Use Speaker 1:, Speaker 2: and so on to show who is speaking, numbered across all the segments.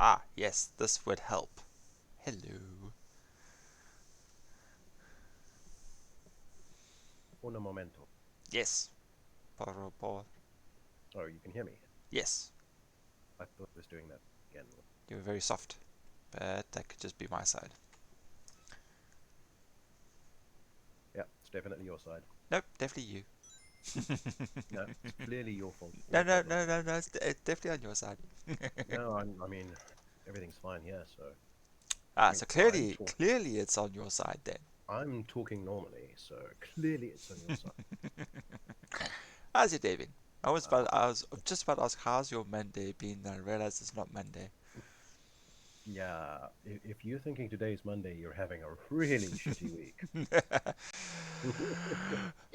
Speaker 1: Ah, yes, this would help. Hello.
Speaker 2: Un momento.
Speaker 1: Yes. Por favor.
Speaker 2: Oh, you can hear me.
Speaker 1: Yes.
Speaker 2: I thought it was doing that again.
Speaker 1: You were very soft, but that could just be my side.
Speaker 2: Yeah, it's definitely your side.
Speaker 1: Nope, definitely you.
Speaker 2: No, it's clearly your fault or
Speaker 1: No,
Speaker 2: your
Speaker 1: no,
Speaker 2: problem.
Speaker 1: no, no, no. It's definitely on your side.
Speaker 2: No, I mean, everything's fine here. So, I
Speaker 1: Ah,
Speaker 2: mean,
Speaker 1: so
Speaker 2: I'm
Speaker 1: clearly,
Speaker 2: talking.
Speaker 1: clearly, it's on your side then.
Speaker 2: I'm talking normally, so clearly it's on your side.
Speaker 1: How's your day been?
Speaker 2: Uh,
Speaker 1: I was just about to ask how's your Monday been. I realized it's not Monday.
Speaker 2: yeah, if you're thinking today's Monday, you're having a really shitty week.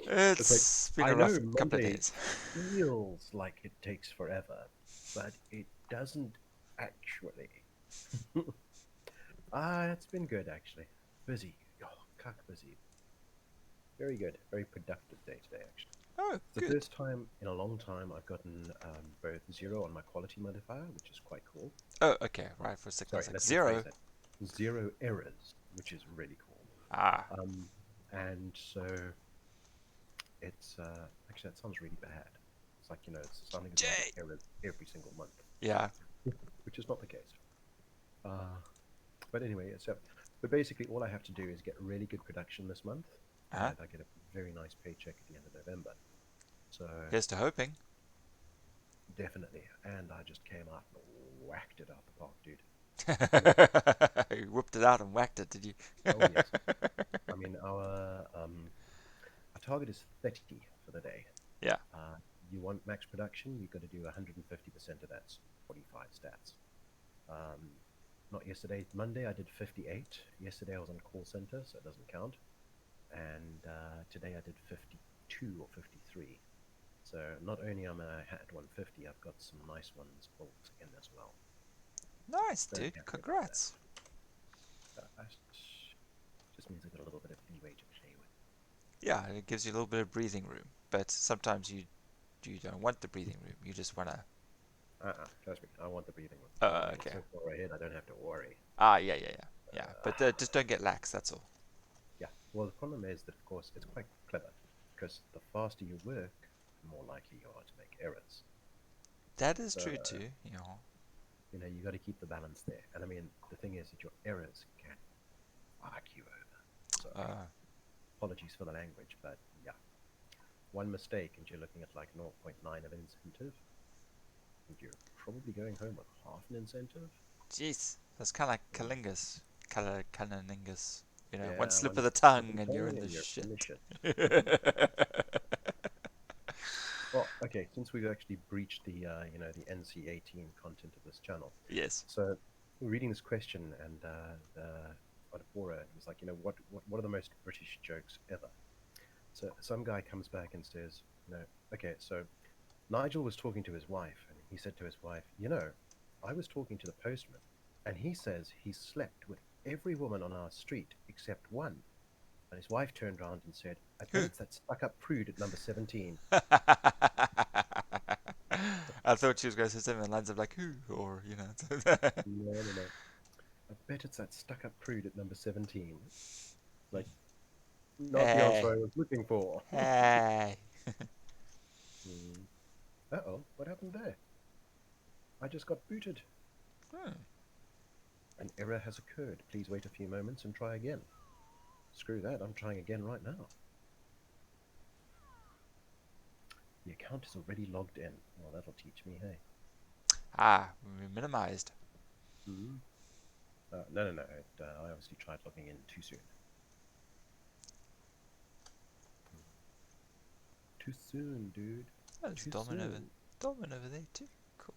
Speaker 2: It's like,
Speaker 1: It's been
Speaker 2: I
Speaker 1: a rough
Speaker 2: know
Speaker 1: couple of
Speaker 2: Monday
Speaker 1: days.
Speaker 2: feels like it takes forever, but it doesn't actually. It's been good actually. Busy. Oh, cuck busy. Very good. Very productive day today actually.
Speaker 1: Oh,
Speaker 2: It's the
Speaker 1: good.
Speaker 2: first time in a long time I've gotten both zero on my quality modifier, which is quite cool.
Speaker 1: Oh, okay. Right for a second, I
Speaker 2: Sorry,
Speaker 1: was like
Speaker 2: let's rephrase
Speaker 1: zero.
Speaker 2: that. Zero errors, which is really cool.
Speaker 1: Ah,
Speaker 2: Um, and so it's actually that sounds really bad. It's like it's sounding as though I get
Speaker 1: Jay.
Speaker 2: errors every single month,
Speaker 1: Yeah.
Speaker 2: which is not the case. Uh, but anyway, but basically all I have to do is get really good production this month,
Speaker 1: Huh?
Speaker 2: and I get a very nice paycheck at the end of November. So
Speaker 1: Here's to hoping.
Speaker 2: definitely, and I just came out and whacked it out the park, dude. I mean,
Speaker 1: You whipped it out and whacked it, did you?
Speaker 2: oh yes, I mean our target is 30 for the day.
Speaker 1: Yeah.
Speaker 2: You want max production, you've got to do 150% of that 45 stats. Um, Not yesterday, Monday I did 58. Yesterday I was on call center, so it doesn't count. And today I did 52 or 53. So not only am I at 150, I've got some nice ones built in as well.
Speaker 1: Nice,
Speaker 2: Very
Speaker 1: dude.
Speaker 2: happy about that.
Speaker 1: Congrats.
Speaker 2: Just means I got a little bit of leeway to play with.
Speaker 1: Yeah, it gives you a little bit of breathing room, but sometimes you don't want the breathing room. You just wanna.
Speaker 2: Trust me, I want the breathing one. I want to get
Speaker 1: Okay.
Speaker 2: so far ahead I don't have to worry.
Speaker 1: Ah, yeah, yeah, yeah, yeah.
Speaker 2: Uh,
Speaker 1: But just don't get lax. That's all.
Speaker 2: yeah, well, the problem is that, of course, it's quite clever because the faster you work, the more likely you are to make errors.
Speaker 1: That is
Speaker 2: So,
Speaker 1: true too. You know.
Speaker 2: you got to keep the balance there. And I mean, the thing is that your errors can fuck you over. So,
Speaker 1: Uh,
Speaker 2: apologies for the language, but yeah, one mistake and you're looking at like zero point 0.9 of incentive, and you're probably going home with half an incentive.
Speaker 1: Jeez, that's kind of like
Speaker 2: Mm.
Speaker 1: Kalingas, Kalaningas. You know, one
Speaker 2: Yeah,
Speaker 1: slip of
Speaker 2: one
Speaker 1: the
Speaker 2: slip of
Speaker 1: tongue
Speaker 2: the
Speaker 1: and you're
Speaker 2: tongue
Speaker 1: in the
Speaker 2: and you're
Speaker 1: shit.
Speaker 2: in the shit. Well, okay, since we've actually breached the NC-18 content of this channel,
Speaker 1: Yes.
Speaker 2: so we're reading this question and Adipora was like, what are the most British jokes ever? So some guy comes back and says, okay, so Nigel was talking to his wife and he said to his wife, I was talking to the postman and he says he slept with every woman on our street except one. And his wife turned around and said, I bet
Speaker 1: Who?
Speaker 2: it's that stuck-up prude at number 17.
Speaker 1: I thought she was going to say something along the lines of like who or you know.
Speaker 2: No, no, no. I bet it's that stuck-up prude at number 17. Like, not the answer
Speaker 1: Hey,
Speaker 2: I was looking for.
Speaker 1: hey.
Speaker 2: Hmm. Uh-oh, what happened there? I just got booted.
Speaker 1: Hmm.
Speaker 2: An error has occurred. Please wait a few moments and try again. Screw that, I'm trying again right now. The account is already logged in. Well, that'll teach me, hey.
Speaker 1: Ah, we minimized.
Speaker 2: Hmm. No, no, no. I obviously tried logging in too soon. Too soon, dude.
Speaker 1: Oh, there's
Speaker 2: Too soon.
Speaker 1: Dolmen over there too. Cool.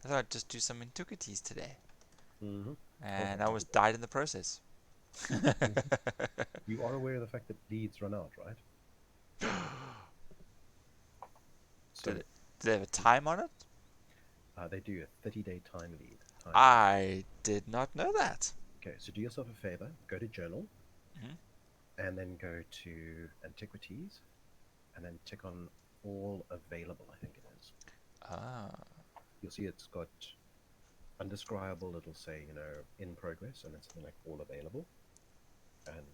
Speaker 1: I thought I'd just do some Antiquities today,
Speaker 2: Mm-hmm. Oh,
Speaker 1: and I
Speaker 2: I'll be
Speaker 1: almost died in the process.
Speaker 2: back. You are aware of the fact that leads run out, right?
Speaker 1: Did
Speaker 2: So
Speaker 1: it? Did they have a time on it?
Speaker 2: they do a 30-day time limit.
Speaker 1: I did not know that.
Speaker 2: Okay, so do yourself a favor, go to journal,
Speaker 1: Hmm.
Speaker 2: and then go to antiquities, and then tick on all available, I think it is.
Speaker 1: Ah.
Speaker 2: You'll see it's got undescribable, it'll say, in progress, and then something like all available. And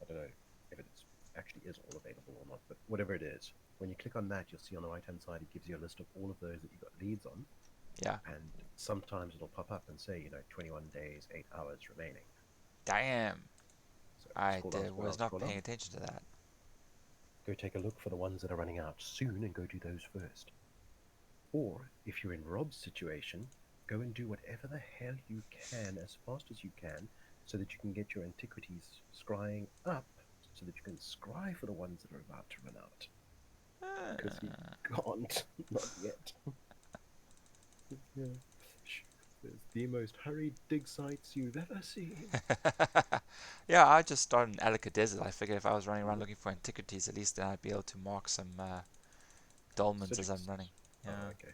Speaker 2: I don't know if it actually is all available or not, but whatever it is, when you click on that, you'll see on the right-hand side, it gives you a list of all of those that you've got leads on.
Speaker 1: Yeah.
Speaker 2: And sometimes it'll pop up and say, 21 days, 8 hours remaining.
Speaker 1: Damn.
Speaker 2: So
Speaker 1: I
Speaker 2: scroll down, scroll
Speaker 1: was
Speaker 2: down,
Speaker 1: not
Speaker 2: scroll
Speaker 1: paying
Speaker 2: down.
Speaker 1: attention to that.
Speaker 2: Go take a look for the ones that are running out soon and go do those first. Or if you're in Rob's situation, go and do whatever the hell you can as fast as you can so that you can get your antiquities scrying up so that you can scry for the ones that are about to run out. Because you can't, not yet. Yeah. There's the most hurried dig sites you've ever seen.
Speaker 1: Yeah, I just started in Alaka Desert. I figured if I was running around looking for antiquities, at least then I'd be able to mark some dolmens as I'm
Speaker 2: Sigils.
Speaker 1: running.
Speaker 2: Oh,
Speaker 1: Yeah.
Speaker 2: okay.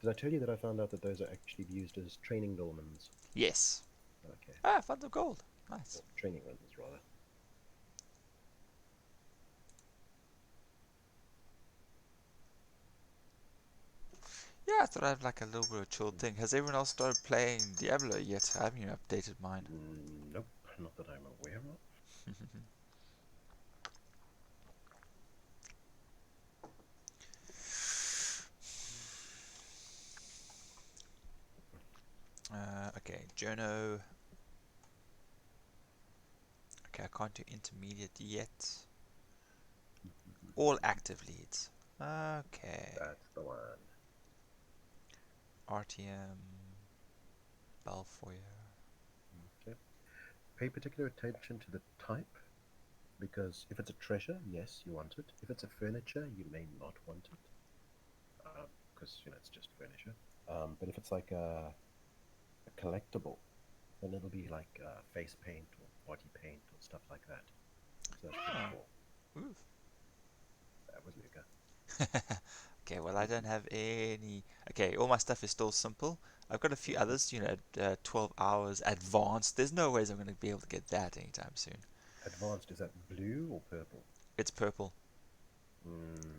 Speaker 2: Did I tell you that I found out that those are actually used as training dolmens?
Speaker 1: Yes.
Speaker 2: Okay.
Speaker 1: Ah, found the gold. Nice.
Speaker 2: Or training runs, rather.
Speaker 1: Yeah, I thought I'd have like a little bit of a chill thing. Has everyone else started playing Diablo yet? I haven't even updated mine.
Speaker 2: Nope, not that I'm aware of.
Speaker 1: Okay, Jono. Okay, I can't do intermediate yet. All active leads. Okay.
Speaker 2: That's the one.
Speaker 1: RTM. Balfour.
Speaker 2: Okay. Pay particular attention to the type, because if it's a treasure, yes, you want it. If it's a furniture, you may not want it, because it's just furniture. But if it's like a collectible, then it'll be like face paint or body paint or stuff like that. So that's pretty
Speaker 1: Ah,
Speaker 2: cool.
Speaker 1: oof.
Speaker 2: That was Luca.
Speaker 1: Okay, well, I don't have any. Okay, all my stuff is still simple. I've got a few
Speaker 2: Mhm.
Speaker 1: others, 12 hours advanced. There's no ways I'm going to be able to get that anytime soon.
Speaker 2: Advanced, is that blue or purple?
Speaker 1: It's purple.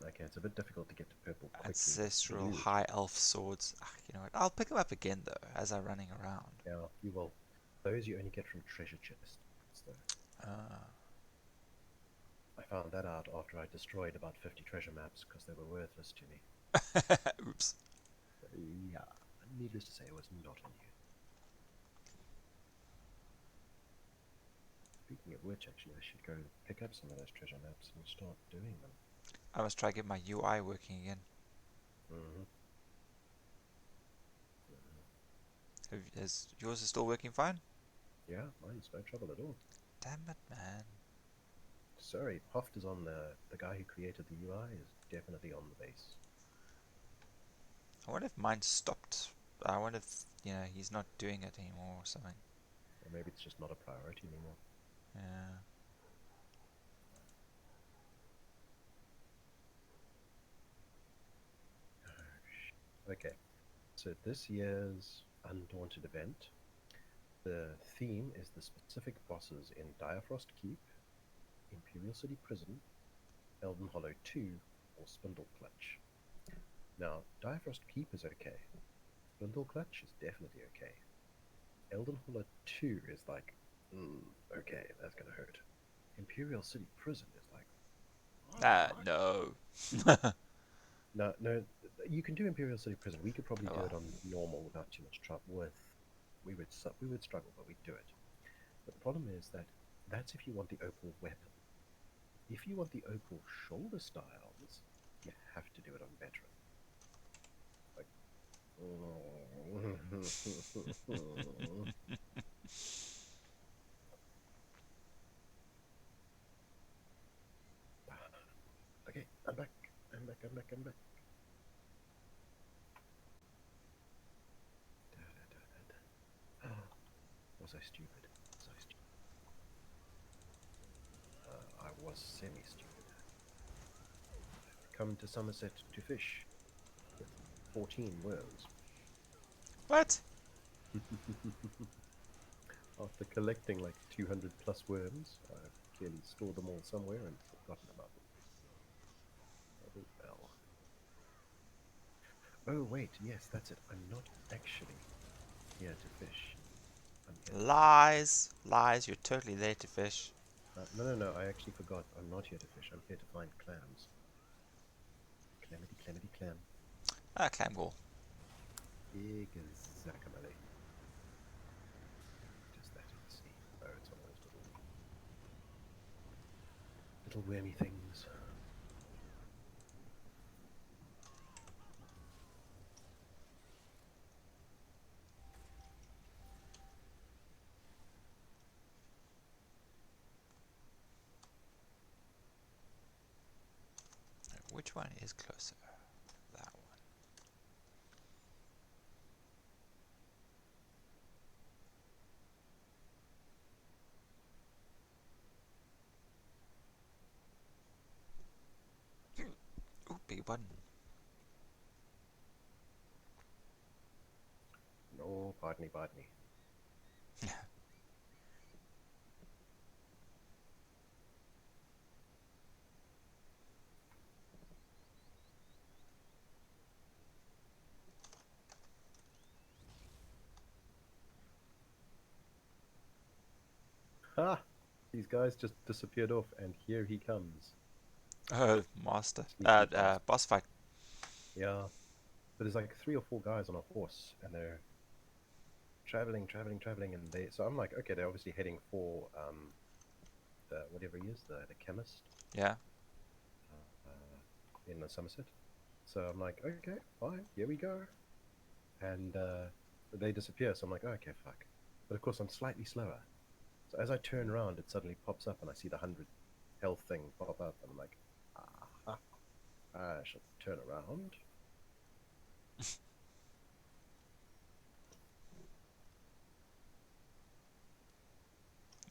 Speaker 2: Okay, it's a bit difficult to get to purple quickly, but
Speaker 1: Ancestral
Speaker 2: blue.
Speaker 1: high elf swords. Ah, you know what? I'll pick them up again, though, as I'm running around.
Speaker 2: Yeah, you will. Those you only get from treasure chests, though.
Speaker 1: Ah.
Speaker 2: I found that out after I destroyed about 50 treasure maps because they were worthless to me.
Speaker 1: Oops.
Speaker 2: Yeah, needless to say, it was not on you. Speaking of which, actually, I should go pick up some of those treasure maps and start doing them.
Speaker 1: I must try to get my UI working again.
Speaker 2: Mm-hmm.
Speaker 1: Is yours is still working fine?
Speaker 2: Yeah, mine's no trouble at all.
Speaker 1: Damn it, man.
Speaker 2: Sorry, Hoft is on the guy who created the UI is definitely on the base.
Speaker 1: I wonder if mine stopped. I wonder if, he's not doing it anymore or something.
Speaker 2: Or maybe it's just not a priority anymore.
Speaker 1: Yeah.
Speaker 2: Okay, so this year's Undaunted event, the theme is the specific bosses in Direfrost Keep, Imperial City Prison, Elden Hollow 2, or Spindle Clutch. Now, Direfrost Keep is okay. Spindle Clutch is definitely okay. Elden Hollow 2 is like, okay, that's gonna hurt. Imperial City Prison is like,
Speaker 1: Ah,
Speaker 2: fuck.
Speaker 1: no.
Speaker 2: No, no, you can do Imperial City Prison. We could probably
Speaker 1: Oh
Speaker 2: do it
Speaker 1: well.
Speaker 2: on normal without too much trouble. We would struggle, but we'd do it. But the problem is that that's if you want the opal weapon. If you want the opal shoulder styles, you have to do it on veteran. Like, okay, I'm back. I'm back. I'm back. I'm back. Da, da, da, da, da. Was I stupid? Was I stupid? I was semi-stupid. Come to Somerset to fish with 14 worms.
Speaker 1: What?
Speaker 2: After collecting like 200 plus worms, I've clearly stored them all somewhere and forgotten about them. Oh well. Oh, wait, yes, that's it. I'm not actually here to fish. I'm here to find.
Speaker 1: Lies. Lies. You're totally there to fish.
Speaker 2: No, no, no, I actually forgot. I'm not here to fish. I'm here to find clams. Clamity, clamity, clam.
Speaker 1: Ah, clam gore.
Speaker 2: Exactly. What is that in the sea? Oh, it's one of those little wormy things.
Speaker 1: Which one is closer? That one. Ooh, big one.
Speaker 2: No, pardon me, pardon me. Ha! These guys just disappeared off, and here he comes.
Speaker 1: Master.
Speaker 2: Sneaky bastard.
Speaker 1: Boss fight.
Speaker 2: Yeah, but there's like 3 or 4 guys on a horse, and they're traveling, traveling, traveling, and they. So I'm like, okay, they're obviously heading for the whatever he is, the chemist,
Speaker 1: Yeah.
Speaker 2: in the Somerset. So I'm like, okay, fine, here we go, and they disappear. So I'm like, okay, fuck. But of course, I'm slightly slower. So as I turn around, it suddenly pops up, and I see the 100 health thing pop up, and I'm like, aha, I shall turn around.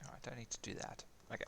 Speaker 1: No, I don't need to do that. Okay.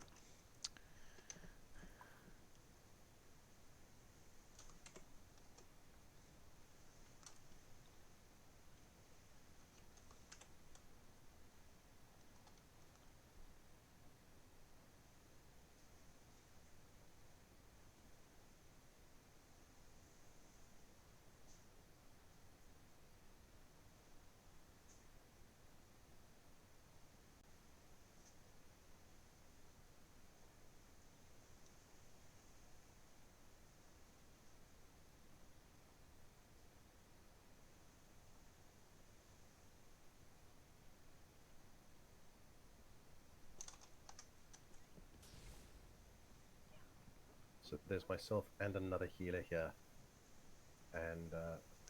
Speaker 2: So there's myself and another healer here, and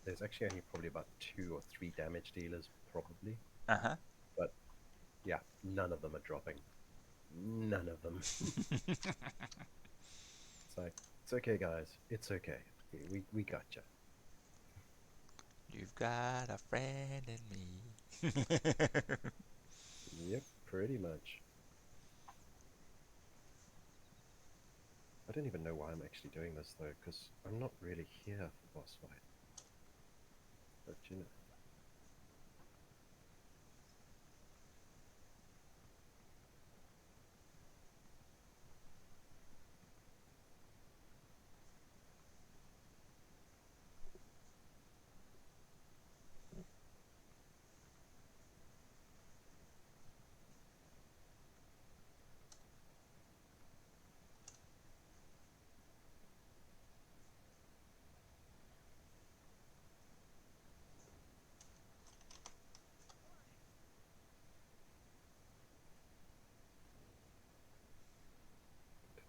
Speaker 2: there's actually only probably about 2 or 3 damage dealers, probably.
Speaker 1: Uh-huh.
Speaker 2: But yeah, none of them are dropping. None of them. It's like, it's okay, guys. It's okay. We got you.
Speaker 1: You've got a friend in me.
Speaker 2: Yep, pretty much. I don't even know why I'm actually doing this though, because I'm not really here for boss fight. But you know,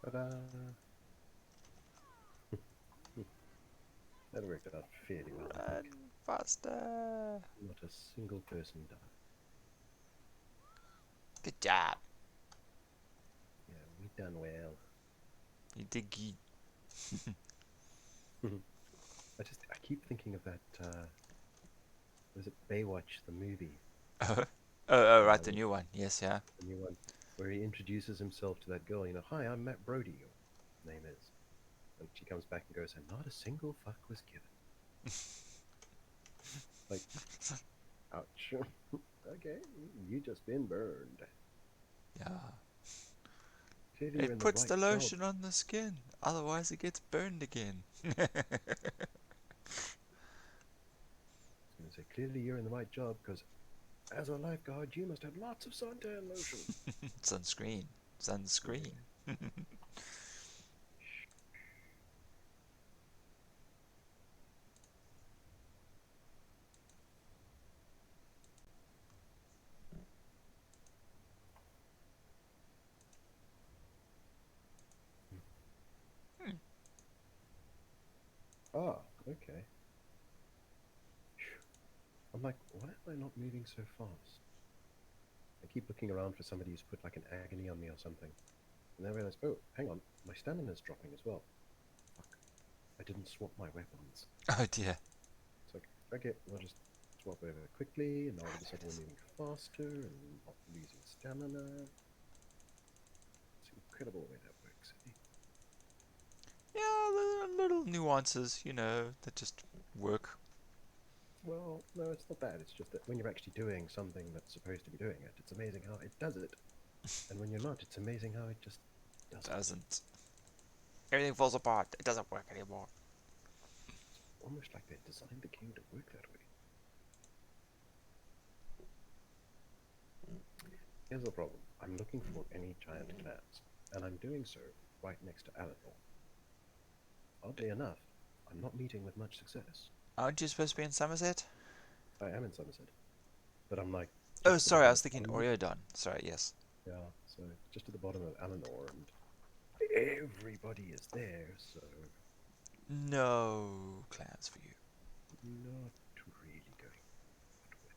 Speaker 2: ta-da! That worked out fairly well, I think.
Speaker 1: Run faster.
Speaker 2: Not a single person died.
Speaker 1: Good job.
Speaker 2: Yeah, we done well.
Speaker 1: You did good.
Speaker 2: I keep thinking of that. Was it Baywatch the movie?
Speaker 1: Oh, right, the new one. Yes, yeah.
Speaker 2: The new one, where he introduces himself to that girl. You know, hi, I'm Matt Brody. Or his name is, and she comes back and goes, and not a single fuck was given. Like, ouch. Okay, you just been burned.
Speaker 1: Yeah.
Speaker 2: Clearly, you're
Speaker 1: It
Speaker 2: in the
Speaker 1: puts
Speaker 2: right
Speaker 1: the
Speaker 2: job.
Speaker 1: lotion on the skin, otherwise it gets burned again.
Speaker 2: say, clearly you're in the right job because as a lifeguard, you must have lots of suntan lotion.
Speaker 1: Sunscreen. Sunscreen.
Speaker 2: Yeah.
Speaker 1: Hmm.
Speaker 2: Ah, okay. I'm like, why am I not moving so fast? I keep looking around for somebody who's put like an agony on me or something. And then I realize, oh, hang on, my stamina's dropping as well. Fuck, I didn't swap my weapons.
Speaker 1: Oh dear.
Speaker 2: It's like, okay, I'll just swap over quickly, and now all of a
Speaker 1: There it
Speaker 2: sudden we're
Speaker 1: is.
Speaker 2: moving faster and not losing stamina. It's incredible the way that works. Eh?
Speaker 1: Yeah, little nuances, that just work.
Speaker 2: Well, no, it's not that. It's just that when you're actually doing something that's supposed to be doing it, it's amazing how it does it. And when you're not, it's amazing how it just doesn't.
Speaker 1: Doesn't. Everything falls apart. It doesn't work anymore.
Speaker 2: It's almost like they designed the game to work that way. Here's the problem. I'm looking for any giant clans, and I'm doing so right next to Alanor. Oddly enough, I'm not meeting with much success.
Speaker 1: Aren't you supposed to be in Somerset?
Speaker 2: I am in Somerset, but I'm like
Speaker 1: Oh,
Speaker 2: just at the
Speaker 1: sorry, I
Speaker 2: bottom
Speaker 1: was
Speaker 2: of
Speaker 1: thinking
Speaker 2: Alanor.
Speaker 1: Oreodon. Sorry, yes.
Speaker 2: Yeah, so just at the bottom of Alanor, and everybody is there, so
Speaker 1: No clans for you.
Speaker 2: not really going forward with.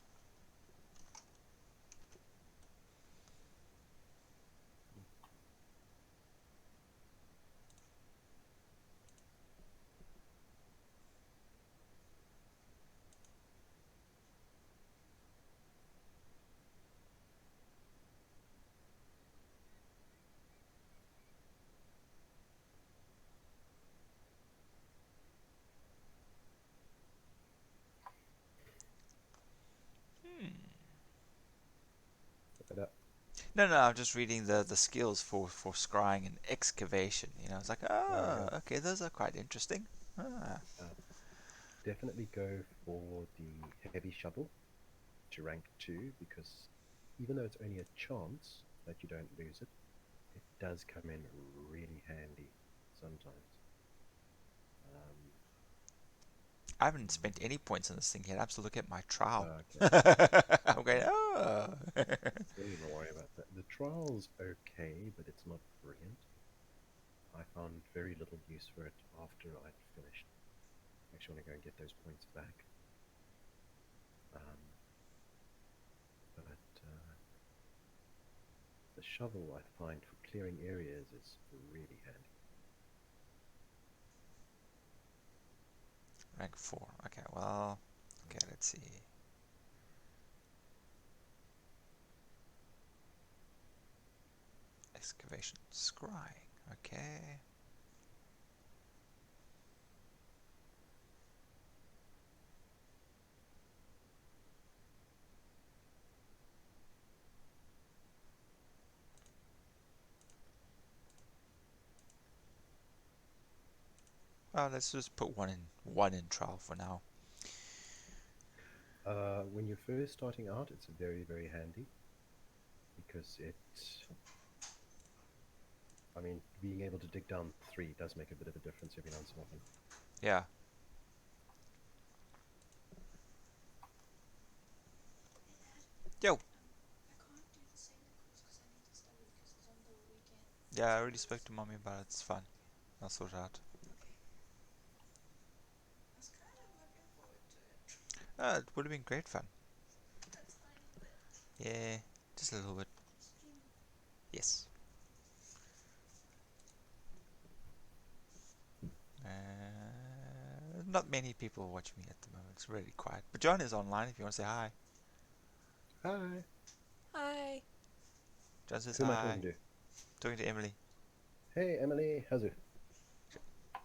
Speaker 1: Hmm.
Speaker 2: Look at that.
Speaker 1: No, I'm just reading the skills for scrying and excavation. It's like,
Speaker 2: Yeah,
Speaker 1: okay, those are quite interesting. Ah.
Speaker 2: uh, definitely go for the heavy shovel to rank 2 because even though it's only a chance that you don't lose it, it does come in really handy sometimes. Um,
Speaker 1: I haven't spent any points on this thing yet. I have to look at my trial.
Speaker 2: okay,
Speaker 1: I'm going,
Speaker 2: okay.
Speaker 1: oh.
Speaker 2: Don't even worry about that. The trial's okay, but it's not brilliant. I found very little use for it after I'd finished. I actually want to go and get those points back. Um, but the shovel I find for clearing areas is really handy.
Speaker 1: Rank 4. Okay, well, okay, let's see. Excavation. Scrying. Okay. Well, let's just put one in trial for now.
Speaker 2: When you're first starting out, it's very, very handy because I mean, being able to dig down 3 does make a bit of a difference every once in a while.
Speaker 1: Yeah. Yo. Yeah, I already spoke to mommy about it. It's fun. I'll sort it out. It would have been great fun. Yeah, just a little bit. Yes. Not many people watch me at the moment. It's really quiet. But John is online if you want to say hi.
Speaker 2: Hi,
Speaker 3: Hi.
Speaker 1: John says
Speaker 2: who am I
Speaker 1: hi.
Speaker 2: talking to?
Speaker 1: Talking to Emily.
Speaker 2: Hey, Emily, how's it?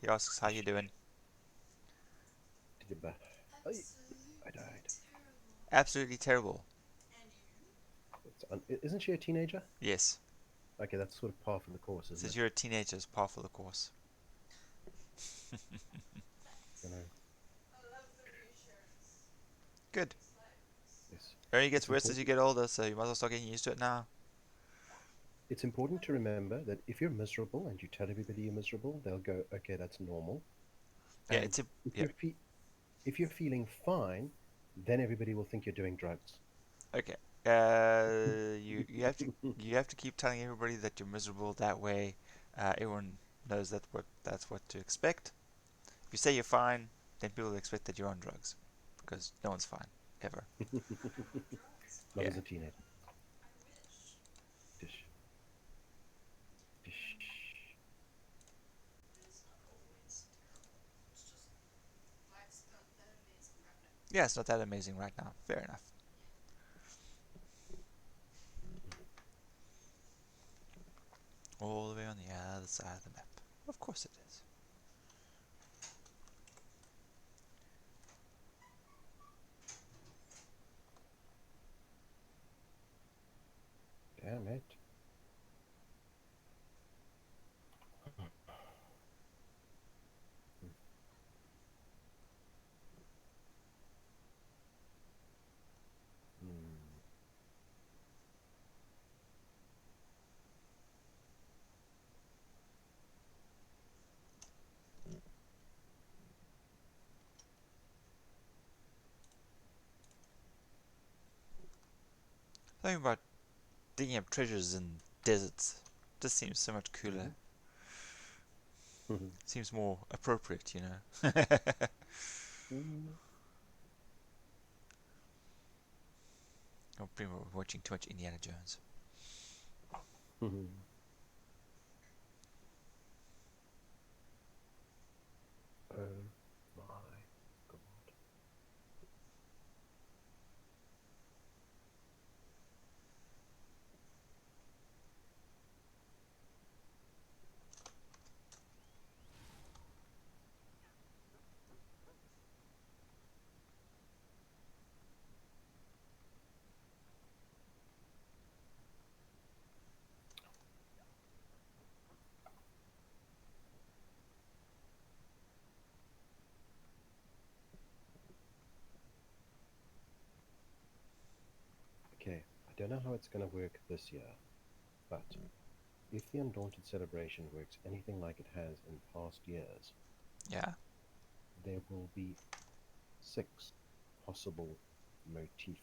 Speaker 1: He asks how you doing.
Speaker 2: Did you Hey, I died.
Speaker 1: Absolutely terrible.
Speaker 2: Isn't she a teenager?
Speaker 1: Yes.
Speaker 2: Okay, that's sort of par for the course, isn't
Speaker 1: Says
Speaker 2: it?
Speaker 1: you're a teenager, it's par for the course.
Speaker 2: You know.
Speaker 1: Good.
Speaker 2: Yes.
Speaker 1: It only gets
Speaker 2: It's
Speaker 1: worse as you
Speaker 2: important.
Speaker 1: get older, so you might as well start getting used to it now.
Speaker 2: It's important to remember that if you're miserable and you tell everybody you're miserable, they'll go, "Okay, that's normal."
Speaker 1: Yeah,
Speaker 2: And if
Speaker 1: yeah.
Speaker 2: if you're feeling fine, then everybody will think you're doing drugs.
Speaker 1: Okay. You have to keep telling everybody that you're miserable. That way, everyone knows that's what to expect. If you say you're fine, then people will expect that you're on drugs, because no one's fine ever.
Speaker 2: Not
Speaker 1: Yeah.
Speaker 2: as a teenager. Dish, dish.
Speaker 1: Yeah, it's not that amazing right now. Fair enough. All the way on the other side of the map. Of course it is.
Speaker 2: Damn it. Hmm.
Speaker 1: Talking about digging up treasures in deserts just seems so much cooler.
Speaker 2: Mhm.
Speaker 1: Seems more appropriate, you know.
Speaker 2: Mhm.
Speaker 1: I'm pretty much watching too much Indiana Jones.
Speaker 2: Mhm. Oh my God. Okay, I don't know how it's going to work this year, but if the Undaunted celebration works anything like it has in past years,
Speaker 1: Yeah,
Speaker 2: there will be 6 possible motif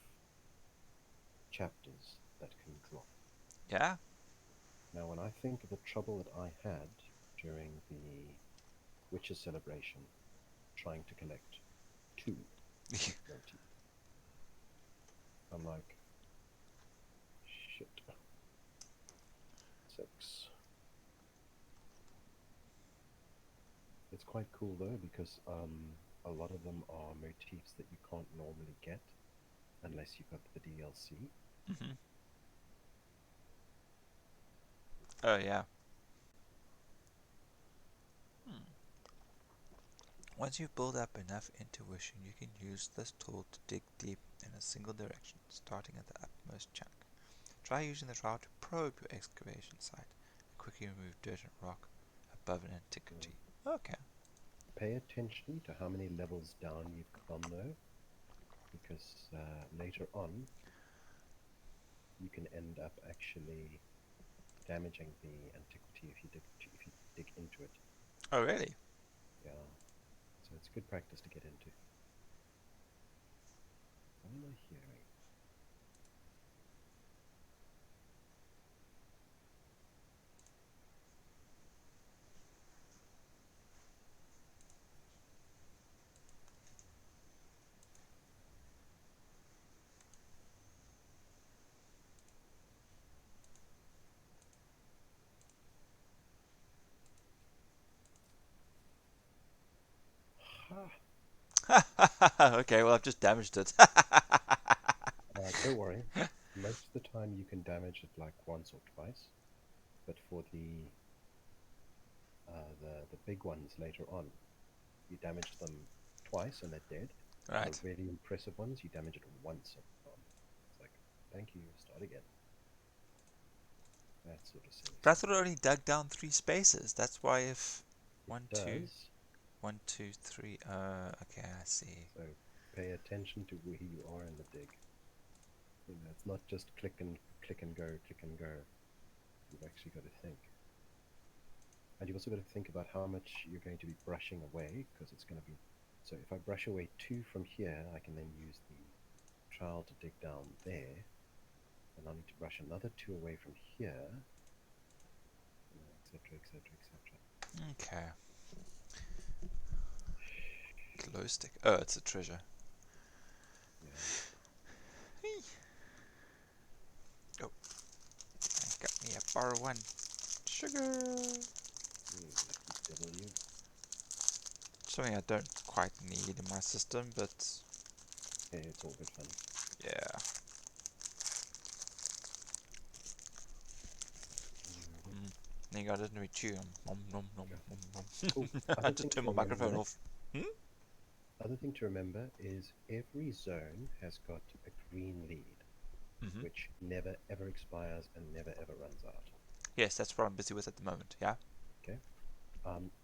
Speaker 2: chapters that can drop.
Speaker 1: yeah.
Speaker 2: Now, when I think of the trouble that I had during the Witches celebration trying to collect 2 motifs, I'm like, shit, 6. It's quite cool though because a lot of them are motifs that you can't normally get unless you've got the DLC.
Speaker 1: hmm Oh yeah. Hmm. Once you build up enough intuition, you can use this tool to dig deep in a single direction, starting at the uppermost chunk. Try using the trowel to probe your excavation site and quickly remove dirt and rock above an
Speaker 2: Mm.
Speaker 1: antiquity. Okay.
Speaker 2: Pay attention to how many levels down you've gone though, because later on you can end up actually damaging the antiquity if you dig into it.
Speaker 1: Oh really?
Speaker 2: Yeah, so it's good practice to get into. What am I hearing? Ha!
Speaker 1: Okay, well I've just damaged it.
Speaker 2: Don't worry. Most of the time you can damage it like once or twice, but for the big ones later on, you damage them twice and they're dead. And the
Speaker 1: Right.
Speaker 2: really impressive ones, you damage it once and gone. It's like, thank you, start again. That sort of silly
Speaker 1: That's
Speaker 2: stuff.
Speaker 1: what it only dug down 3 spaces. That's why if
Speaker 2: It
Speaker 1: one, two,
Speaker 2: does.
Speaker 1: 1, 2, 3. Okay, I see.
Speaker 2: So pay attention to where you are in the dig. It's not just click and go, click and go. You've actually got to think. And you've also got to think about how much you're going to be brushing away, because it's going to be... So if I brush away 2 from here, I can then use the trowel to dig down there. And I need to brush another 2 away from here, etc., etc., etc.
Speaker 1: Okay. Glow stick. Oh, it's a treasure.
Speaker 2: Yeah.
Speaker 1: Oh, I got me a bar 1. Sugar!
Speaker 2: Lucky devil you.
Speaker 1: Something I don't quite need in my system, but
Speaker 2: Hey, it's all good fun.
Speaker 1: yeah. Think I didn't reach you. Nom, nom, nom,
Speaker 2: Yeah.
Speaker 1: nom, nom.
Speaker 2: Cool.
Speaker 1: I had to turn my microphone off.
Speaker 2: Other thing to remember is every zone has got a green lead, which never ever expires and never ever runs out.
Speaker 1: Yes, that's what I'm busy with at the moment, yeah?
Speaker 2: Okay.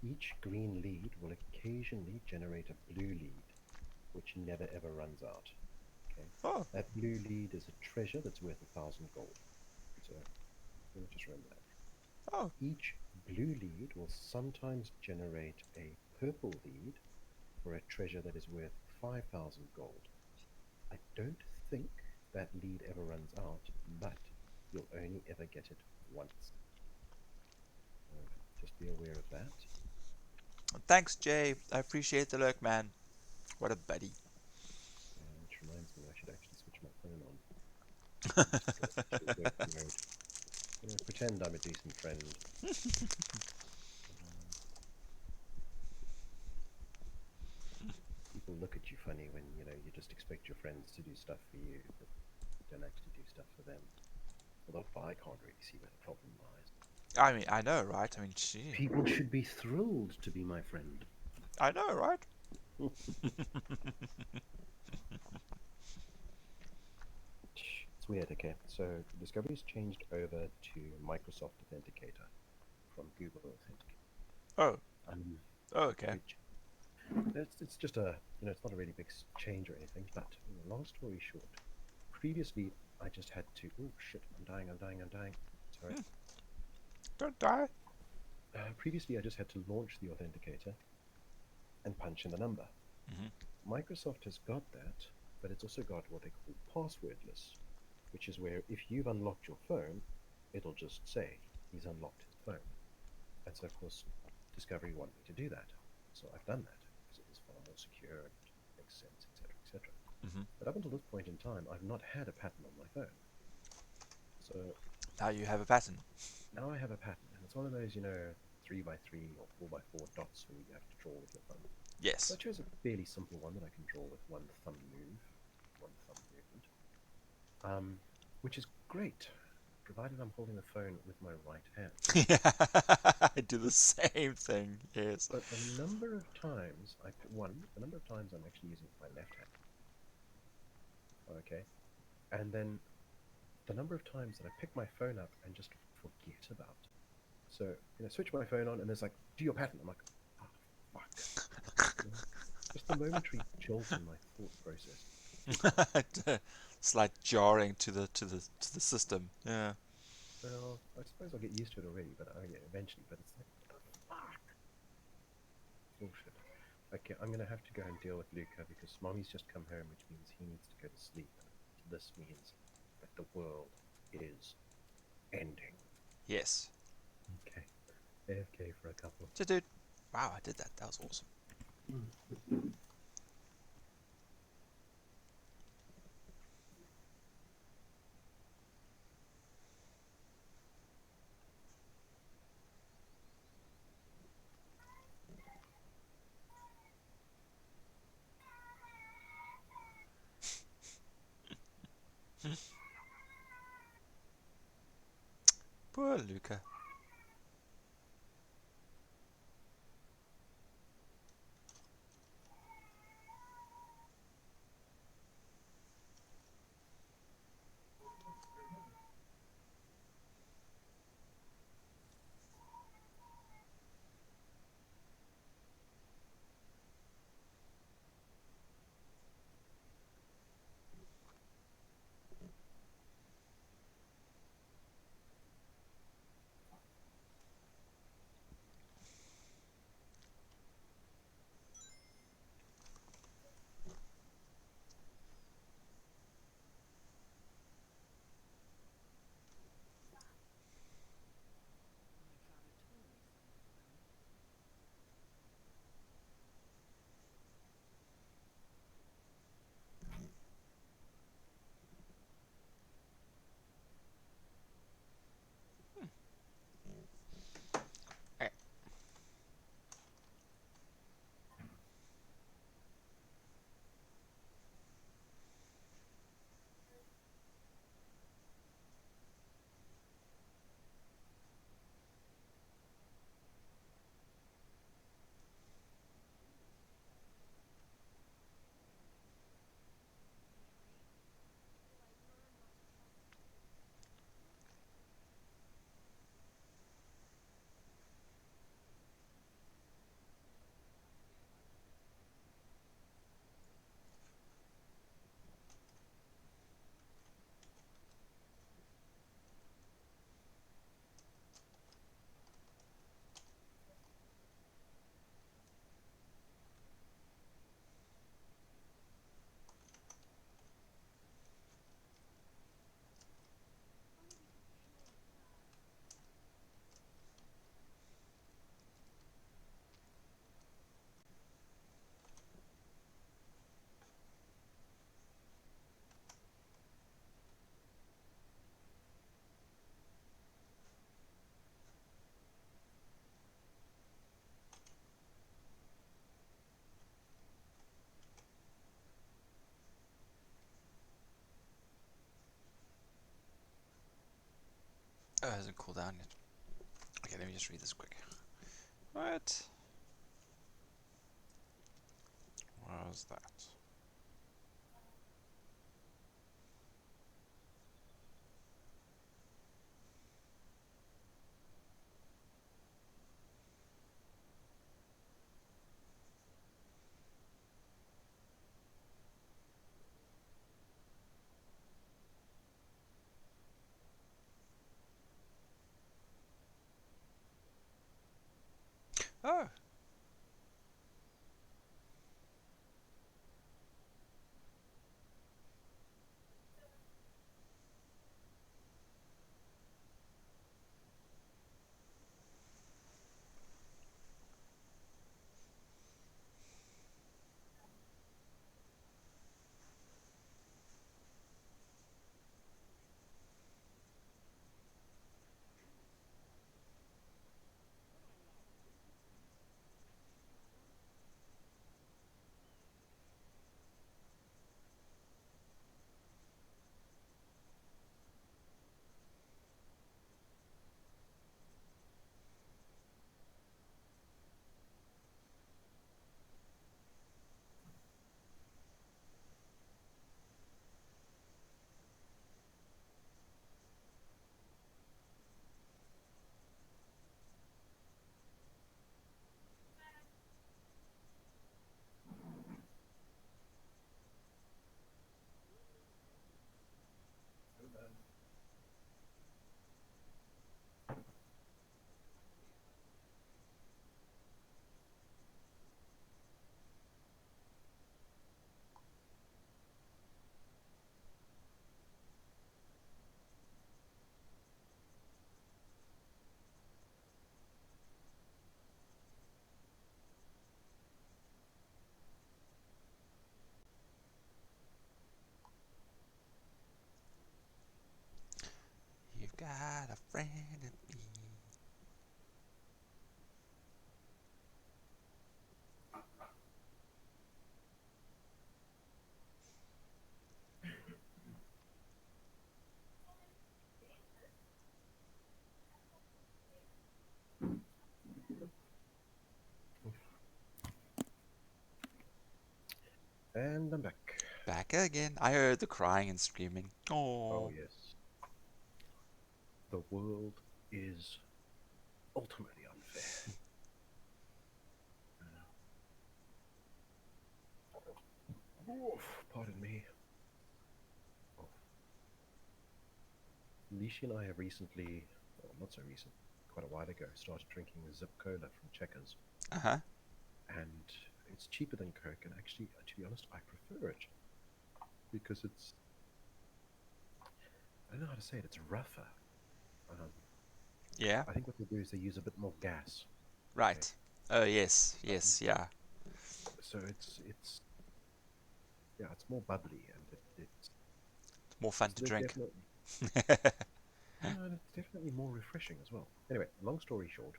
Speaker 2: Each green lead will occasionally generate a blue lead, which never ever runs out. Okay.
Speaker 1: Oh.
Speaker 2: That blue lead is a treasure that's worth 1,000 gold. So just remember that.
Speaker 1: Oh.
Speaker 2: Each blue lead will sometimes generate a purple lead for a treasure that is worth 5,000 gold. I don't think that lead ever runs out, but you'll only ever get it once. Just be aware of that.
Speaker 1: Thanks, Jay. I appreciate the lurk, man. What a buddy.
Speaker 2: Which reminds me, I should actually switch my phone on. Working mode. Pretend I'm a decent friend. People look at you funny when you just expect your friends to do stuff for you, but you don't actually do stuff for them. Although I can't really see where the problem lies.
Speaker 1: I mean, I know, right? I mean, gee.
Speaker 2: People should be thrilled to be my friend.
Speaker 1: I know, right?
Speaker 2: It's weird, okay? So Discovery's changed over to Microsoft Authenticator from Google Authenticator.
Speaker 1: Oh. Oh, okay.
Speaker 2: It's just a, it's not a really big change or anything, but long story short, previously I just had to, oh shit, I'm dying. Sorry.
Speaker 1: Don't die.
Speaker 2: Previously I just had to launch the Authenticator and punch in the number. Microsoft has got that, but it's also got what they call passwordless, which is where if you've unlocked your phone, it'll just say he's unlocked his phone. And so, of course, Discovery wanted me to do that. So I've done that because it was far more secure and makes sense, etc., etc. But up until this point in time, I've not had a pattern on my phone. So
Speaker 1: now you have a pattern.
Speaker 2: Now I have a pattern, and it's one of those, 3x3 or 4x4 dots when you have to draw with your thumb.
Speaker 1: Yes.
Speaker 2: So I chose a fairly simple one that I can draw with one thumb movement, which is great, provided I'm holding the phone with my right hand.
Speaker 1: I do the same thing, yes.
Speaker 2: But the number of times I'm actually using my left hand. Okay. And then the number of times that I pick my phone up and just forget about. So, switch my phone on and there's like, do your pattern. I'm like, oh, fuck. Just the momentary jolt in my thought process.
Speaker 1: It's like jarring to the system. Yeah.
Speaker 2: Well, I suppose I'll get used to it already, but eventually. But it's like, what the fuck? Bullshit. Okay, I'm gonna have to go and deal with Luca because Mommy's just come home, which means he needs to go to sleep. And this means that the world is ending.
Speaker 1: Yes.
Speaker 2: Okay. AFK for a couple.
Speaker 1: Dude. Wow, I did that. That was awesome. Poor Luca. Oh, it hasn't cooled down yet. Okay, let me just read this quick. What? What was that? Oh! You've got a friend in me.
Speaker 2: And I'm back.
Speaker 1: Back again. I heard the crying and screaming.
Speaker 2: Oh
Speaker 1: Oh.
Speaker 2: yes, the world is ultimately unfair. Oof, pardon me. Oh. Nishi and I have recently, well, not so recent, quite a while ago, started drinking Zip Cola from Checkers,
Speaker 1: Uh huh.
Speaker 2: and it's cheaper than Coke. And actually, to be honest, I prefer it because it's, I don't know how to say it, it's rougher. Um,
Speaker 1: Yeah.
Speaker 2: I think what they do is they use a bit more gas. Okay,
Speaker 1: Right. Oh, yes.
Speaker 2: um,
Speaker 1: Yes. Yeah.
Speaker 2: so it's yeah, it's more bubbly, and it's
Speaker 1: It's more fun to drink.
Speaker 2: definitely and it's definitely more refreshing as well. Anyway, long story short,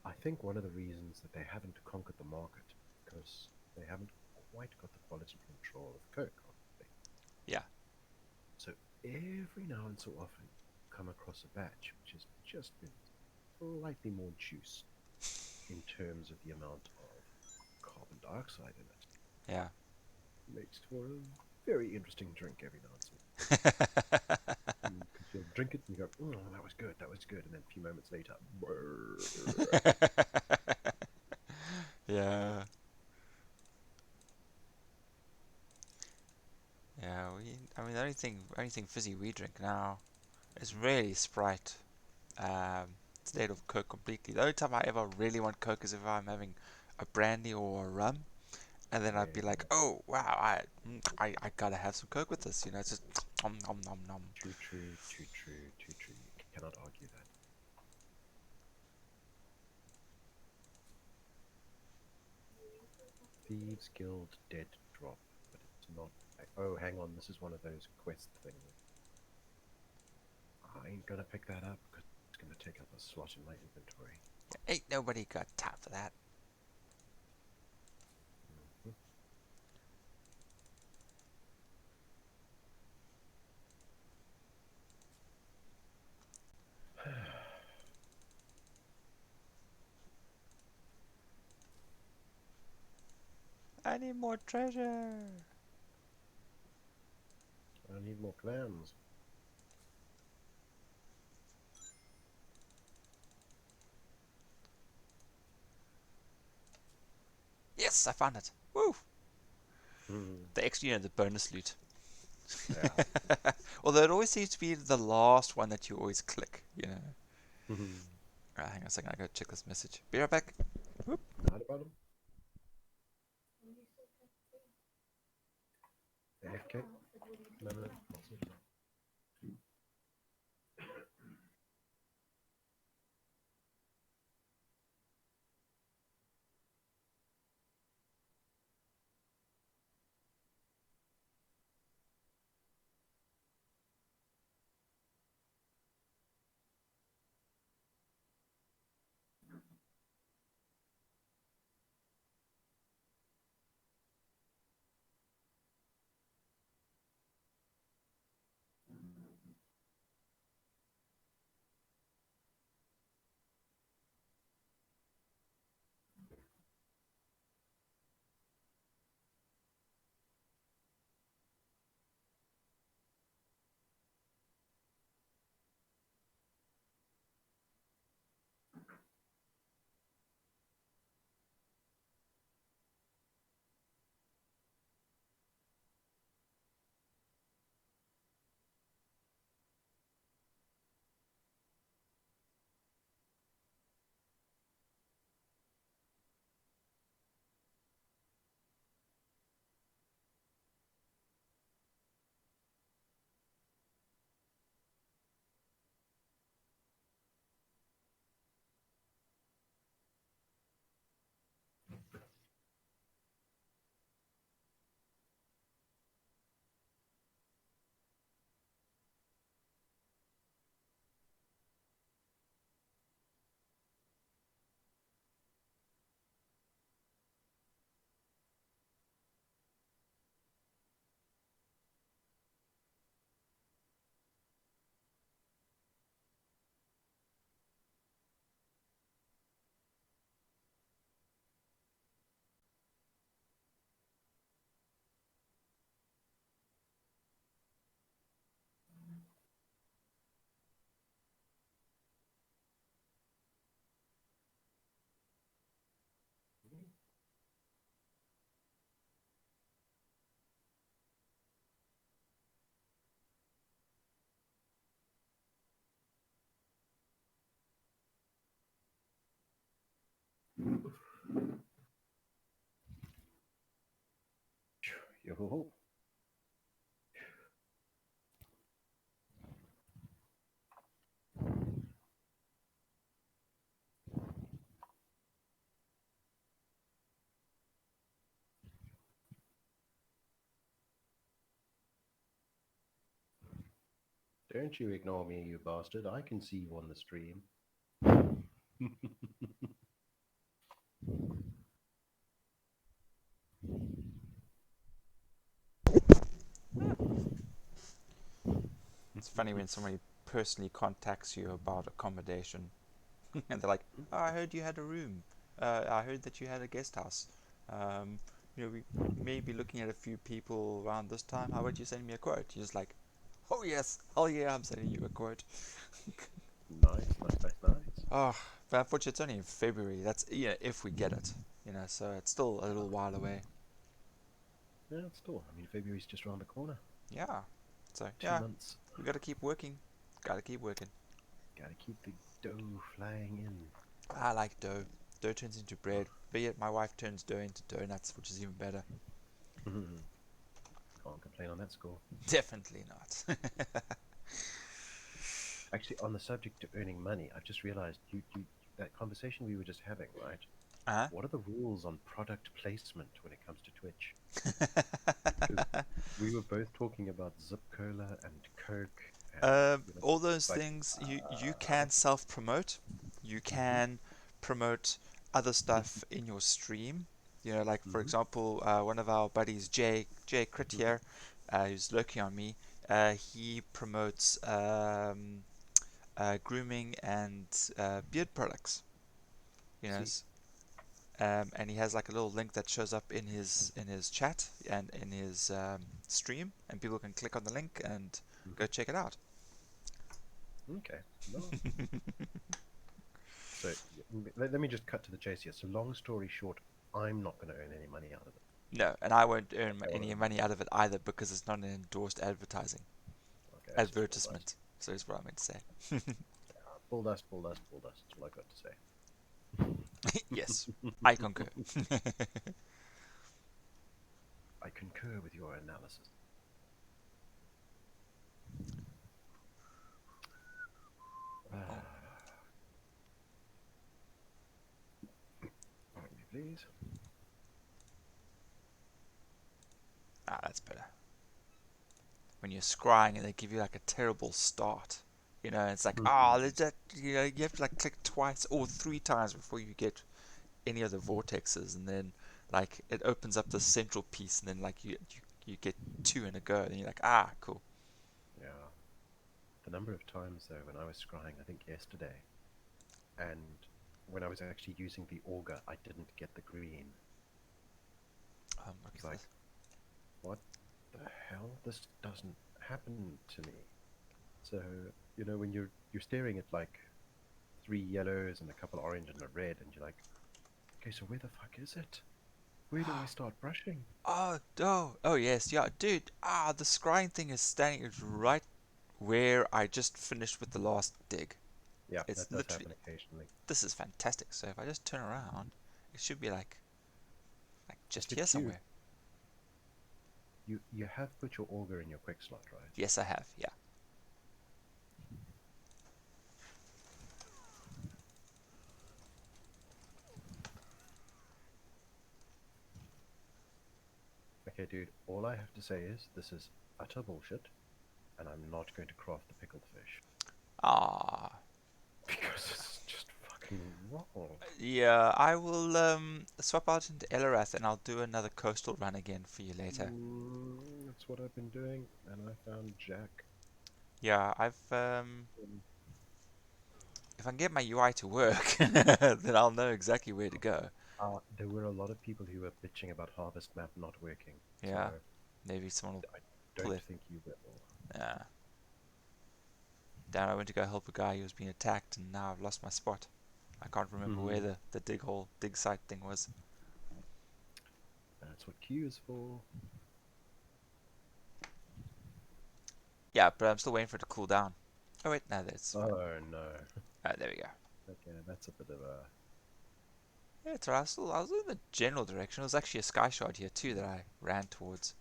Speaker 2: I think one of the reasons that they haven't conquered the market because they haven't quite got the quality control of Coke, obviously.
Speaker 1: Yeah.
Speaker 2: So every now and so often, you come across a batch which has just been slightly more juice in terms of the amount of carbon dioxide in it.
Speaker 1: Yeah.
Speaker 2: Makes for a very interesting drink every now and so. Because you'll drink it and you go, "Oh, that was good," and then a few moments later, brrr.
Speaker 1: Yeah. Yeah. I mean, the only thing fizzy we drink now is really Sprite. Instead of Coke completely. The only time I ever really want Coke is if I'm having a brandy or a rum, and then I'd be like,
Speaker 2: Yeah,
Speaker 1: oh wow, I gotta have some Coke with this. It's just nom nom nom nom.
Speaker 2: too true, too true, too true. You cannot argue that. Thieves Guild dead drop, but it's not. Oh, hang on, this is one of those quest things. I ain't gonna pick that up because it's gonna take up a slot in my inventory.
Speaker 1: Ain't nobody got time for that.
Speaker 2: Mhm.
Speaker 1: I need more treasure.
Speaker 2: I need more clams.
Speaker 1: Yes, I found it. Woo!
Speaker 2: Mm.
Speaker 1: The extra, the bonus loot.
Speaker 2: Yeah.
Speaker 1: Although it always seems to be the last one that you always click.
Speaker 2: Mhm.
Speaker 1: Alright, hang on a second, I gotta check this message. Be right back. Whoop.
Speaker 2: Not a problem. AFK? No, no, no. Yo-ho-ho. Don't you ignore me, you bastard. I can see you on the stream.
Speaker 1: It's funny when somebody personally contacts you about accommodation and they're like, oh, I heard you had a room. I heard that you had a guest house. Um, we may be looking at a few people around this time. How about you send me a quote? You're just like, oh yes, hell yeah, I'm sending you a quote.
Speaker 2: Nice, nice, nice, nice.
Speaker 1: Oh, but unfortunately, it's only in February. That's if we get it. So it's still a little while away.
Speaker 2: Yeah, still. I mean, February's just around the corner.
Speaker 1: Yeah. So
Speaker 2: 2 months.
Speaker 1: we gotta keep working. Gotta keep working.
Speaker 2: Gotta keep the dough flying in.
Speaker 1: I like dough. Dough turns into bread. But yet my wife turns dough into donuts, which is even better.
Speaker 2: Can't complain on that score.
Speaker 1: Definitely not.
Speaker 2: Actually, on the subject of earning money, I've just realized that conversation we were just having, right?
Speaker 1: Uh-huh.
Speaker 2: What are the rules on product placement when it comes to Twitch? Because we were both talking about Zip Cola and Coke and
Speaker 1: All those
Speaker 2: like
Speaker 1: things you can self promote. You
Speaker 2: hmm
Speaker 1: can promote other stuff in your stream. Like for
Speaker 2: hmm
Speaker 1: example, one of our buddies, Jay Crit here, who's lurking on me. He promotes grooming and beard products. You know,
Speaker 2: see,
Speaker 1: and he has like a little link that shows up in his chat and in his stream, and people can click on the link and go
Speaker 2: Hmm.
Speaker 1: check it out.
Speaker 2: Okay. No. So let me just cut to the chase here. So long story short, I'm not going to earn any money out of it.
Speaker 1: No, and I won't earn
Speaker 2: Okay, what
Speaker 1: any
Speaker 2: I'm
Speaker 1: money
Speaker 2: hearing.
Speaker 1: out of it either because it's not an endorsed
Speaker 2: Okay, it's just bull dust.
Speaker 1: advertisement. So is what I meant to say.
Speaker 2: Bull dust, bull dust, bull dust. That's all I got
Speaker 1: Yes,
Speaker 2: to
Speaker 1: I concur.
Speaker 2: say. I concur with your analysis.
Speaker 1: Oh,
Speaker 2: Pardon me, please.
Speaker 1: that's better. When you're scrying and they give you like a terrible start, you know, it's like, you know, you have to like click twice or three times before you get any of the vortexes, and then like it opens up the central piece, and then like you get two in a go, and you're like, cool.
Speaker 2: Yeah. The number of times though when I was scrying, I think yesterday, and when I was actually using the auger, I didn't get the green.
Speaker 1: Look
Speaker 2: It's
Speaker 1: at
Speaker 2: like,
Speaker 1: this.
Speaker 2: what the hell? This doesn't happen to me. So, you know, when you're staring at like three yellows and a couple orange and a red, and you're like, okay, so where the fuck is it? Where do I start brushing?
Speaker 1: Oh yes, yeah, dude. The scrying thing is standing right where I just finished with the last dig.
Speaker 2: Yeah,
Speaker 1: It's
Speaker 2: that does
Speaker 1: literally,
Speaker 2: happen occasionally.
Speaker 1: this is fantastic. So if I just turn around, it should be like just
Speaker 2: But
Speaker 1: here
Speaker 2: Q,
Speaker 1: somewhere.
Speaker 2: you have put your auger in your quick slot, right?
Speaker 1: Yes, I have. Yeah.
Speaker 2: Okay, dude, all I have to say is this is utter bullshit, and I'm not going to craft the pickled fish.
Speaker 1: Ah.
Speaker 2: Because it's just fucking wrong.
Speaker 1: Yeah, I will swap out into Elarath and I'll do another coastal run again for you later.
Speaker 2: That's what I've been doing, and I found Jack.
Speaker 1: Yeah, I've
Speaker 2: Um,
Speaker 1: if I can get my UI to work, then I'll know exactly where to go.
Speaker 2: there were a lot of people who were bitching about Harvest Map not working, so
Speaker 1: Yeah, maybe someone will
Speaker 2: I
Speaker 1: pull
Speaker 2: don't
Speaker 1: it.
Speaker 2: think you will.
Speaker 1: Yeah. Down I went to go help a guy who was being attacked, and now I've lost my spot. I can't remember where the dig site thing was.
Speaker 2: That's what Q is for.
Speaker 1: Yeah, but I'm still waiting for it to cool down. Oh wait, no, that's fine.
Speaker 2: Oh no.
Speaker 1: There we go.
Speaker 2: Okay, that's a bit of a.
Speaker 1: Yeah, it's alright. I was in the general direction. It was actually a sky shard here too that I ran towards.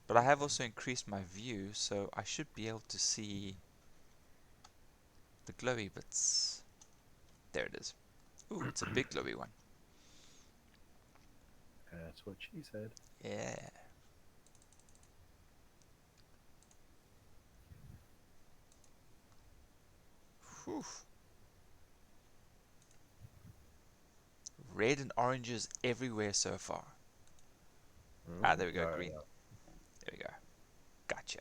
Speaker 1: But I have
Speaker 2: Okay.
Speaker 1: also increased my view, so I should be able to see the glowy bits. There it is. Ooh, it's a big glowy one.
Speaker 2: That's what she said.
Speaker 1: Yeah. Whew. Red and oranges everywhere so far. There we go,
Speaker 2: Oh,
Speaker 1: green.
Speaker 2: yeah.
Speaker 1: There we go. Gotcha.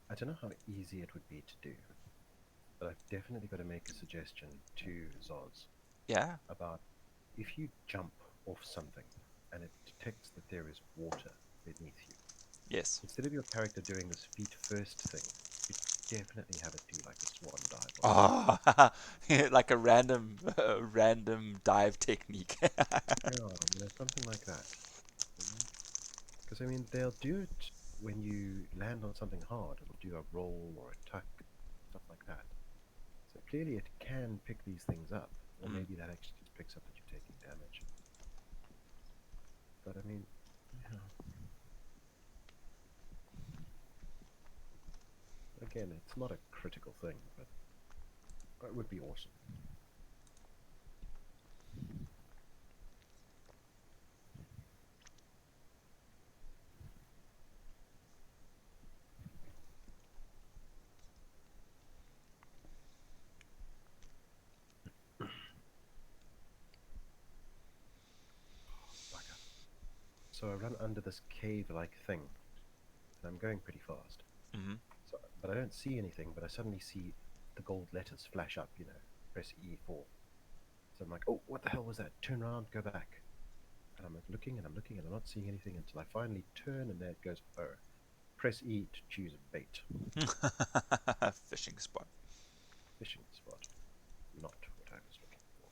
Speaker 2: I don't know how easy it would be to do, but I've definitely got to make a suggestion to Zoz
Speaker 1: Yeah.
Speaker 2: about if you jump off something and it detects that there is water beneath you,
Speaker 1: Yes.
Speaker 2: instead of your character doing this feet first thing, you definitely have it do like a swan dive or something.
Speaker 1: Oh, like a random dive technique.
Speaker 2: Yeah, something like that. Because I mean, they'll do it when you land on something hard. It'll do a roll or a tuck, stuff like that. So clearly, it can pick these things up, or
Speaker 1: Mm.
Speaker 2: maybe that actually just picks up that you're taking damage. But I mean, yeah. Again, it's not a critical thing, but it would be awesome. So I run under this cave-like thing, and I'm going pretty fast.
Speaker 1: Mm-hmm.
Speaker 2: So, but I don't see anything. But I suddenly see the gold letters flash up. Press E4. So I'm like, oh, what the hell was that? Turn around, go back. And I'm like looking and I'm looking and I'm not seeing anything until I finally turn and there it goes, oh, press E to choose a bait.
Speaker 1: Fishing spot.
Speaker 2: Fishing spot. Not what I was looking for.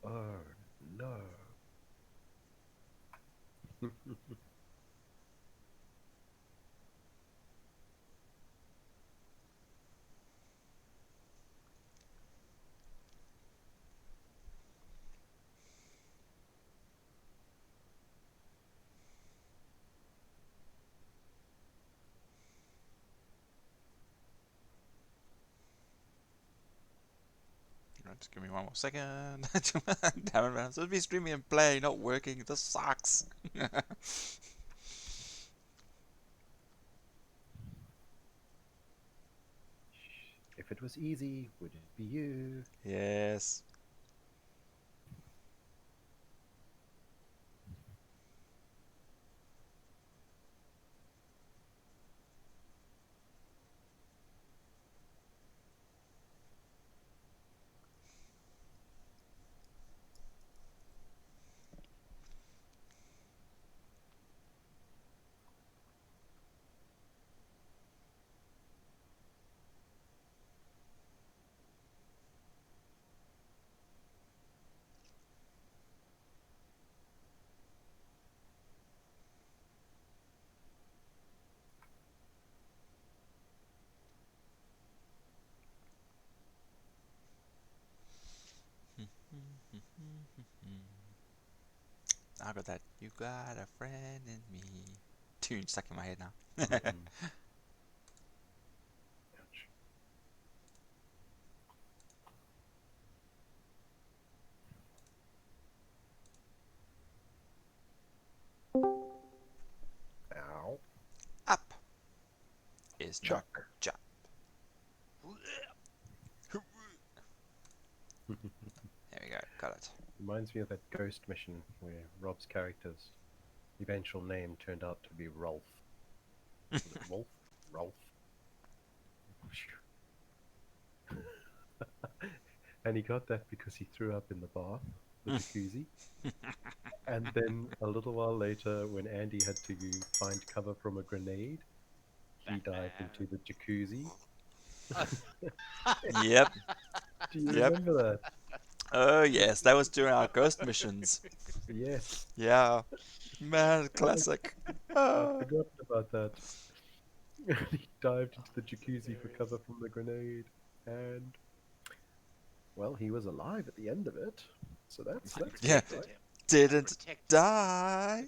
Speaker 2: Oh no.
Speaker 1: Just give me one more second. Damn it, man. I'm supposed to be streaming and play, not working. This sucks.
Speaker 2: If it was easy, would it be you?
Speaker 1: Yes. I got that. You got a friend in me. Tune stuck in my head now.
Speaker 2: Ouch. Ow.
Speaker 1: Up is not
Speaker 2: Chuck.
Speaker 1: jump. There we go. Got it.
Speaker 2: Reminds me of that ghost mission where Rob's character's eventual name turned out to be Rolf. Was it Wolf? Rolf? And he got that because he threw up in the bath, the jacuzzi. And then a little while later, when Andy had to find cover from a grenade, he dived into the jacuzzi.
Speaker 1: Yep.
Speaker 2: Do you
Speaker 1: Yep.
Speaker 2: remember that?
Speaker 1: Oh yes, that was during our ghost missions.
Speaker 2: Yes.
Speaker 1: Yeah. Man, classic.
Speaker 2: I'd
Speaker 1: Oh.
Speaker 2: forgotten about that. He dived into the jacuzzi for cover from the grenade, and well, he was alive at the end of it. So that's
Speaker 1: Yeah.
Speaker 2: good, right?
Speaker 1: Didn't die.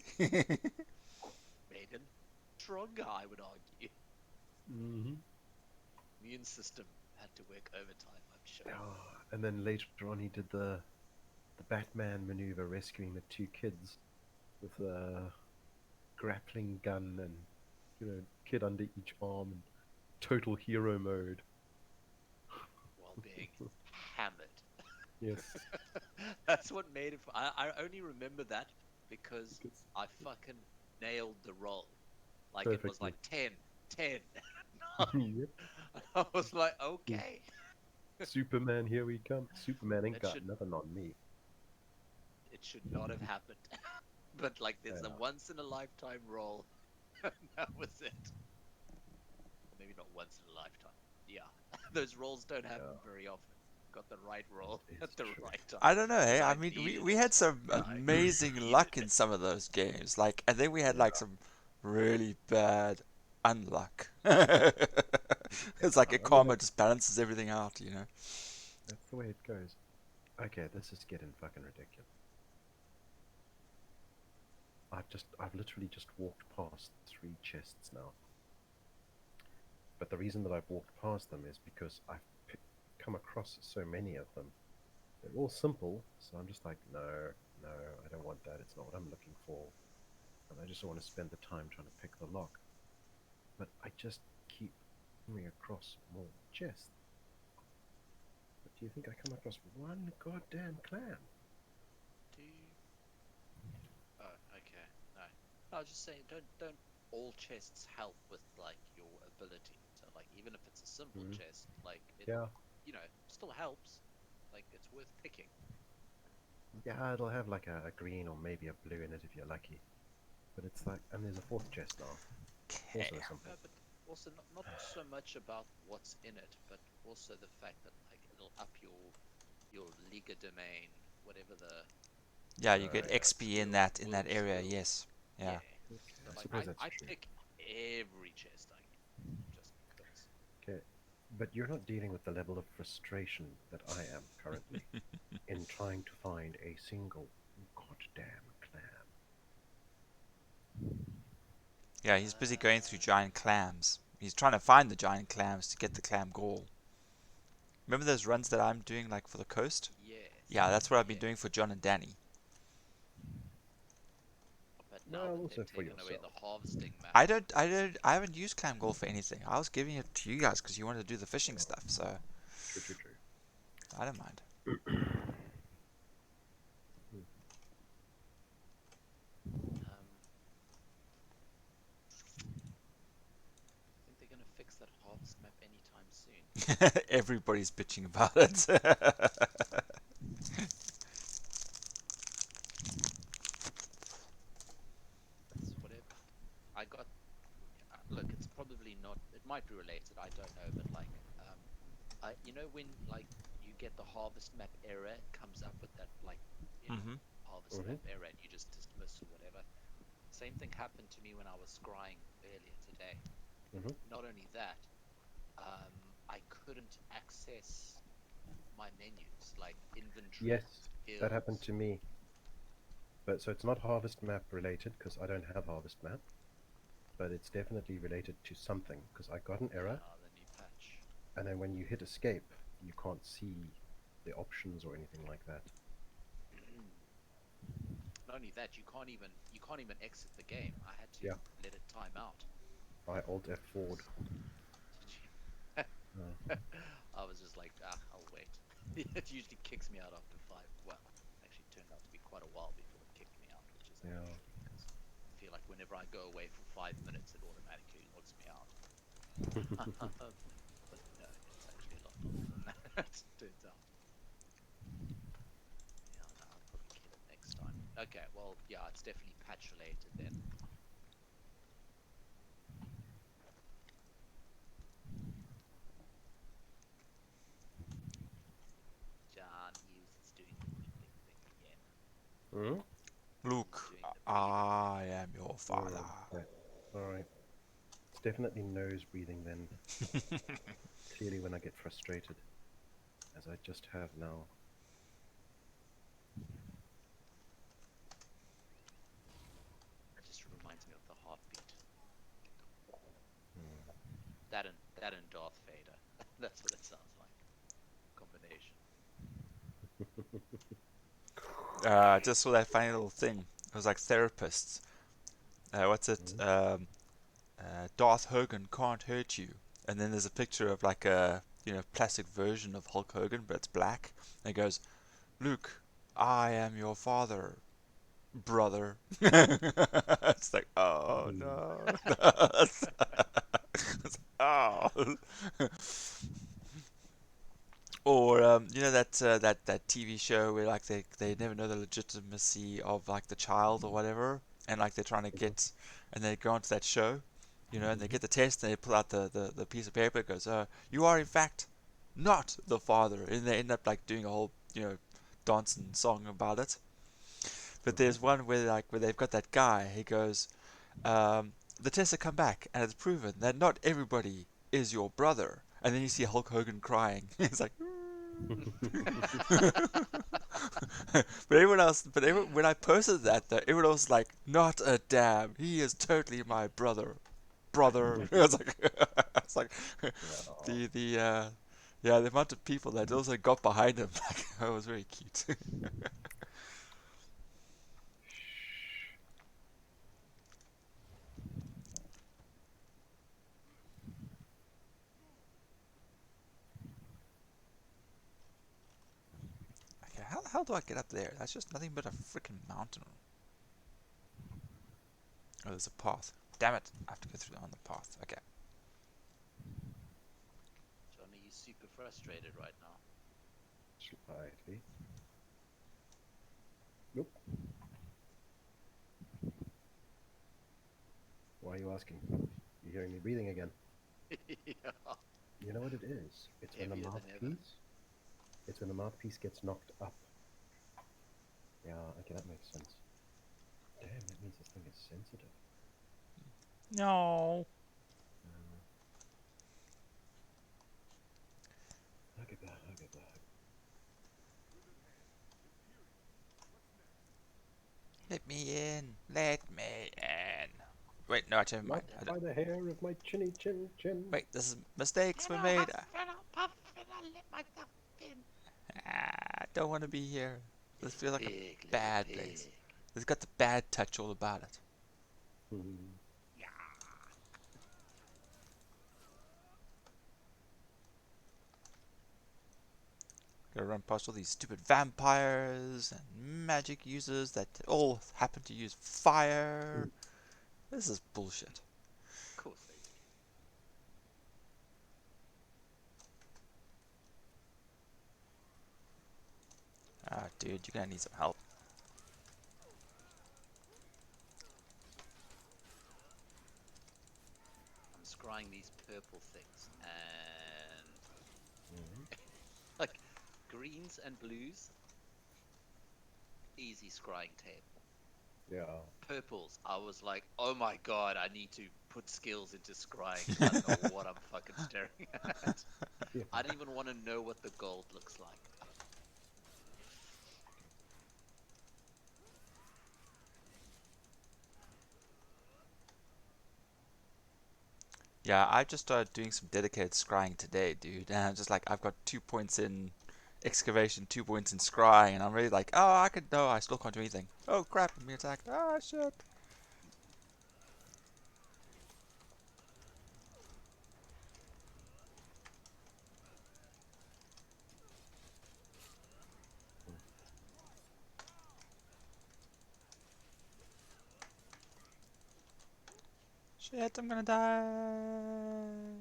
Speaker 3: Made him stronger, I would argue.
Speaker 2: Mm-hmm.
Speaker 3: Immune system had to work overtime, I'm sure.
Speaker 2: Oh, and then later on, he did the Batman maneuver, rescuing the two kids with a grappling gun and kid under each arm, and total hero mode.
Speaker 3: While being hammered.
Speaker 2: Yes.
Speaker 3: That's what made it. I only remember that because
Speaker 2: Because
Speaker 3: I fucking nailed the roll. Like it was
Speaker 2: perfectly.
Speaker 3: like 10, 10. 9.
Speaker 2: Yep.
Speaker 3: I was like, okay.
Speaker 2: Superman, here we come. Superman ain't
Speaker 3: It
Speaker 2: got
Speaker 3: should
Speaker 2: nothing on me.
Speaker 3: it should not have happened. But like there's a
Speaker 2: Yeah.
Speaker 3: once in a lifetime roll. That was it. Or maybe not once in a lifetime. Yeah. Those rolls don't happen
Speaker 2: Yeah,
Speaker 3: very often. Got the right roll
Speaker 2: that
Speaker 3: at
Speaker 2: is
Speaker 3: the
Speaker 2: true.
Speaker 3: right time.
Speaker 1: I don't know, hey?
Speaker 3: And
Speaker 1: I
Speaker 3: I
Speaker 1: mean, we,
Speaker 3: needed
Speaker 1: we
Speaker 3: it.
Speaker 1: had some
Speaker 3: I
Speaker 1: amazing
Speaker 3: needed
Speaker 1: luck in
Speaker 3: it.
Speaker 1: some of those games. Like, and then we had like
Speaker 2: Yeah.
Speaker 1: some really bad unluck.
Speaker 2: Yeah.
Speaker 1: It's like a
Speaker 2: I mean,
Speaker 1: karma just balances everything out, you know?
Speaker 2: that's the way it goes. Okay, this is getting fucking ridiculous. I've literally just walked past 3 chests now. But the reason that I've walked past them is because come across so many of them. They're all simple, so I'm just like, no, no, I don't want that. It's not what I'm looking for. And I just want to spend the time trying to pick the lock. But I just keep coming across more chests. But do you think I come across one goddamn clam?
Speaker 3: Do you... Oh, okay. No. I was just saying, don't all chests help with like your ability? So like even if it's a simple
Speaker 2: Mm,
Speaker 3: chest, like it,
Speaker 2: yeah,
Speaker 3: still helps. Like it's worth picking.
Speaker 2: yeah, it'll have like a green or maybe a blue in it if you're lucky. But it's like, and there's a fourth chest now.
Speaker 1: Okay.
Speaker 2: Also simple.
Speaker 3: No, but also not so much about what's in it, but also the fact that like it'll up your Liga domain, whatever the
Speaker 1: Yeah, you get XP in
Speaker 3: skill,
Speaker 1: that
Speaker 3: work
Speaker 1: area.
Speaker 3: skill.
Speaker 1: Yes. Yeah.
Speaker 3: Yeah.
Speaker 2: Okay,
Speaker 3: So
Speaker 2: I
Speaker 3: like
Speaker 2: suppose that's
Speaker 3: I
Speaker 2: true.
Speaker 3: pick every chest I get just because.
Speaker 2: Okay, but you're not dealing with the level of frustration that I am currently in trying to find a single goddamn clam.
Speaker 1: Yeah, he's busy going through giant clams. He's trying to find the giant clams to get the clam gall. Remember those runs that I'm doing, like for the coast?
Speaker 3: Yes,
Speaker 1: Yeah, that's what I've been
Speaker 3: yeah.
Speaker 1: doing for John and Danny.
Speaker 3: But now
Speaker 2: Well,
Speaker 3: that
Speaker 2: also
Speaker 3: they've
Speaker 2: for
Speaker 3: taken away the
Speaker 2: yourself.
Speaker 3: harvesting map,
Speaker 1: I haven't used clam gall for anything. I was giving it to you guys because you wanted to do the fishing
Speaker 2: Oh,
Speaker 1: stuff, so
Speaker 2: true, true, true.
Speaker 1: I don't mind.
Speaker 3: um, think they're gonna fix that harvest map anytime soon.
Speaker 1: Everybody's bitching about it.
Speaker 3: It's whatever. I got look. It's probably not. It might be related. I don't know, but like, when like you get the harvest map error, it comes up with that like,
Speaker 1: hmm
Speaker 3: harvest
Speaker 2: Mm-hmm.
Speaker 3: map error, and you just dismiss or whatever. Same thing happened to me when I was scrying earlier today.
Speaker 2: Mm-hmm.
Speaker 3: Not only that, I couldn't access my menus like inventory,
Speaker 2: Yes, that happened
Speaker 3: skills.
Speaker 2: to me. But so it's not harvest map related because I don't have harvest map, but it's definitely related to something because I got an error,
Speaker 3: Yeah, the new patch.
Speaker 2: and then when you hit escape, you can't see the options or anything like that.
Speaker 3: Not only that, you can't even exit the game. I had to
Speaker 2: Yeah,
Speaker 3: let it time out.
Speaker 2: I Alt F4'd.
Speaker 3: I was just like, I'll wait. It usually kicks me out after five. Well, actually, it turned out to be quite a while before it kicked me out, which is
Speaker 2: Yeah.
Speaker 3: unusual because I feel like whenever I go away for 5 minutes, it automatically logs me out. But no, it's actually a lot longer than that. Turns out. Yeah, no, I'll probably kill it next time. Okay, well, yeah, it's definitely patch related then. John Hughes is doing the breathing thing again.
Speaker 2: Hmm?
Speaker 3: He's
Speaker 1: Luke,
Speaker 3: doing the breathing thing.
Speaker 1: I am your father.
Speaker 2: Okay. All right. It's definitely nose breathing then. Clearly, when I get frustrated, as I just have now.
Speaker 3: It just reminds me of the heartbeat.
Speaker 2: Hmm.
Speaker 3: That and Darth Vader. That's what it sounds like. Combination.
Speaker 1: I just saw that funny little thing. It was like therapists. What's it?
Speaker 2: Hmm.
Speaker 1: Darth Hogan can't hurt you. And then there's a picture of like a plastic version of Hulk Hogan, but it's black. And it goes, Luke, I am your father, brother. It's like, oh
Speaker 2: Hmm.
Speaker 1: no. It's, oh. Or that TV show where like they never know the legitimacy of like the child or whatever, and like they're trying to
Speaker 2: Mhm.
Speaker 1: get, and they go onto that show, and they
Speaker 2: Mhm.
Speaker 1: get the test and they pull out the piece of paper. It goes, you are in fact not the father, and they end up like doing a whole dance and song about it. But
Speaker 2: Mhm.
Speaker 1: there's one where they've got that guy. He goes, the tests have come back and it's proven that not everybody is your brother. And then you see Hulk Hogan crying. It's like. But everyone else, when I posted that, though, everyone else was like, not a damn. He is totally my brother. brother. It's like
Speaker 2: Yeah.
Speaker 1: the yeah, the amount of people that also got behind him, like, that was very cute. Okay, how the hell do I get up there? That's just nothing but a freaking mountain. Oh, there's a path. Damn it! I have to go through on the path. Okay.
Speaker 3: Johnny, you super frustrated right now.
Speaker 2: Slightly. Nope. Why are you asking? You're hearing me breathing again.
Speaker 3: Yeah.
Speaker 2: You know what it is? It's when the
Speaker 3: Heavier than ever.
Speaker 2: mouthpiece. It's when the mouthpiece gets knocked up. Yeah. Okay, that makes sense. Damn, that means this thing is sensitive.
Speaker 1: No.
Speaker 2: Look at that. Look at that.
Speaker 1: Let me in. Let me in. Wait, no, I changed my
Speaker 2: Not
Speaker 1: mind. I
Speaker 2: by
Speaker 1: don't.
Speaker 2: the hair of my chinny chin chin.
Speaker 1: Wait, this is mistakes were
Speaker 3: And I'll
Speaker 1: made.
Speaker 3: huff and I'll puff and I'll let myself in.
Speaker 1: I don't want to be here. This feels like a
Speaker 3: Little
Speaker 1: bad place.
Speaker 3: pig.
Speaker 1: It's got the bad touch all about it.
Speaker 2: Hmm.
Speaker 3: Yeah.
Speaker 1: Gotta run past all these stupid vampires and magic users that all happen to use fire. This is bullshit.
Speaker 3: Of course they do.
Speaker 1: Ah, dude, you're gonna need some help.
Speaker 3: I'm scrying these purple things and
Speaker 2: Hmm.
Speaker 3: like greens and blues, easy scrying table.
Speaker 2: Yeah.
Speaker 3: Purples, I was like, oh my god, I need to put skills into scrying because I don't know what I'm fucking staring at.
Speaker 2: Yeah.
Speaker 3: I don't even want to know what the gold looks like.
Speaker 1: Yeah, I just started doing some dedicated scrying today, dude. And I'm just like, I've got 2 points in excavation, 2 points in scrying, and I'm really like, oh, I could, no, I still can't do anything. Oh crap, I'm being attacked. Ah, shit. Shit, I'm gonna die.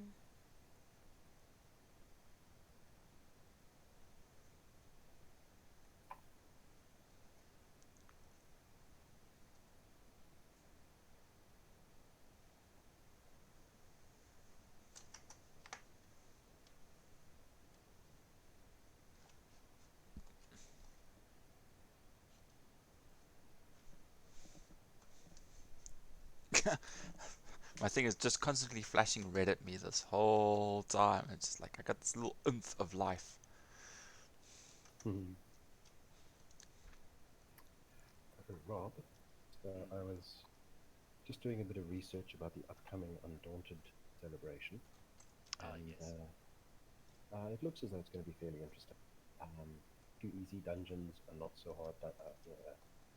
Speaker 1: My thing is just constantly flashing red at me this whole time. It's just like I got this little oomph of life.
Speaker 2: Hmm. Rob, so
Speaker 3: Mm.
Speaker 2: I was just doing a bit of research about the upcoming Undaunted celebration,
Speaker 3: Ah,
Speaker 2: and
Speaker 3: yes.
Speaker 2: it looks as though it's going to be fairly interesting. Two easy dungeons, a not so hard,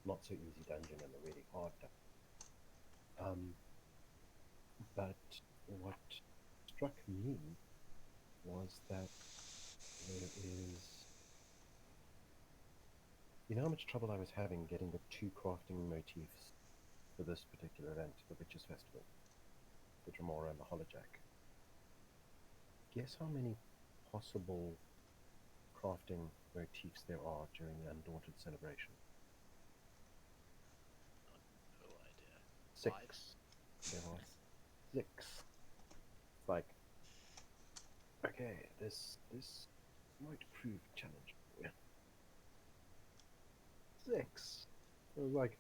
Speaker 2: not so easy dungeon, and a really hard dungeon. But what struck me was that there is, you know, how much trouble I was having getting the two crafting motifs for this particular event, the Witches Festival, the Dremora and the Holojack. Guess how many possible crafting motifs there are during the Undaunted celebration?
Speaker 3: No idea. 5?
Speaker 2: Six. There are six. It's like, okay, this might prove challenging for you. Six. I was like,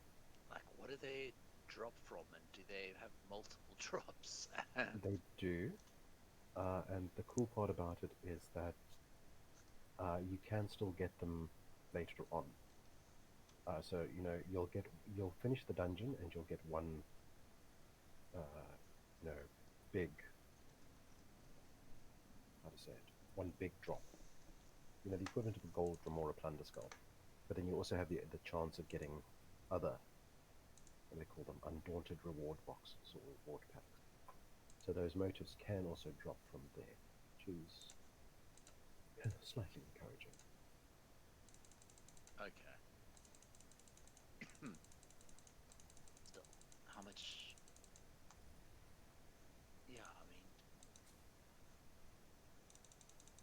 Speaker 3: Like, what do they drop from, and do they have multiple drops? And
Speaker 2: they do. And the cool part about it is that you can still get them later on. So you know you'll finish the dungeon and you'll get one, uh, you know, big, how to say it, one big drop. You know, the equivalent of a gold remora plunder skull. But then you also have the chance of getting other, what they call them, undaunted reward boxes or reward packs. So those motives can also drop from there, which is slightly encouraging.
Speaker 3: Okay. Still, how much? Yeah, I mean,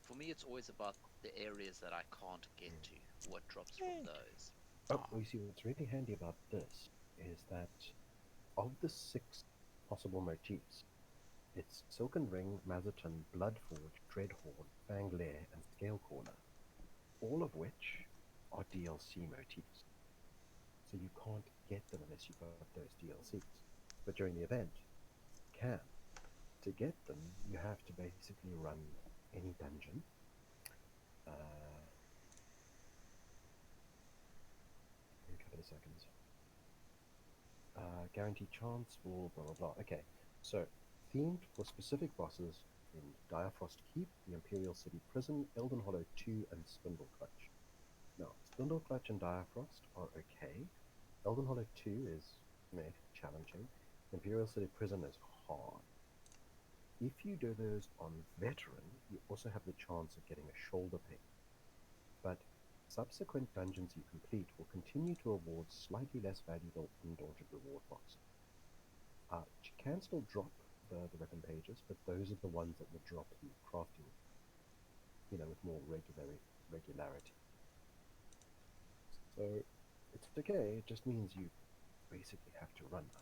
Speaker 3: for me, it's always about the areas that I can't get to. What drops from those?
Speaker 2: Oh, well, you see, what's really handy about this is that of the 6 possible motifs, it's Silken Ring, Mazzoton, Bloodforge, Dreadhorn, Fanglair, and Scalecorner, all of which are DLC motifs. So you can't get them unless you've got those DLCs. But during the event, you can. To get them, you have to basically run any dungeon. In a couple of seconds. Guaranteed chance for blah blah blah. Okay, so themed for specific bosses in Direfrost Keep, the Imperial City Prison, Elden Hollow 2, and Spindle Clutch. Now, Spindle Clutch and Direfrost are okay. Elden Hollow 2 is challenging. Imperial City Prison is hard. If you do those on Veteran, you also have the chance of getting a shoulder pain. But subsequent dungeons you complete will continue to award slightly less valuable Undaunted reward boxes. You can still drop the weapon pages, but those are the ones that will drop the crafting, with more regularity. So it's okay, it just means you basically have to run a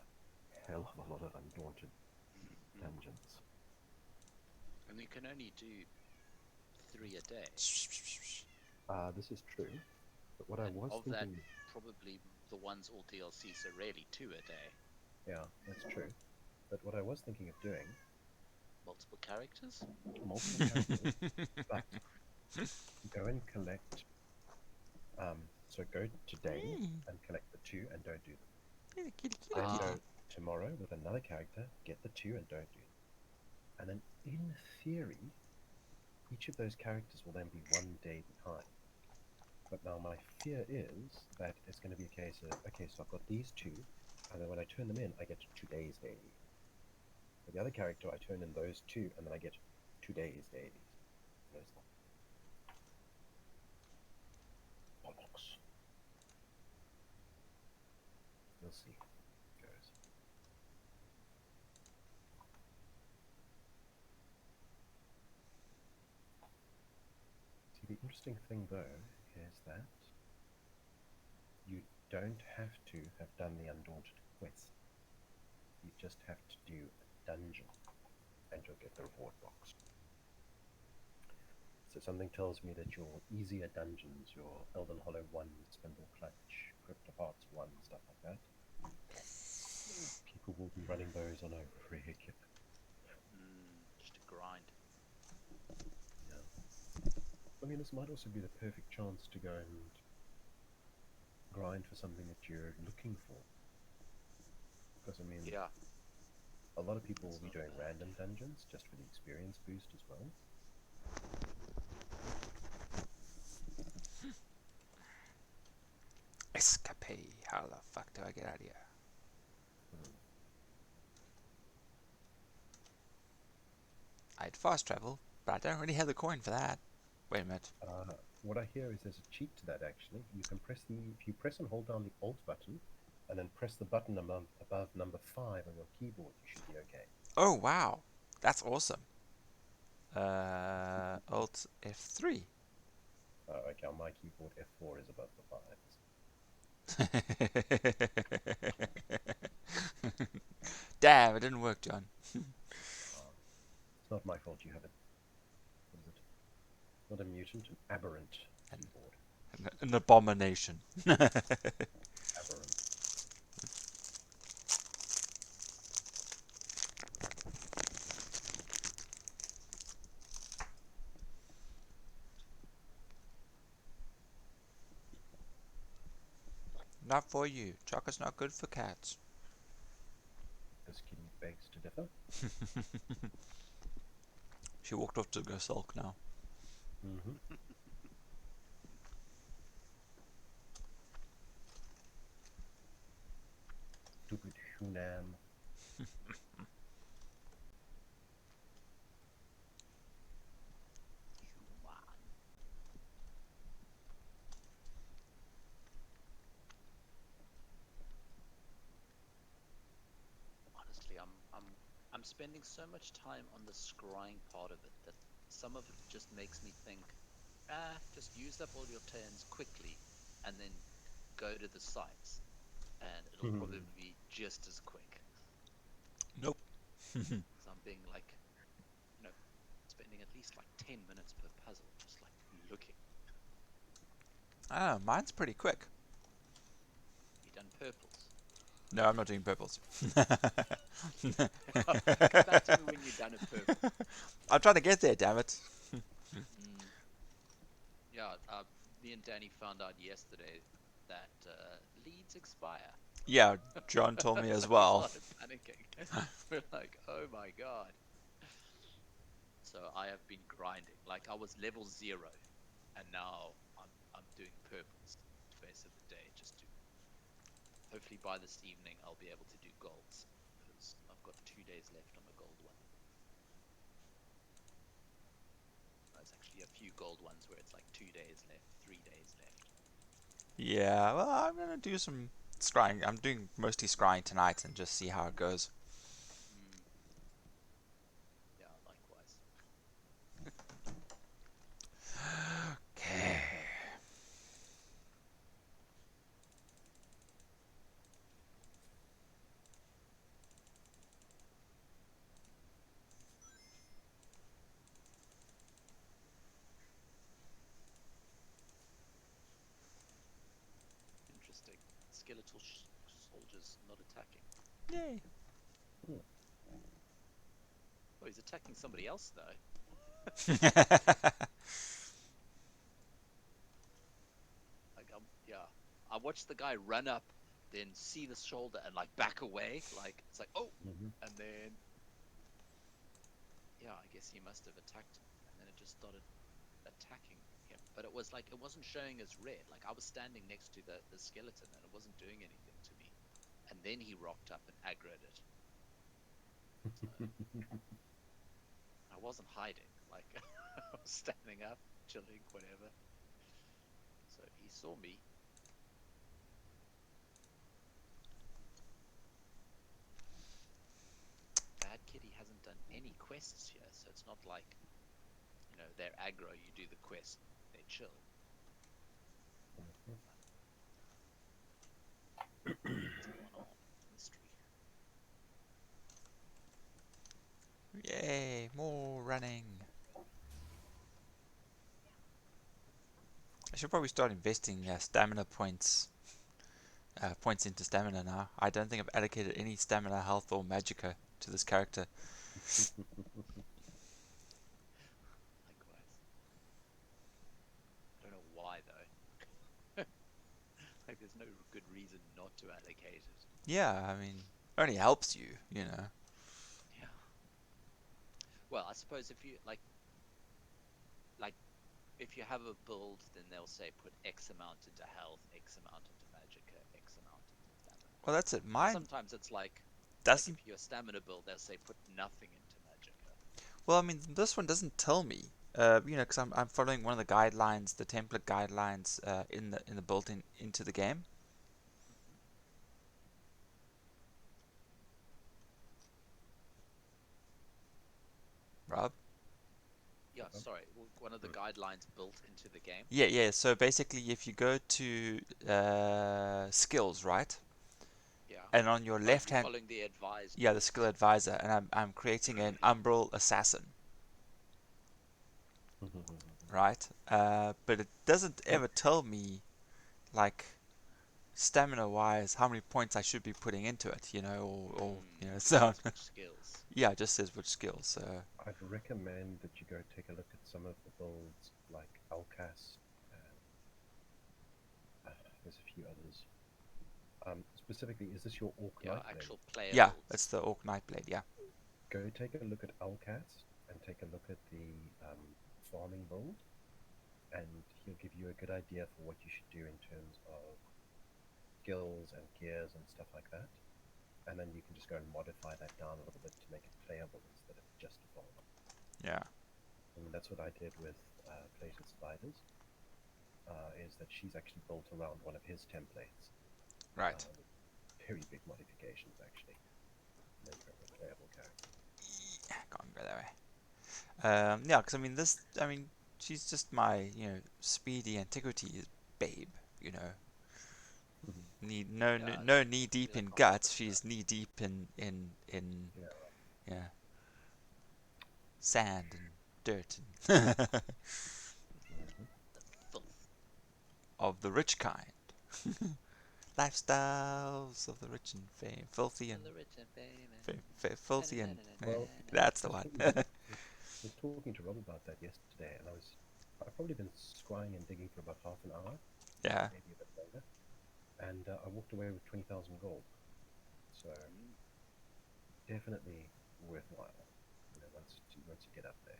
Speaker 2: hell of a lot of Undaunted dungeons.
Speaker 3: And you can only do 3 a day.
Speaker 2: This is true, but what I was
Speaker 3: Of
Speaker 2: thinking...
Speaker 3: that, probably the ones all DLC, so really 2 a day.
Speaker 2: Yeah, that's true. But what I was thinking of doing...
Speaker 3: Multiple characters?
Speaker 2: Multiple characters, but go and collect... so go today and collect the 2 and don't do them. Then go tomorrow with another character, get the 2 and don't do them. And then, in theory, each of those characters will then be 1 day behind. But now my fear is that it's going to be a case of, okay, so I've got these 2, and then when I turn them in, I get 2 days daily. For the other character, I turn in those 2, and then I get 2 days daily. Bollocks. We'll see how it goes. See, the interesting thing, though, is that you don't have to have done the Undaunted quest. You just have to do a dungeon, and you'll get the reward box. So something tells me that your easier dungeons, your Elden Hollow 1, Spindle Clutch, Crypt of Hearts 1, stuff like that, people will be running those on a regular.
Speaker 3: Just a grind.
Speaker 2: Yeah. I mean, this might also be the perfect chance to go and grind for something that you're looking for. Because, I mean,
Speaker 3: Yeah.
Speaker 2: a lot of people will be
Speaker 3: It's not
Speaker 2: doing
Speaker 3: bad.
Speaker 2: random dungeons just for the experience boost as well.
Speaker 1: Escape. How the fuck do I get out of here? I'd fast travel, but I don't really have the coin for that. Wait a minute.
Speaker 2: What I hear is there's a cheat to that, actually. You can press if you press and hold down the Alt button, and then press the button above number 5 on your keyboard, you should be okay.
Speaker 1: Oh, wow. That's awesome. Alt F3.
Speaker 2: Okay, on my keyboard, F4 is above the 5s.
Speaker 1: Damn, it didn't work, John.
Speaker 2: It's not my fault you have it. What is it? Not a mutant, an aberrant keyboard.
Speaker 1: An abomination.
Speaker 2: Aberrant.
Speaker 1: Not for you. Chocolate's not good for cats.
Speaker 2: This kitty begs to differ.
Speaker 1: She walked off to go sulk now.
Speaker 2: Mm-hmm. Stupid Hunan.
Speaker 3: Honestly, I'm spending so much time on the scrying part of it that some of it just makes me think, just use up all your turns quickly, and then go to the sites, and it'll probably be just as quick.
Speaker 1: Nope.
Speaker 3: So I'm being like, you know, spending at least like 10 minutes per puzzle, just like looking.
Speaker 1: Ah, mine's pretty quick.
Speaker 3: You done purples?
Speaker 1: No, I'm not doing purples.
Speaker 3: Come back to me when you're done a purple.
Speaker 1: I'm trying to get there, damn it.
Speaker 3: Mm. Yeah, me and Danny found out yesterday that leads expire.
Speaker 1: Yeah, John told me as
Speaker 3: So we
Speaker 1: well.
Speaker 3: started panicking. We're like, oh my god. So I have been grinding. Like I was level 0, and now I'm doing purples space of the day just to hopefully by this evening I'll be able to do golds because I've got 2 days left on the gold one. There's actually a few gold ones where it's like 2 days left, 3 days left.
Speaker 1: Yeah, well, I'm gonna do some scrying. I'm doing mostly scrying tonight and just see how it goes.
Speaker 3: Mm. Yeah, likewise.
Speaker 1: Okay.
Speaker 3: Interesting. Skeletal soldiers not attacking.
Speaker 1: Yay.
Speaker 3: Oh, he's attacking somebody else though. Like yeah. I watched the guy run up, then see the shoulder and like back away. Like it's like oh,
Speaker 2: Mm-hmm.
Speaker 3: and then yeah, I guess he must have attacked him, and then it just started attacking him. But it was like it wasn't showing as red. Like I was standing next to the skeleton and it wasn't doing anything to me. And then he rocked up and aggroed it. So I wasn't hiding. Like I was standing up, chilling, whatever. So he saw me. Bad Kitty hasn't done any quests here, so it's not like, you know, they're aggro, you do the quest, they chill. What's going on? Mystery.
Speaker 1: Yay, more running. I should probably start investing stamina points. Points into stamina now. I don't think I've allocated any stamina, health, or magicka to this character.
Speaker 3: Likewise. I don't know why though. Like there's no good reason not to allocate it.
Speaker 1: Yeah, I mean, only helps you, you know.
Speaker 3: Yeah. Well, I suppose if you like if you have a build, then they'll say put X amount into health, X amount into magicka, X amount into stamina.
Speaker 1: Well, that's it.
Speaker 3: But
Speaker 1: Mine
Speaker 3: sometimes it's like
Speaker 1: doesn't.
Speaker 3: if you're a stamina build, they'll say put nothing into magicka.
Speaker 1: Well, I mean, this one doesn't tell me. You know, because I'm following one of the guidelines, the template guidelines in the built-in into the game. Rob.
Speaker 3: Yeah, sorry. One of the guidelines built into the game.
Speaker 1: Yeah, yeah. So basically, if you go to skills, right,
Speaker 3: Yeah.
Speaker 1: and on your
Speaker 3: Oh,
Speaker 1: left
Speaker 3: you're
Speaker 1: hand,
Speaker 3: following the advised
Speaker 1: yeah, the
Speaker 3: rules.
Speaker 1: skill advisor, and I'm creating an umbral assassin, right? But it doesn't ever tell me like stamina wise how many points I should be putting into it, you know, or you know, so
Speaker 3: Says which skills.
Speaker 1: yeah, it just says which skills. So
Speaker 2: I'd recommend that you go take a look at some of the builds like Alcas and there's a few others. specifically, is this your Orc
Speaker 3: Yeah,
Speaker 2: Knight blade?
Speaker 3: actual player
Speaker 1: Yeah,
Speaker 3: builds.
Speaker 1: it's the Orc Night Blade. Yeah.
Speaker 2: Go take a look at Owlcats and take a look at the farming build, and he'll give you a good idea for what you should do in terms of skills and gears and stuff like that. And then you can just go and modify that down a little bit to make it playable instead of just a farmer.
Speaker 1: Yeah.
Speaker 2: And that's what I did with Plated Spiders, is that she's actually built around one of his templates.
Speaker 1: Right.
Speaker 2: With very big modifications, actually, to make her a playable character.
Speaker 1: Can't go that way. Yeah, because I mean this. I mean, she's just my speedy Antiquity babe. You know,
Speaker 3: Yeah,
Speaker 1: no
Speaker 3: I
Speaker 1: knee
Speaker 3: feel
Speaker 1: deep
Speaker 3: like
Speaker 1: in
Speaker 3: on top
Speaker 1: guts.
Speaker 3: of that.
Speaker 1: She's knee deep in
Speaker 2: Yeah,
Speaker 1: yeah sand and dirt and
Speaker 2: mm-hmm.
Speaker 3: The filth.
Speaker 1: of the rich kind. Lifestyles of the rich and filthy and
Speaker 3: The rich and famous.
Speaker 1: filthy and
Speaker 2: Well,
Speaker 1: that's
Speaker 2: I
Speaker 1: the
Speaker 2: was
Speaker 1: one.
Speaker 2: talking to Rob about that yesterday, and I've probably been scrying and digging for about half an hour,
Speaker 1: Yeah.
Speaker 2: maybe a bit longer, and I walked away with 20,000 gold. So definitely worthwhile, once you get up there.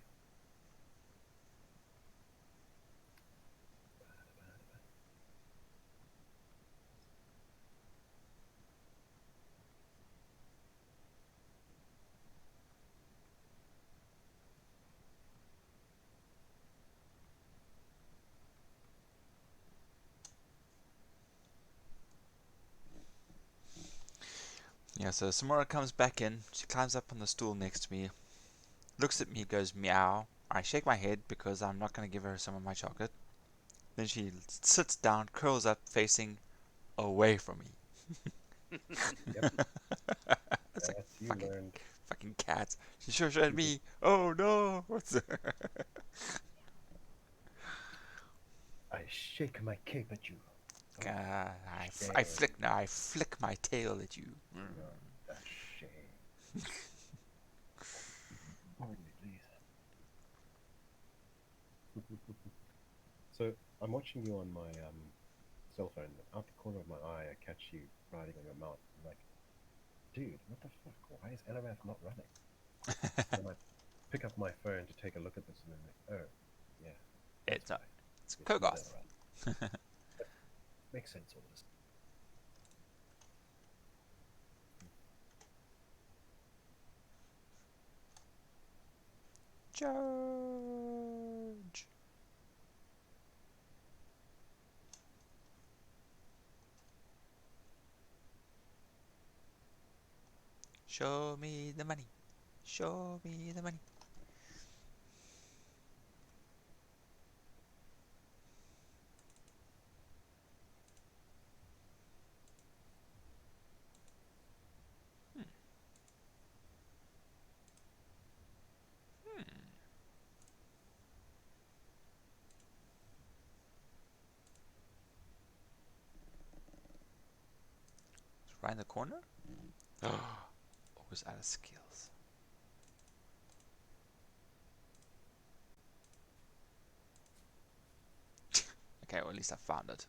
Speaker 1: Yeah, so Samora comes back in. She climbs up on the stool next to me, looks at me, goes meow. I shake my head because I'm not going to give her some of my chocolate. Then she sits down, curls up, facing away from me.
Speaker 2: Yep,
Speaker 1: It's like
Speaker 2: as you
Speaker 1: fucking
Speaker 2: learned.
Speaker 1: fucking cats. She sure at me. Oh no!
Speaker 2: I shake my cape at you. Oh,
Speaker 1: I
Speaker 2: shame.
Speaker 1: flick now. I flick my tail at you.
Speaker 2: Oh, a shame. Pardon me, please. So I'm watching you on my cell phone. Out the corner of my eye, I catch you riding on your mount. I'm like, dude, what the fuck? Why is LMF not running? And then I pick up my phone to take a look at this, and then like, oh, yeah, that's
Speaker 1: It's not.
Speaker 2: why.
Speaker 1: It's
Speaker 2: It's not
Speaker 1: Kogoth.
Speaker 2: LRF. Makes sense, all this.
Speaker 1: Charge. Show me the money. Show me the money. Hmm. Hmm. It's right in the corner. Always out of skills. Okay, well at least I found it.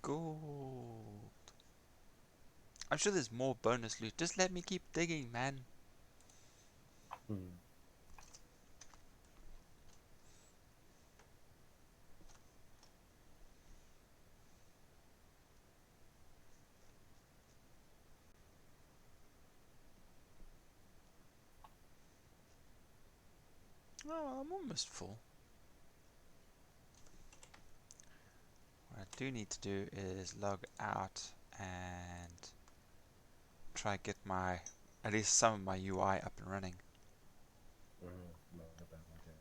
Speaker 1: Gold. I'm sure there's more bonus loot. Just let me keep digging, man.
Speaker 2: Hmm.
Speaker 1: Oh, I'm almost full. What I do need to do is log out and try get my at least some of my UI up and running.
Speaker 2: Not a bad idea.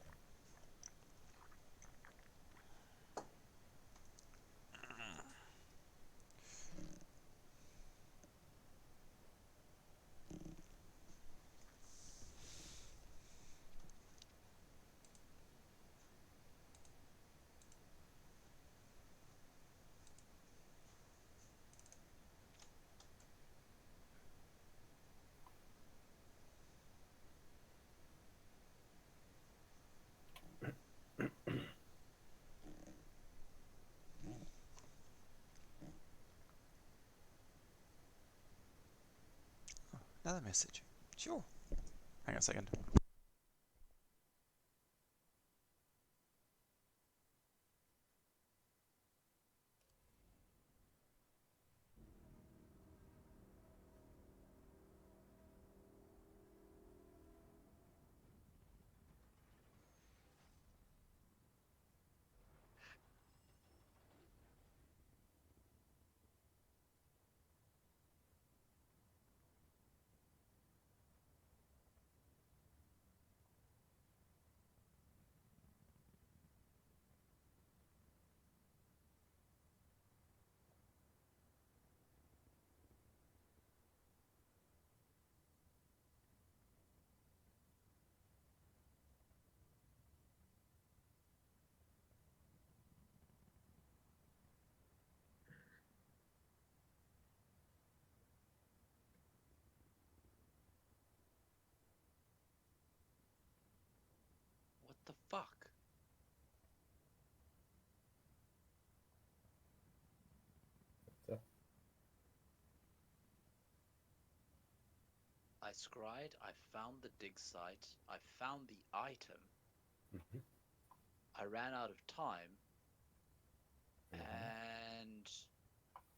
Speaker 1: Another message. Sure. Hang on a second.
Speaker 3: What the fuck?
Speaker 2: So,
Speaker 3: I scried, I found the dig site, I found the item,
Speaker 2: mhm,
Speaker 3: I ran out of time,
Speaker 2: mhm.
Speaker 3: and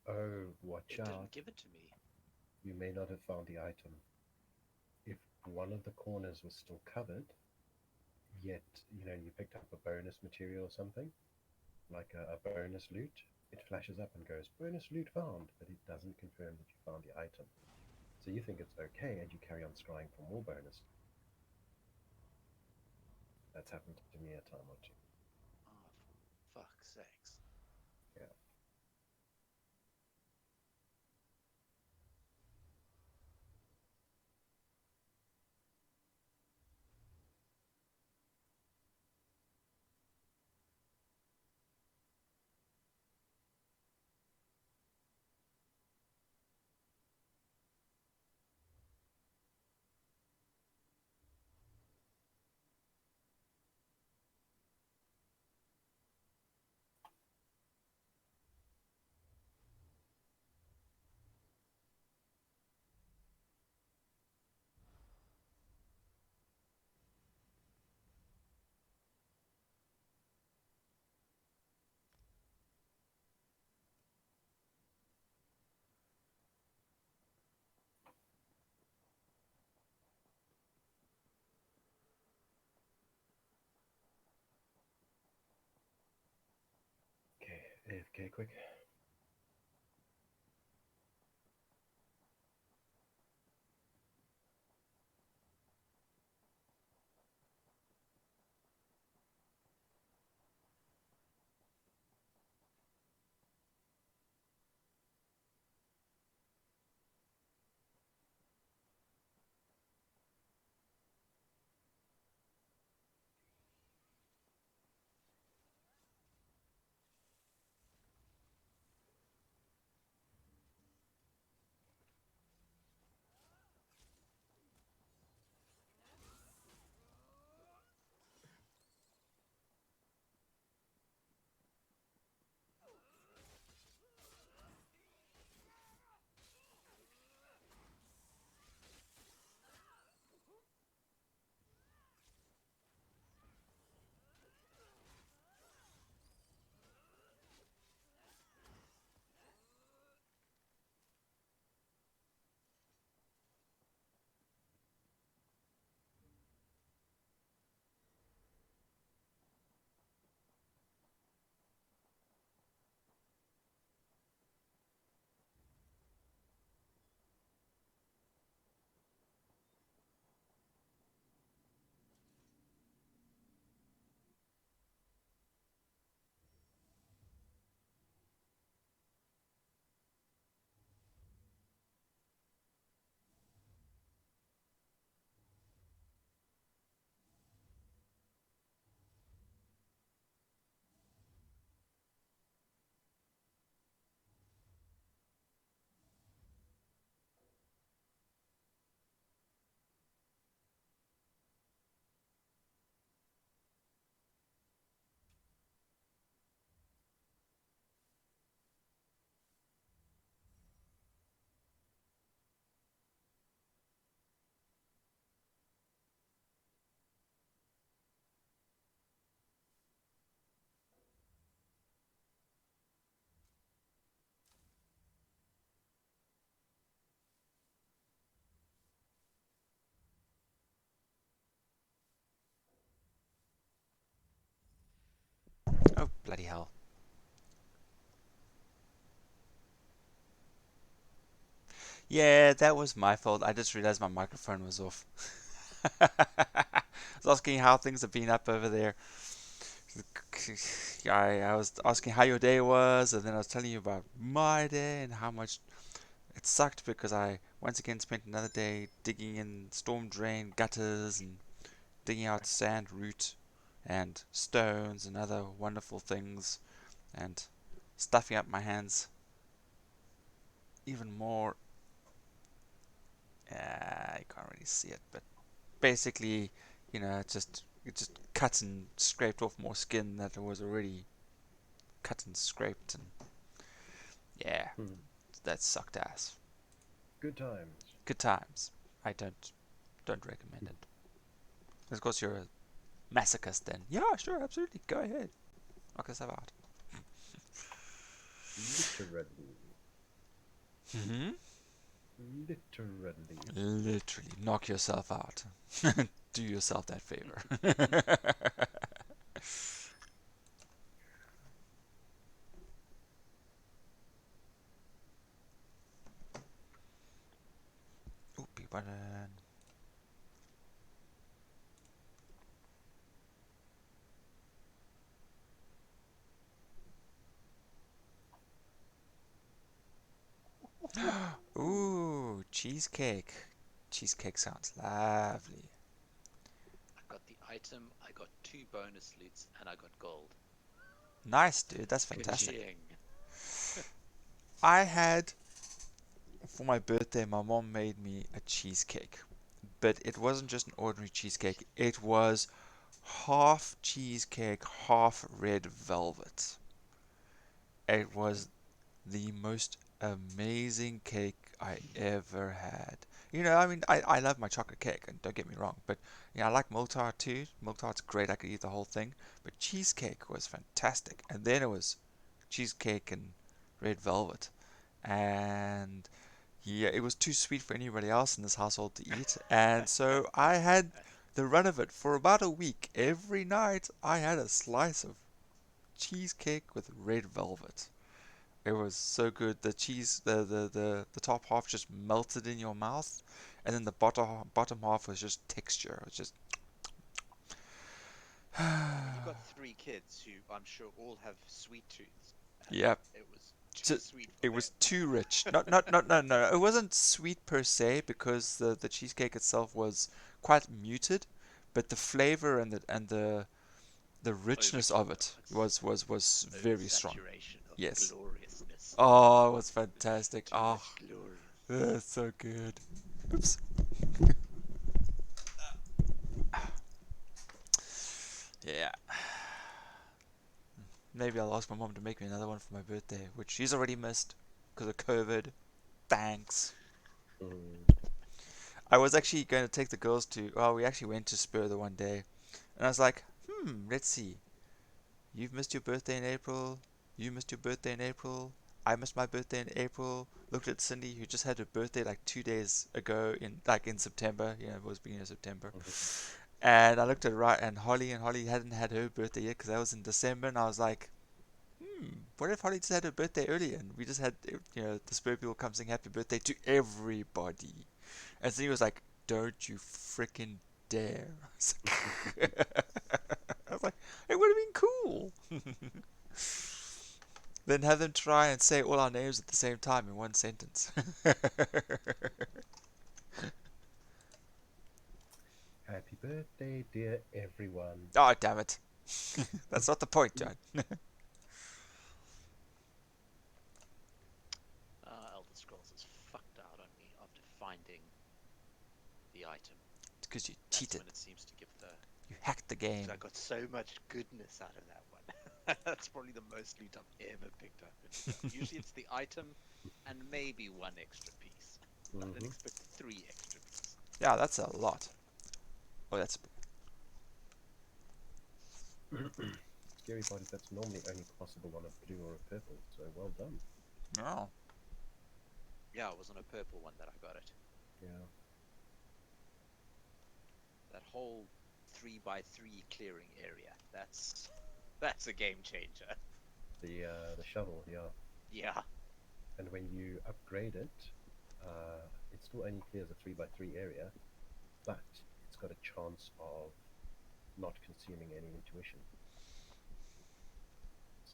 Speaker 2: Oh, watch
Speaker 3: it didn't
Speaker 2: out.
Speaker 3: give it to me.
Speaker 2: You may not have found the item. If one of the corners was still covered, yet, you picked up a bonus material or something, like a bonus loot, it flashes up and goes, bonus loot found, but it doesn't confirm that you found the item. So you think it's okay and you carry on scrying for more bonus. That's happened to me a time or two.
Speaker 3: Oh, for fuck's sakes.
Speaker 2: Yeah. Okay, AFK quick.
Speaker 1: Bloody hell. Yeah, that was my fault. I just realized my microphone was off. I was asking how things have been up over there. I was asking how your day was, and then I was telling you about my day and how much it sucked because I once again spent another day digging in storm drain gutters and digging out sand root and stones and other wonderful things and stuffing up my hands even more. You can't really see it, but basically, it just cut and scraped off more skin that was already cut and scraped, and yeah,
Speaker 2: Hmm.
Speaker 1: that sucked ass.
Speaker 2: Good times.
Speaker 1: Good times. I don't recommend it. Of course, you're a masochist. Then yeah, sure, absolutely, go ahead, knock yourself out.
Speaker 2: Literally.
Speaker 1: Mm-hmm.
Speaker 2: Literally.
Speaker 1: Literally, knock yourself out. Do yourself that favor. Oopie button. Ooh, cheesecake. Cheesecake sounds lovely.
Speaker 3: I got the item, I got 2 bonus loots, and I got gold.
Speaker 1: Nice, dude. That's fantastic.
Speaker 3: Ka-ching!
Speaker 1: I had, for my birthday, my mom made me a cheesecake. But it wasn't just an ordinary cheesecake, it was half cheesecake, half red velvet. It was the most amazing cake I ever had. I mean, I love my chocolate cake, and don't get me wrong, but I like milk tart too. Milk tart's great, I could eat the whole thing. But cheesecake was fantastic. And then it was cheesecake and red velvet. And yeah, it was too sweet for anybody else in this household to eat. And so I had the run of it for about a week. Every night I had a slice of cheesecake with red velvet. It was so good. The cheese, the top half just melted in your mouth, and then the bottom half was just texture. It was just
Speaker 3: You've got 3 kids who I'm sure all have sweet tooths, and
Speaker 1: yep.
Speaker 3: it was too
Speaker 1: Ju-
Speaker 3: sweet for
Speaker 1: It was
Speaker 3: them.
Speaker 1: too rich. Not no no. It wasn't sweet per se because the cheesecake itself was quite muted, but the flavor and the richness of
Speaker 3: Overkill.
Speaker 1: it
Speaker 3: It's
Speaker 1: was very strong.
Speaker 3: oversaturation of
Speaker 1: Yes.
Speaker 3: gloriousness.
Speaker 1: Oh, it was fantastic.
Speaker 3: Too
Speaker 1: Oh,
Speaker 3: much glorious.
Speaker 1: it's so good. Oops. Yeah. Maybe I'll ask my mom to make me another one for my birthday, which she's already missed because of COVID. Thanks.
Speaker 2: Mm.
Speaker 1: I was actually going to take the girls to. Well, we actually went to Spur the one day, and I was like, let's see. You've missed your birthday in April. You missed your birthday in April. I missed my birthday in April. Looked at Cindy, who just had her birthday like 2 days ago, in September. It was beginning of September.
Speaker 2: Mhm.
Speaker 1: And I looked at right, and Holly hadn't had her birthday yet because that was in December, and I was like, what if Holly just had her birthday earlier and we just had, the Spur people come sing happy birthday to everybody? And so he was like, don't you frickin' dare. I was like, it would have been cool. Then have them try and say all our names at the same time in one sentence.
Speaker 2: Happy birthday, dear everyone.
Speaker 1: Oh, damn it. That's not the point, John.
Speaker 3: Elder Scrolls has fucked out on me after finding the item.
Speaker 1: It's because you
Speaker 3: That's
Speaker 1: cheated.
Speaker 3: when it seems to give the.
Speaker 1: You hacked the game.
Speaker 3: So I got so much goodness out of that one. That's probably the most loot I've ever picked up in a game. Usually it's the item and maybe one extra piece. I didn't
Speaker 2: Hmm.
Speaker 3: expect 3 extra pieces.
Speaker 1: Yeah, that's a lot. Oh, that's...
Speaker 2: Scary part is that's normally only possible on a blue or a purple, so well done.
Speaker 1: Oh.
Speaker 3: Yeah, it was on a purple one that I got it.
Speaker 2: Yeah.
Speaker 3: That whole 3x3 clearing area. That's That's a game changer.
Speaker 2: The shovel, yeah.
Speaker 3: Yeah.
Speaker 2: And when you upgrade it, it still only clears a 3 by 3 area, but it's got a chance of not consuming any intuition.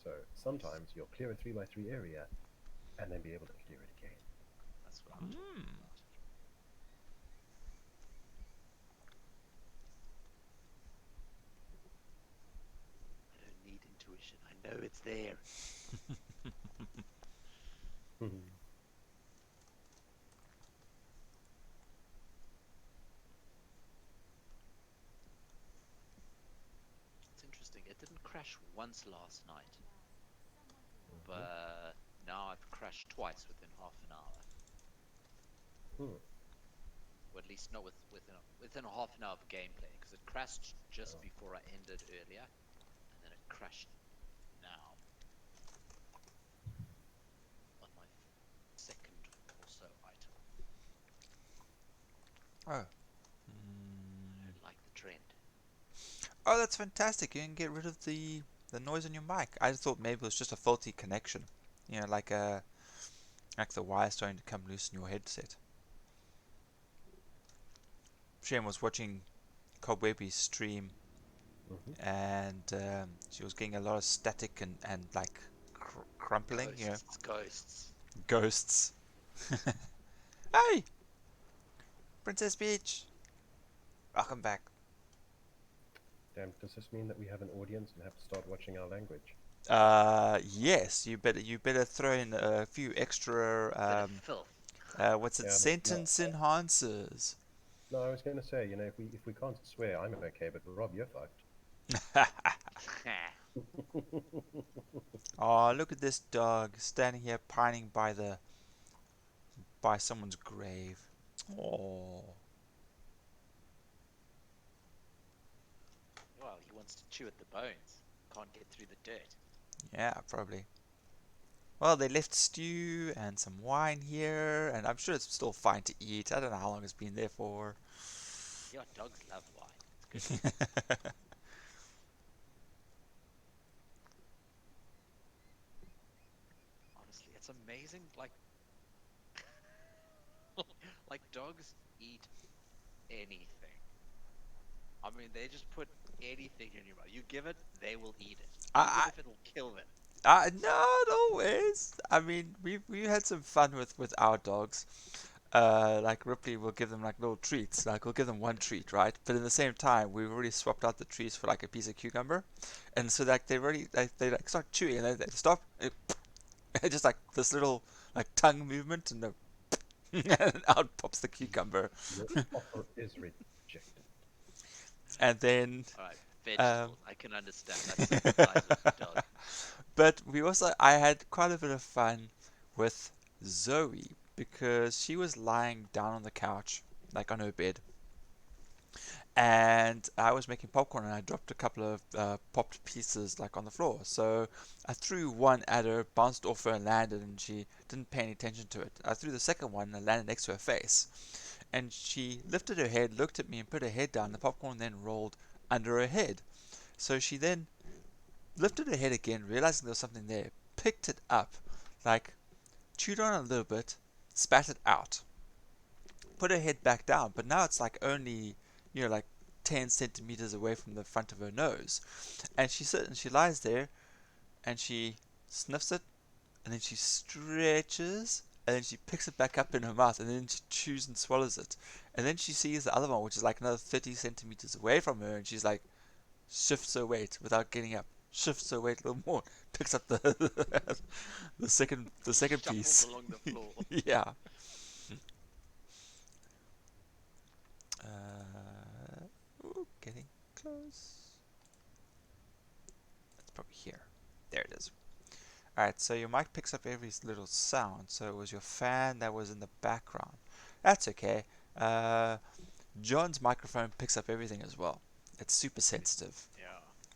Speaker 2: So
Speaker 3: Yes.
Speaker 2: sometimes you'll clear a 3 by 3 area and then be able to clear it again.
Speaker 3: That's what I'm talking about. I don't need intuition. I know it's there. It's interesting. It didn't crash once last night,
Speaker 2: Mhm.
Speaker 3: but now I've crashed twice within half an hour.
Speaker 2: Hmm.
Speaker 3: Or at least not within a half an hour of gameplay, because it crashed just
Speaker 2: Oh.
Speaker 3: before I ended earlier, and then it crashed now on my second or so item.
Speaker 1: Oh.
Speaker 3: I don't like the trend.
Speaker 1: Oh, that's fantastic. You can get rid of the noise on your mic. I just thought maybe it was just a faulty connection. You know, like the wire starting to come loose in your headset. Shem was watching Cobwebby's stream,
Speaker 2: Hmm.
Speaker 1: and she was getting a lot of static and like crumpling. You know,
Speaker 3: Ghosts, it's ghosts.
Speaker 1: ghosts. Hey, Princess Peach, welcome back.
Speaker 2: Damn, does this mean that we have an audience and have to start watching our language?
Speaker 1: Yes, you better throw in a few extra
Speaker 3: Bit of filth.
Speaker 1: what's it,
Speaker 2: Yeah, no,
Speaker 1: sentence enhancers.
Speaker 2: no. I was going to say, if we can't swear, I'm okay, but Rob, you're fucked.
Speaker 1: Oh, look at this dog standing here pining by someone's grave. Oh,
Speaker 3: Well, he wants to chew at the bones. Can't get through the dirt.
Speaker 1: yeah, probably. Well, they left stew and some wine here, and I'm sure it's still fine to eat. I don't know how long it's been there for.
Speaker 3: Yeah, dogs love wine. It's good. Honestly, it's amazing. Like dogs eat anything. I mean, they just put anything in your mouth. You give it, they will eat it, even
Speaker 1: I,
Speaker 3: if it will kill them.
Speaker 1: Not always. I mean, we had some fun with our dogs. Like Ripley will give them like little treats. Like we'll give them one treat, right? But in the same time, we've already swapped out the treats for like a piece of cucumber, and so like they like start chewing and then they stop. Just like this little like tongue movement, and, and out pops the cucumber,
Speaker 2: Your offer is rejected.
Speaker 1: and then.
Speaker 3: All right,
Speaker 1: Um,
Speaker 3: vegetables. I can understand. I sympathize with the dog.
Speaker 1: but I had quite a bit of fun with Zoe because she was lying down on the couch, like on her bed, and I was making popcorn and I dropped a couple of popped pieces like on the floor. So I threw one at her, bounced off her and landed, and she didn't pay any attention to it. I threw the second one and landed next to her face, and she lifted her head, looked at me, and put her head down. The popcorn then rolled under her head. So she then lifted her head again, realizing there was something there, picked it up, like chewed on it a little bit, spat it out, put her head back down, but now it's like only, like 10 centimeters away from the front of her nose. And she sits and she lies there and she sniffs it and then she stretches and then she picks it back up in her mouth and then she chews and swallows it. And then she sees the other one, which is like another 30 centimeters away from her, and she's like, shifts her weight without getting up. Shifts her weight a little more. Picks up the the second
Speaker 3: Shuffles
Speaker 1: piece.
Speaker 3: along the floor.
Speaker 1: Yeah. Ooh, getting close. It's probably here. There it is. Alright, so your mic picks up every little sound. So it was your fan that was in the background. That's okay. John's microphone picks up everything as well. It's super sensitive.
Speaker 3: Yeah.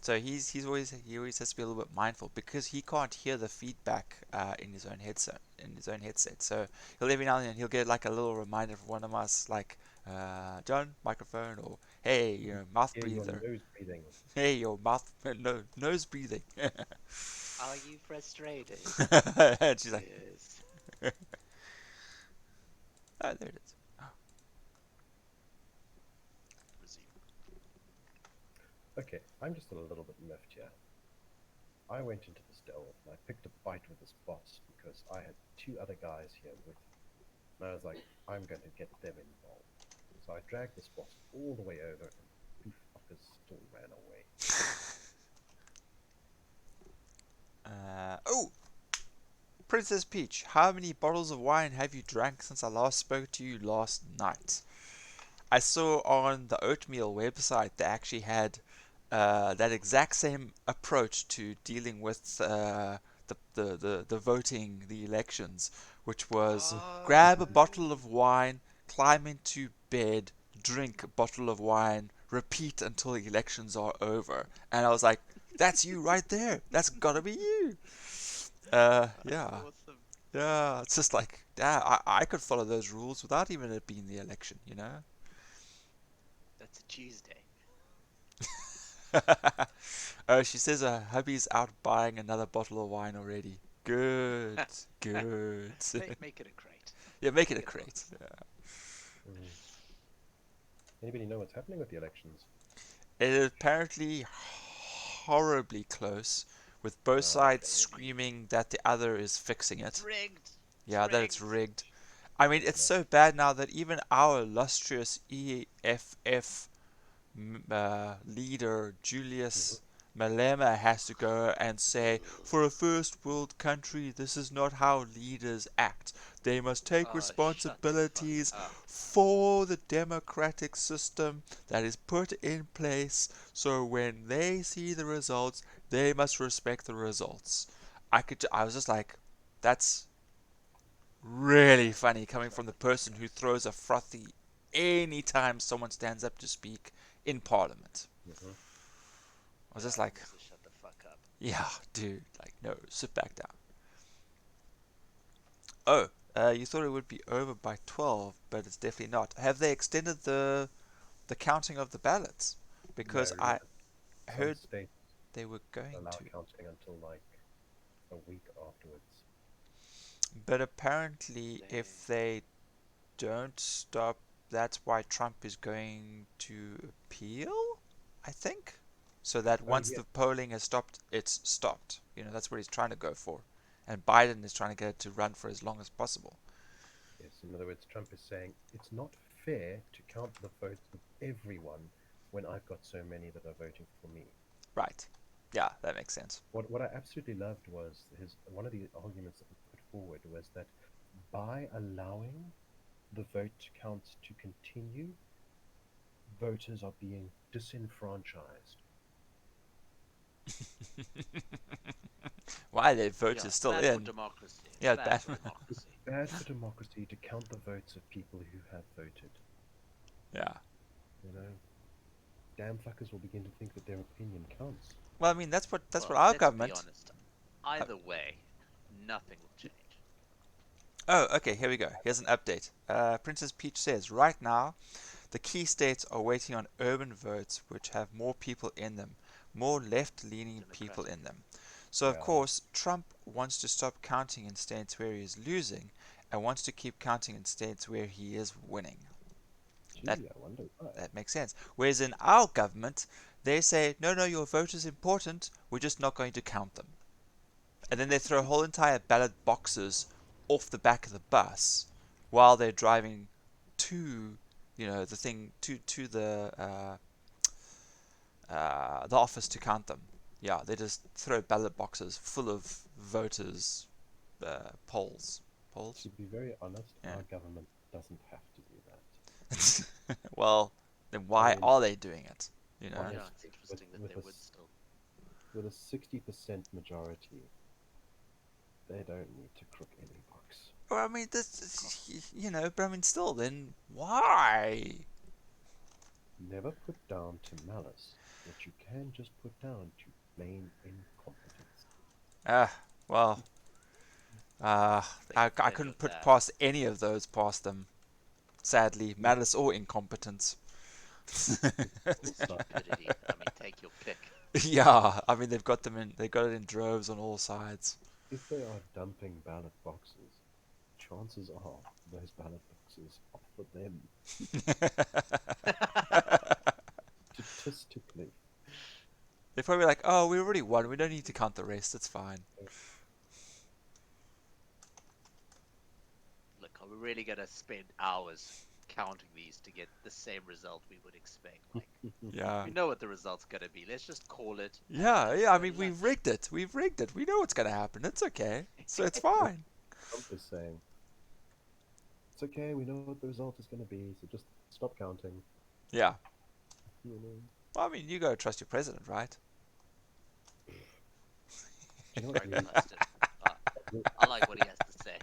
Speaker 1: So he always has to be a little bit mindful because he can't hear the feedback in his own headset. So he'll every now and then he'll get like a little reminder from one of us, like John, microphone, or hey, mouth
Speaker 2: Hear your
Speaker 1: breather.
Speaker 2: nose breathing.
Speaker 1: Hey, your mouth, no, nose breathing.
Speaker 3: Are you frustrated?
Speaker 1: And she's like,
Speaker 3: Yes.
Speaker 1: oh, there it is.
Speaker 3: Resume.
Speaker 2: Okay, I'm just a little bit miffed here. I went into this delve and I picked a fight with this boss because I had two other guys here with me. And I was like, I'm going to get them involved. So I dragged this boss all the way over and two fuckers still ran away.
Speaker 1: Oh, Princess Peach, how many bottles of wine have you drank since I last spoke to you last night? I saw on the Oatmeal website they actually had that exact same approach to dealing with the voting, the elections, which was grab a
Speaker 3: Oh.
Speaker 1: bottle of wine, climb into bed, drink a bottle of wine, repeat until the elections are over. And I was like, that's you right there. That's gotta be you.
Speaker 3: That's
Speaker 1: Yeah.
Speaker 3: awesome.
Speaker 1: Yeah, it's just like, yeah, I could follow those rules without even it being the election, you know?
Speaker 3: That's a Tuesday.
Speaker 1: Oh, she says her hubby's out buying another bottle of wine already. Good, good.
Speaker 3: Make it a crate.
Speaker 1: Yeah, make it a
Speaker 3: Make it a
Speaker 1: crate.
Speaker 3: box.
Speaker 1: Yeah.
Speaker 2: Mm. Anybody know what's happening with the elections?
Speaker 1: It is apparently horribly close, with both sides
Speaker 3: Really?
Speaker 1: screaming that the other is fixing
Speaker 3: It's
Speaker 1: it.
Speaker 3: rigged. It's
Speaker 1: Yeah, that it's
Speaker 3: rigged.
Speaker 1: rigged. I mean,
Speaker 2: Good
Speaker 1: it's
Speaker 2: enough.
Speaker 1: so bad now that even our illustrious EFF leader
Speaker 2: Mm-hmm.
Speaker 1: Julius Malema has to go and say, for a first world country, this is not how leaders act. They must take
Speaker 3: Oh, shut the fuck
Speaker 1: responsibilities
Speaker 3: up.
Speaker 1: for the democratic system that is put in place, so when they see the results, they must respect the results. I was just like, that's really funny coming from the person who throws a frothy anytime someone stands up to speak in Parliament.
Speaker 2: Mm-hmm.
Speaker 1: I was
Speaker 3: Yeah,
Speaker 1: just
Speaker 3: he
Speaker 1: like,
Speaker 3: needs to shut the fuck up.
Speaker 1: yeah, dude, like, no, sit back down. Oh, you thought it would be over by 12, but it's definitely not. Have they extended the counting of the ballots? Because
Speaker 2: No,
Speaker 1: I
Speaker 2: some
Speaker 1: heard
Speaker 2: states
Speaker 1: they were going
Speaker 2: allow
Speaker 1: to.
Speaker 2: counting until like a week afterwards.
Speaker 1: But apparently,
Speaker 3: They
Speaker 1: if they don't stop, that's why Trump is going to appeal, I think. So that
Speaker 2: Oh
Speaker 1: once
Speaker 2: yes,
Speaker 1: the polling has stopped, it's stopped. That's what he's trying to go for. And Biden is trying to get it to run for as long as possible.
Speaker 2: yes. In other words, Trump is saying it's not fair to count the votes of everyone when I've got so many that are voting for me.
Speaker 1: Right. Yeah, that makes sense.
Speaker 2: What I absolutely loved was his one of the arguments that was put forward was that by allowing the vote count to continue, voters are being disenfranchised.
Speaker 1: Why their vote
Speaker 3: Yeah,
Speaker 1: is
Speaker 3: it's
Speaker 1: still
Speaker 3: bad for
Speaker 1: in.
Speaker 3: democracy. It's
Speaker 1: Yeah, it's
Speaker 3: bad
Speaker 1: bad.
Speaker 3: for democracy.
Speaker 2: Bad for democracy to count the votes of people who have voted.
Speaker 1: Yeah.
Speaker 2: You know, damn fuckers will begin to think that their opinion counts.
Speaker 1: Well, I mean, that's what
Speaker 3: Well,
Speaker 1: our
Speaker 3: let's be
Speaker 1: government.
Speaker 3: honest. Either way, nothing will change.
Speaker 1: Oh, okay. Here we go. Here's an update. Princess Peach says right now, the key states are waiting on urban votes which have more people in them, more left-leaning people
Speaker 3: Democratic.
Speaker 1: in them. So of
Speaker 2: Yeah.
Speaker 1: course, Trump wants to stop counting in states where he is losing, and wants to keep counting in states where he is winning. That
Speaker 2: Gee, I wonder why.
Speaker 1: that makes sense. Whereas in our government, they say, no, no, your vote is important. We're just not going to count them. And then they throw whole entire ballot boxes off the back of the bus while they're driving to, the thing to the office to count them. Yeah, they just throw ballot boxes full of voters' polls.
Speaker 2: To
Speaker 1: Polls?
Speaker 2: be very honest,
Speaker 1: Yeah.
Speaker 2: our government doesn't have to do that.
Speaker 1: Well, then
Speaker 2: I
Speaker 1: why
Speaker 2: mean,
Speaker 1: are they doing it? You know?
Speaker 3: Yeah, it's
Speaker 2: honestly,
Speaker 3: interesting that they would still.
Speaker 2: with a 60% majority, they don't need to crook any box.
Speaker 1: Well, I mean, but I mean, still, then why?
Speaker 2: Never put down to malice what you can just put down to plain incompetence.
Speaker 1: Ah, well,
Speaker 3: Make
Speaker 1: I
Speaker 3: plenty
Speaker 1: couldn't
Speaker 3: of
Speaker 1: put
Speaker 3: that.
Speaker 1: past any of those past them. sadly, malice or incompetence.
Speaker 3: Or stupidity. I mean, take your pick.
Speaker 1: Yeah, I mean they got it in droves on all sides.
Speaker 2: If they are dumping ballot boxes, chances are those ballot boxes are for them. Statistically,
Speaker 1: They're probably like, oh, we already won. We don't need to count the rest. It's fine.
Speaker 3: Look, are we really gonna spend hours counting these to get the same result we would expect? Like,
Speaker 1: Yeah.
Speaker 3: we know what the result's gonna be. Let's just call it and
Speaker 1: Yeah,
Speaker 3: let's
Speaker 1: yeah. I
Speaker 3: go to
Speaker 1: mean, we've
Speaker 3: lunch.
Speaker 1: rigged it. We've rigged it. We know what's gonna happen. It's okay. So it's fine.
Speaker 2: Trump is saying, it's okay, we know what the result is going to be, so just stop counting.
Speaker 1: Yeah.
Speaker 2: You know?
Speaker 1: Well, I mean, you gotta trust your president, right?
Speaker 2: Do you know what
Speaker 3: Very
Speaker 2: really
Speaker 3: trusted. I like what he has to say.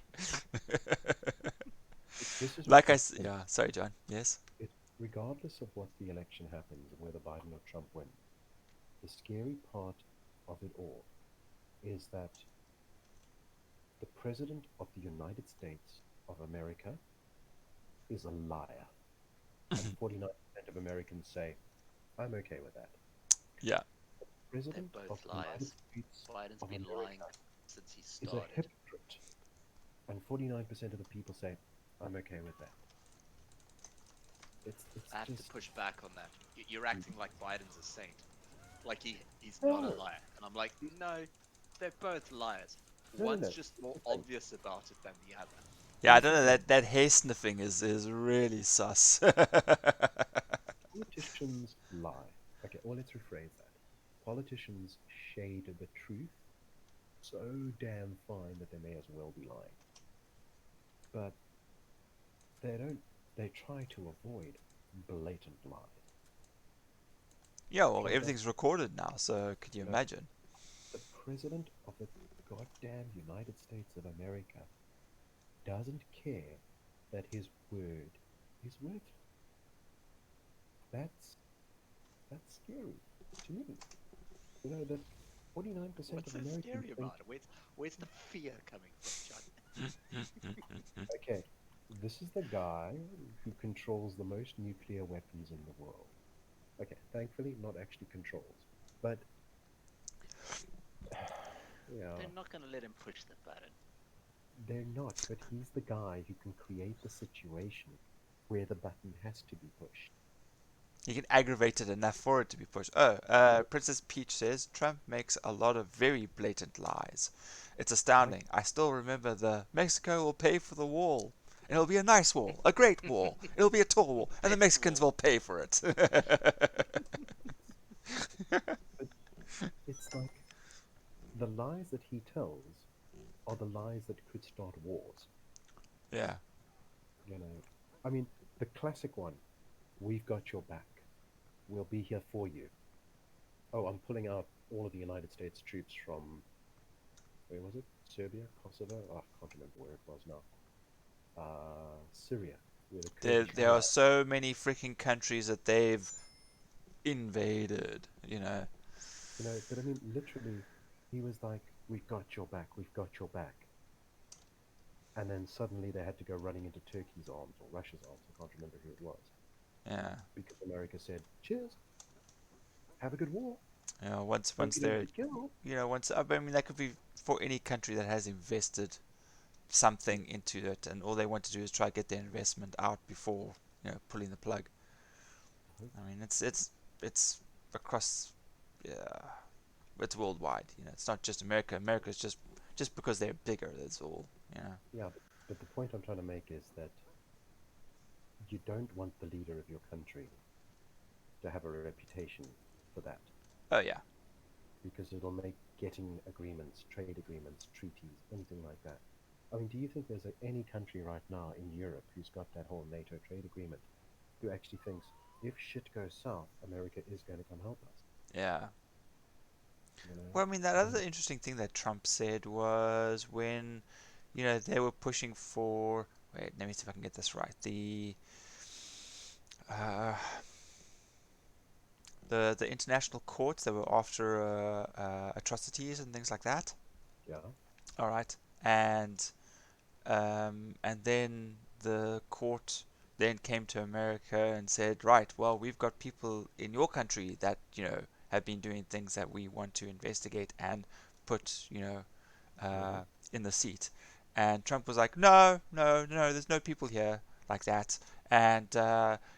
Speaker 2: this is what
Speaker 1: Like I
Speaker 2: gets
Speaker 1: s
Speaker 2: me.
Speaker 1: yeah. Sorry, John. Yes.
Speaker 2: It, regardless of what the election happens and whether Biden or Trump wins, the scary part of it all is that the president of the United States of America is a liar. And 49% of Americans say, I'm okay with that.
Speaker 1: Yeah.
Speaker 3: They're
Speaker 2: President of
Speaker 3: both
Speaker 2: the United
Speaker 3: liars.
Speaker 2: States
Speaker 3: Biden's
Speaker 2: of
Speaker 3: been lying
Speaker 2: America
Speaker 3: since he
Speaker 2: is a
Speaker 3: started.
Speaker 2: hypocrite. And 49% of the people say, I'm okay with that. It's
Speaker 3: I have to
Speaker 2: just
Speaker 3: push back on that. You're acting like Biden's a saint. Like he's not a
Speaker 2: no,
Speaker 3: liar. And I'm like, no, they're both liars.
Speaker 2: no.
Speaker 3: One's just more
Speaker 2: Here's the thing.
Speaker 3: obvious about it than the other.
Speaker 1: Yeah. I
Speaker 2: Here's
Speaker 1: don't
Speaker 2: the
Speaker 1: know.
Speaker 2: thing.
Speaker 1: That hair sniffing is really sus.
Speaker 2: Politicians lie. Okay, well, let's rephrase that. Politicians shade the truth so damn fine that they may as well be lying. But they don't, they try to avoid blatant lies.
Speaker 1: Yeah. Well,
Speaker 2: Like that,
Speaker 1: everything's recorded now, so could you
Speaker 2: you know,
Speaker 1: imagine?
Speaker 2: the president of the goddamn United States of America doesn't care that his word is worthless. That's that's scary to me. You know that 49%
Speaker 3: What's
Speaker 2: of
Speaker 3: so
Speaker 2: Americans
Speaker 3: scary
Speaker 2: think,
Speaker 3: about it? Where's the fear coming from, John?
Speaker 2: okay, this is the guy who controls the most nuclear weapons in the world. Okay, thankfully not actually controls, but yeah,
Speaker 3: They're not gonna let him push the button.
Speaker 2: they're not. But he's the guy who can create the situation where the button has to be pushed.
Speaker 1: You can aggravate it enough for it to be pushed. Oh,
Speaker 2: You know,
Speaker 1: Princess Peach says Trump makes a lot of very blatant lies. It's
Speaker 2: like
Speaker 1: astounding. I still remember the Mexico will pay for the wall. And it'll be a nice wall, a great wall. It'll be a tall wall, and the
Speaker 3: Best
Speaker 1: Mexicans
Speaker 3: wall.
Speaker 1: will pay for it.
Speaker 2: but it's like the lies that he tells are the lies that could start wars.
Speaker 1: Yeah,
Speaker 2: You know, I mean, the classic one: "We've got your back. We'll be here for you." Oh, I'm pulling out all of the United States troops from where was it? Serbia, Kosovo. Oh, I can't remember where it was now. Syria, where the Kurdish
Speaker 1: there are
Speaker 2: guys.
Speaker 1: so many freaking countries that they've invaded. You know.
Speaker 2: You know, but I mean, literally, he was like, "We've got your back. We've got your back." And then suddenly they had to go running into Turkey's arms or Russia's arms. I can't remember who it was
Speaker 1: Yeah.
Speaker 2: because America said, "Cheers, have a good war.
Speaker 1: You know, once
Speaker 2: Hope you don't
Speaker 1: they're,
Speaker 2: get killed."
Speaker 1: you know, once I mean that could be for any country that has invested something into it, and all they want to do is try to get their investment out before pulling the plug.
Speaker 2: Mhm.
Speaker 1: I mean, it's across, yeah, it's worldwide. You know, it's not just America. America's just because they're bigger. That's all. You know.
Speaker 2: Yeah, but the point I'm trying to make is that you don't want the leader of your country to have a reputation for that
Speaker 1: Oh yeah,
Speaker 2: because it'll make getting agreements, trade agreements, treaties, anything like that. I mean, do you think there's any country right now in Europe who's got that whole NATO trade agreement who actually thinks if shit goes south, America is going to come help us?
Speaker 1: yeah.
Speaker 2: You know,
Speaker 1: Well, I mean, that
Speaker 2: and
Speaker 1: other interesting thing that Trump said was when, they were pushing for. Wait, let me see if I can get this right. Uh, the international courts that were after atrocities and things like that.
Speaker 2: yeah,
Speaker 1: All right, and then the court then came to America and said, right, well, we've got people in your country that, have been doing things that we want to investigate and put,
Speaker 2: Mm-hmm.
Speaker 1: in the seat. And Trump was like, no, no, no, there's no people here like that. And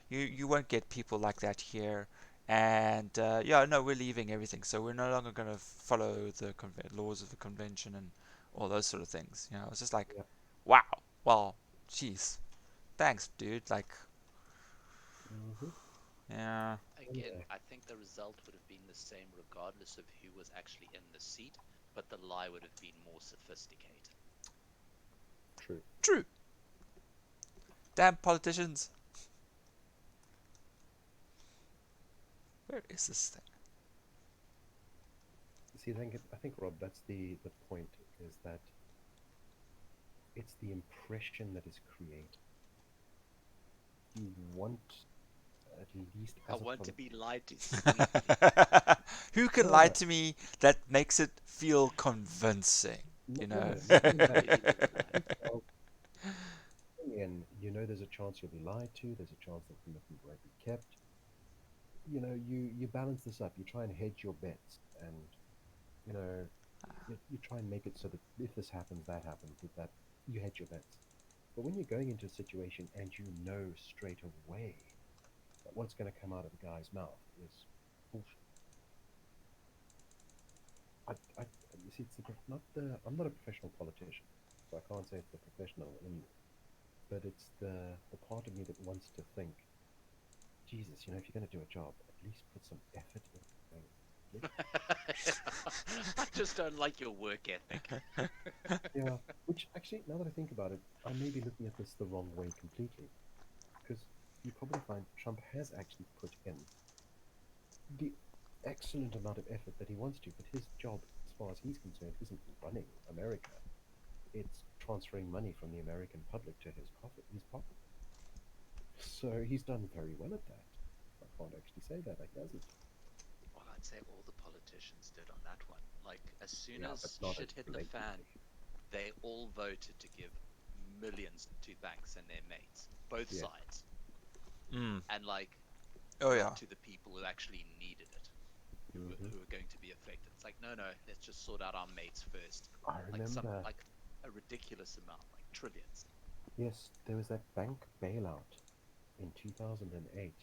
Speaker 1: you won't get people like that here. And yeah, no, we're leaving everything. So we're no longer going to follow the laws of the convention and all those sort of things. It's just like,
Speaker 2: Yeah.
Speaker 1: wow, well, jeez, thanks, dude. Like,
Speaker 2: Mm-hmm.
Speaker 1: yeah.
Speaker 3: Again,
Speaker 2: Anyway,
Speaker 3: I think the result would have been the same regardless of who was actually in the seat, but the lie would have been more sophisticated.
Speaker 2: true.
Speaker 1: True. Damn politicians. Where is this thing?
Speaker 2: See, I think, Rob, that's the point is that it's the impression that is created. You want, at least
Speaker 3: I
Speaker 2: as a
Speaker 3: want to
Speaker 2: politician.
Speaker 3: be lied to sweetly.
Speaker 1: Who can lie
Speaker 2: No,
Speaker 1: to me that makes it feel convincing?
Speaker 2: no,
Speaker 1: You
Speaker 2: no,
Speaker 1: know?
Speaker 2: no, not even that.
Speaker 3: Really lied.
Speaker 2: Well, and there's a chance you'll be lied to. There's a chance that commitment won't be kept. You balance this up. You try and hedge your bets, and you know, you try and make it so that if this happens, that happens, that you hedge your bets. But when you're going into a situation and you know straight away that what's going to come out of the guy's mouth is bullshit. I you see, it's not the. I'm not a professional politician, so I can't say it's the professional in me. But it's the part of me that wants to think, Jesus, if you're going to do a job, at least put some effort in it.
Speaker 3: I just don't like your work ethic.
Speaker 2: Yeah, which actually, now that I think about it, I may be looking at this the wrong way completely. Because you probably find Trump has actually put in the excellent amount of effort that he wants to, but his job, as far as he's concerned, isn't running America. It's transferring money from the American public to his pocket. So he's done very well at that. I can't actually say that he hasn't.
Speaker 3: Well, I'd say all the politicians did on that one. Like, as soon
Speaker 2: Yeah, but
Speaker 3: as
Speaker 2: not as
Speaker 3: shit hit the fan,
Speaker 2: blatantly.
Speaker 3: they all voted to give millions to banks and their mates, both
Speaker 2: Yes.
Speaker 3: sides,
Speaker 1: Mm.
Speaker 3: and like
Speaker 1: Oh,
Speaker 3: not
Speaker 1: yeah.
Speaker 3: to the people who actually needed it,
Speaker 2: Hmm.
Speaker 3: who were going to be affected. It's like, no, no, let's just sort out our mates first.
Speaker 2: I remember,
Speaker 3: Like a ridiculous amount, like trillions.
Speaker 2: yes, there was that bank bailout in 2008,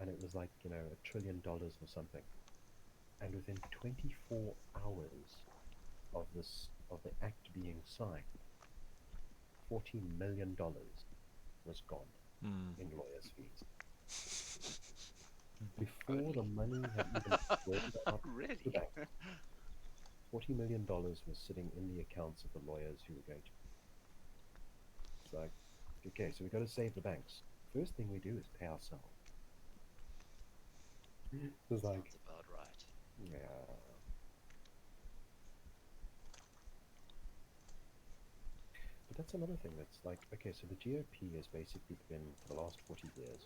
Speaker 2: and it was like, $1 trillion or something. And within 24 hours of the act being signed, $40 million was gone
Speaker 1: Mm.
Speaker 2: in lawyers' fees. Before the
Speaker 3: Only.
Speaker 2: money had even flowed out to the
Speaker 3: Really?
Speaker 2: bank, $40 million was sitting in the accounts of the lawyers who were going to. It's like, okay, so we've got to save the banks. First thing we do is pay ourselves. It's like,
Speaker 3: Sounds about right.
Speaker 2: yeah. But that's another thing that's like, okay, so the GOP has basically been, for the last 40 years,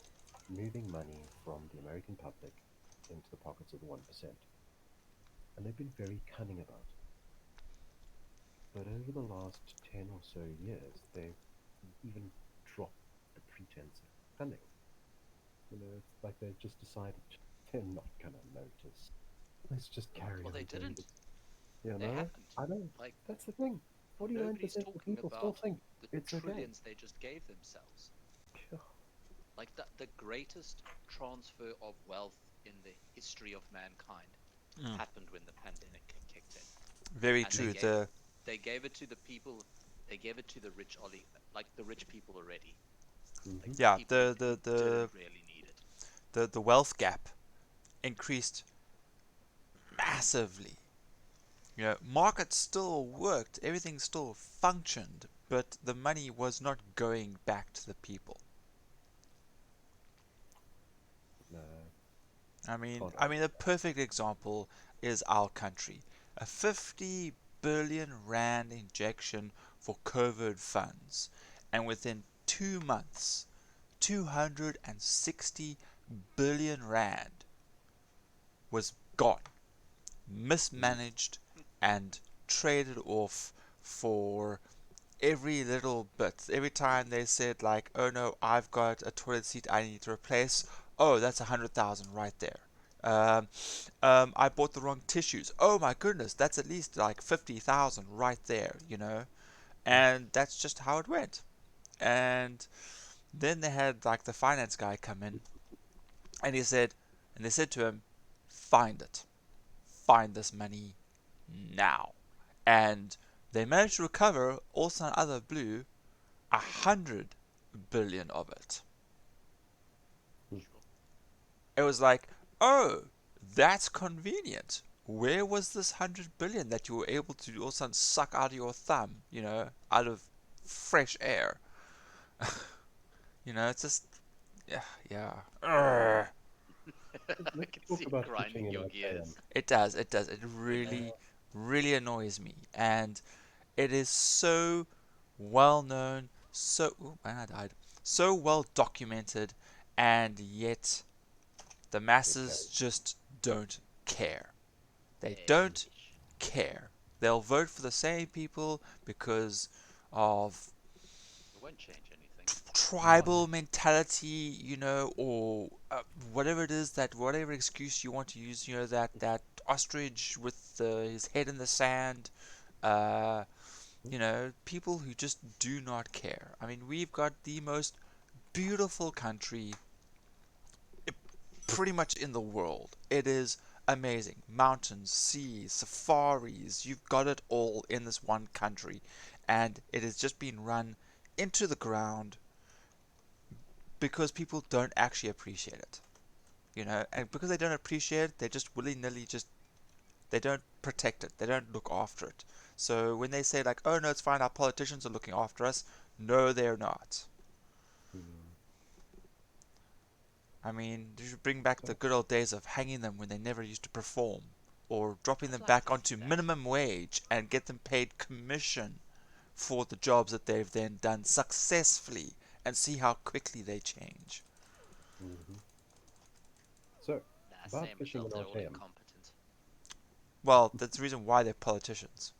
Speaker 2: moving money from the American public into the pockets of the 1%. And they've been very cunning about it. But over the last 10 or so years, they've even dropped the pretense of cunning. It's like they've just decided they're not going to notice. Let's just carry
Speaker 3: Well,
Speaker 2: on
Speaker 3: they
Speaker 2: doing
Speaker 3: didn't.
Speaker 2: it.
Speaker 3: They haven't.
Speaker 2: I know.
Speaker 3: Like,
Speaker 2: That's the thing. 49%
Speaker 3: nobody's
Speaker 2: of the
Speaker 3: talking
Speaker 2: people still
Speaker 3: about
Speaker 2: think
Speaker 3: the
Speaker 2: it's okay.
Speaker 3: trillions they just gave themselves.
Speaker 2: Phew.
Speaker 3: Like the greatest transfer of wealth in the history of mankind
Speaker 1: Mm.
Speaker 3: happened when the pandemic kicked in,
Speaker 1: Very
Speaker 3: and
Speaker 1: true. The
Speaker 3: they gave it to the people. They gave it to the rich like the rich people already, like
Speaker 2: Hmm.
Speaker 3: the
Speaker 1: yeah
Speaker 3: people
Speaker 1: the
Speaker 3: who
Speaker 1: the the
Speaker 3: didn't really need it.
Speaker 1: the wealth gap increased massively. Markets still worked, everything still functioned, but the money was not going back to the people.
Speaker 2: No,
Speaker 1: I mean,
Speaker 2: can't
Speaker 1: I mean,
Speaker 2: argue
Speaker 1: a
Speaker 2: that.
Speaker 1: perfect example is our country. A 50 billion rand injection for COVID funds, and within 2 months, 260 billion rand was gone,
Speaker 2: Mm.
Speaker 1: mismanaged, and traded off for every little bit. Every time they said like, "Oh no, I've got a toilet seat I need to replace." Oh, that's 100,000 right there. Um, I bought the wrong tissues. Oh my goodness, that's at least like 50,000 right there, you know. And that's just how it went. And then they had like the finance guy come in, and they said to him, "Find it, find this money now." And they managed to recover, also out of the blue, 100 billion of it.
Speaker 3: Sure.
Speaker 1: It was like, oh, that's convenient. Where was this 100 billion that you were able to all of a sudden suck out of your thumb, out of fresh air? It's just, yeah, yeah. Urgh.
Speaker 3: I
Speaker 2: Let's
Speaker 3: can see
Speaker 2: talk
Speaker 3: it
Speaker 2: about fishing
Speaker 3: grinding
Speaker 2: in
Speaker 3: your
Speaker 2: Archaeum.
Speaker 3: gears.
Speaker 1: It does, it does. It
Speaker 3: Really.
Speaker 1: really, really annoys me. And it is so well known, oh man, I died. So well documented, and yet the masses
Speaker 2: Okay.
Speaker 1: just don't care. They
Speaker 3: Hey,
Speaker 1: don't care. They'll vote for the same people because of
Speaker 3: it won't change anything.
Speaker 1: tribal mentality, or whatever it is, that whatever excuse you want to use, that ostrich with his head in the sand, uh, people who just do not care. I mean, we've got the most beautiful country pretty much in the world. It is amazing. Mountains, seas, safaris, you've got it all in this one country. And it has just been run into the ground because people don't actually appreciate it. And because they don't appreciate it, they just willy nilly they don't protect it. They don't look after it. So when they say like, oh no, it's fine, our politicians are looking after us, no, they're not.
Speaker 2: Hmm.
Speaker 1: I mean, you should bring back the
Speaker 2: So,
Speaker 1: good old days of hanging them when they never used to perform, or dropping
Speaker 3: I'd
Speaker 1: them
Speaker 3: like
Speaker 1: back
Speaker 3: to see
Speaker 1: onto
Speaker 3: that.
Speaker 1: minimum wage and get them paid commission for the jobs that they've then done successfully, and see how quickly they change.
Speaker 2: mhm. So,
Speaker 3: Nah,
Speaker 2: about
Speaker 3: same
Speaker 2: fishing
Speaker 3: result.
Speaker 2: in
Speaker 3: They're all
Speaker 2: Archaeum.
Speaker 3: incompetent.
Speaker 1: Well, that's the reason why they're politicians.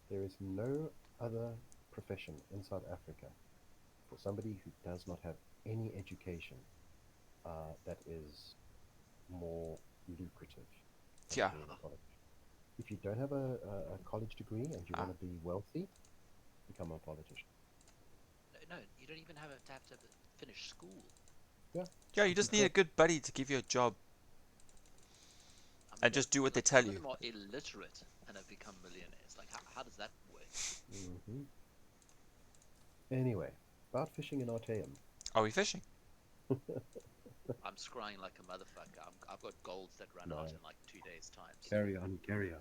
Speaker 2: There is no other profession in South Africa for somebody who does not have any education that is more lucrative than
Speaker 1: Yeah.
Speaker 2: being a politician. If you don't have a college degree and you
Speaker 1: Ah.
Speaker 2: want to be wealthy, become a politician.
Speaker 3: No, you don't even have to finish school.
Speaker 2: Yeah,
Speaker 1: Yeah, you
Speaker 2: if
Speaker 1: just
Speaker 2: you've
Speaker 1: need a
Speaker 2: got
Speaker 1: good buddy to give you a job
Speaker 3: I
Speaker 1: and
Speaker 3: mean,
Speaker 1: just do what they
Speaker 3: look,
Speaker 1: tell
Speaker 3: some of
Speaker 1: you.
Speaker 3: them are illiterate and have become millionaires. Like, how does that work?
Speaker 2: hmm Anyway, about fishing in Artaeum.
Speaker 1: Are we fishing?
Speaker 3: I'm scrying like a motherfucker. I've got golds that run out
Speaker 2: No,
Speaker 3: in like 2 days' time. So,
Speaker 2: carry on, carry on.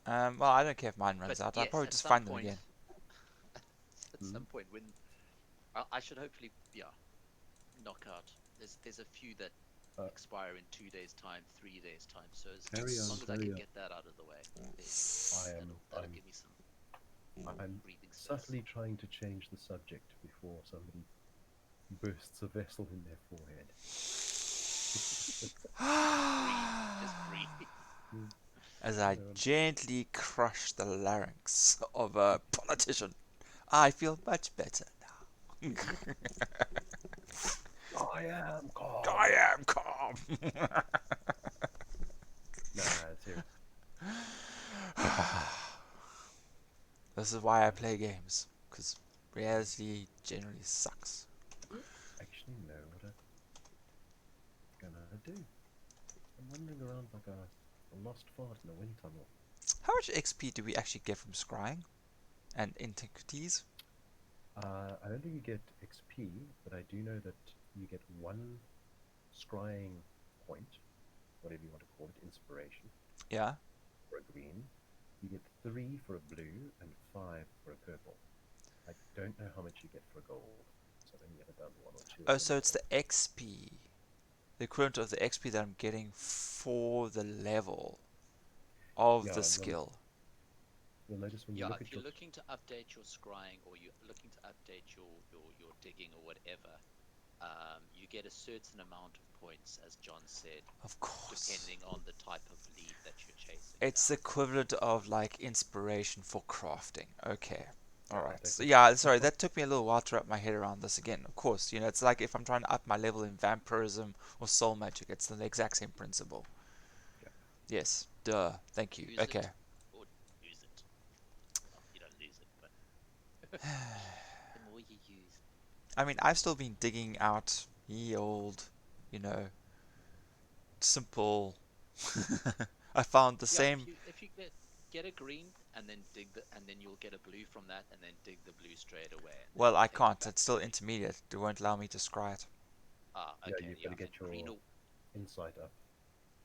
Speaker 1: Well, I don't care if mine
Speaker 3: but
Speaker 1: runs out. I'll
Speaker 3: yes,
Speaker 1: probably
Speaker 3: at
Speaker 1: just
Speaker 3: some
Speaker 1: find them
Speaker 3: point,
Speaker 1: again.
Speaker 3: at
Speaker 2: Mm.
Speaker 3: some point when I should hopefully, yeah, knock out. There's a few that
Speaker 2: Uh,
Speaker 3: expire in 2 days' time, 3 days' time. So
Speaker 2: carry
Speaker 3: as
Speaker 2: on,
Speaker 3: long as I
Speaker 2: carry
Speaker 3: can
Speaker 2: on.
Speaker 3: get that out of the way, there you go.
Speaker 2: I am,
Speaker 3: That'll give me some
Speaker 2: I'm
Speaker 3: breathing space.
Speaker 2: subtly trying to change the subject before somebody bursts a vessel in their forehead.
Speaker 3: Breathe, just breathe.
Speaker 2: Mm.
Speaker 1: As I
Speaker 2: No,
Speaker 1: gently crush the larynx of a politician, I feel much better now.
Speaker 2: I am calm.
Speaker 1: I am calm.
Speaker 2: Nah, seriously.
Speaker 1: This is why I play games, because reality generally sucks.
Speaker 2: Actually know what I'm gonna do. I'm wandering around like a lost fart in a wind tunnel.
Speaker 1: How much XP do we actually get from scrying and antiquities?
Speaker 2: I don't think you get XP, but I do know that you get one scrying point, whatever you want to call it, inspiration,
Speaker 1: Yeah.
Speaker 2: for a green. You get 3 for a blue and 5 for a purple. I don't know how much you get for a gold, so I've only ever done 1 or 2 of
Speaker 1: Oh,
Speaker 2: them.
Speaker 1: so it's the XP, the equivalent of the XP that I'm getting for the level of the
Speaker 2: Yeah,
Speaker 1: skill.
Speaker 2: you'll notice when you
Speaker 3: Yeah,
Speaker 2: look
Speaker 3: if
Speaker 2: at
Speaker 3: you're
Speaker 2: your
Speaker 3: looking to update your scrying or you're looking to update your digging or whatever, you get a certain amount of points, as John said,
Speaker 1: Of course.
Speaker 3: depending on the type of lead that you're chasing
Speaker 1: It's the
Speaker 3: down.
Speaker 1: equivalent of like inspiration for crafting. Okay.
Speaker 2: Yeah, I'll
Speaker 1: Alright.
Speaker 2: take
Speaker 1: So
Speaker 2: it.
Speaker 1: yeah, sorry, that took me a little while to wrap my head around this again. Of course, it's like if I'm trying to up my level in vampirism or soul magic, it's the exact same principle.
Speaker 2: Yeah.
Speaker 1: Yes. Duh. Thank you.
Speaker 3: Use
Speaker 1: Okay.
Speaker 3: it or lose it. Well, you don't lose it, but the more you use.
Speaker 1: I mean, I've still been digging out ye old, you know, simple. I found the
Speaker 3: Yeah,
Speaker 1: same.
Speaker 3: if you get a green and then and then you'll get a blue from that and then dig the blue straight away and then
Speaker 1: Well, I
Speaker 3: take it
Speaker 1: can't.
Speaker 3: back
Speaker 1: It's
Speaker 3: to
Speaker 1: still
Speaker 3: me.
Speaker 1: intermediate. It won't allow me to scry it.
Speaker 3: Ah,
Speaker 2: Yeah,
Speaker 3: okay,
Speaker 2: you've got
Speaker 3: yeah.
Speaker 2: to
Speaker 3: For
Speaker 2: get
Speaker 3: green
Speaker 2: your
Speaker 3: or
Speaker 2: insight up.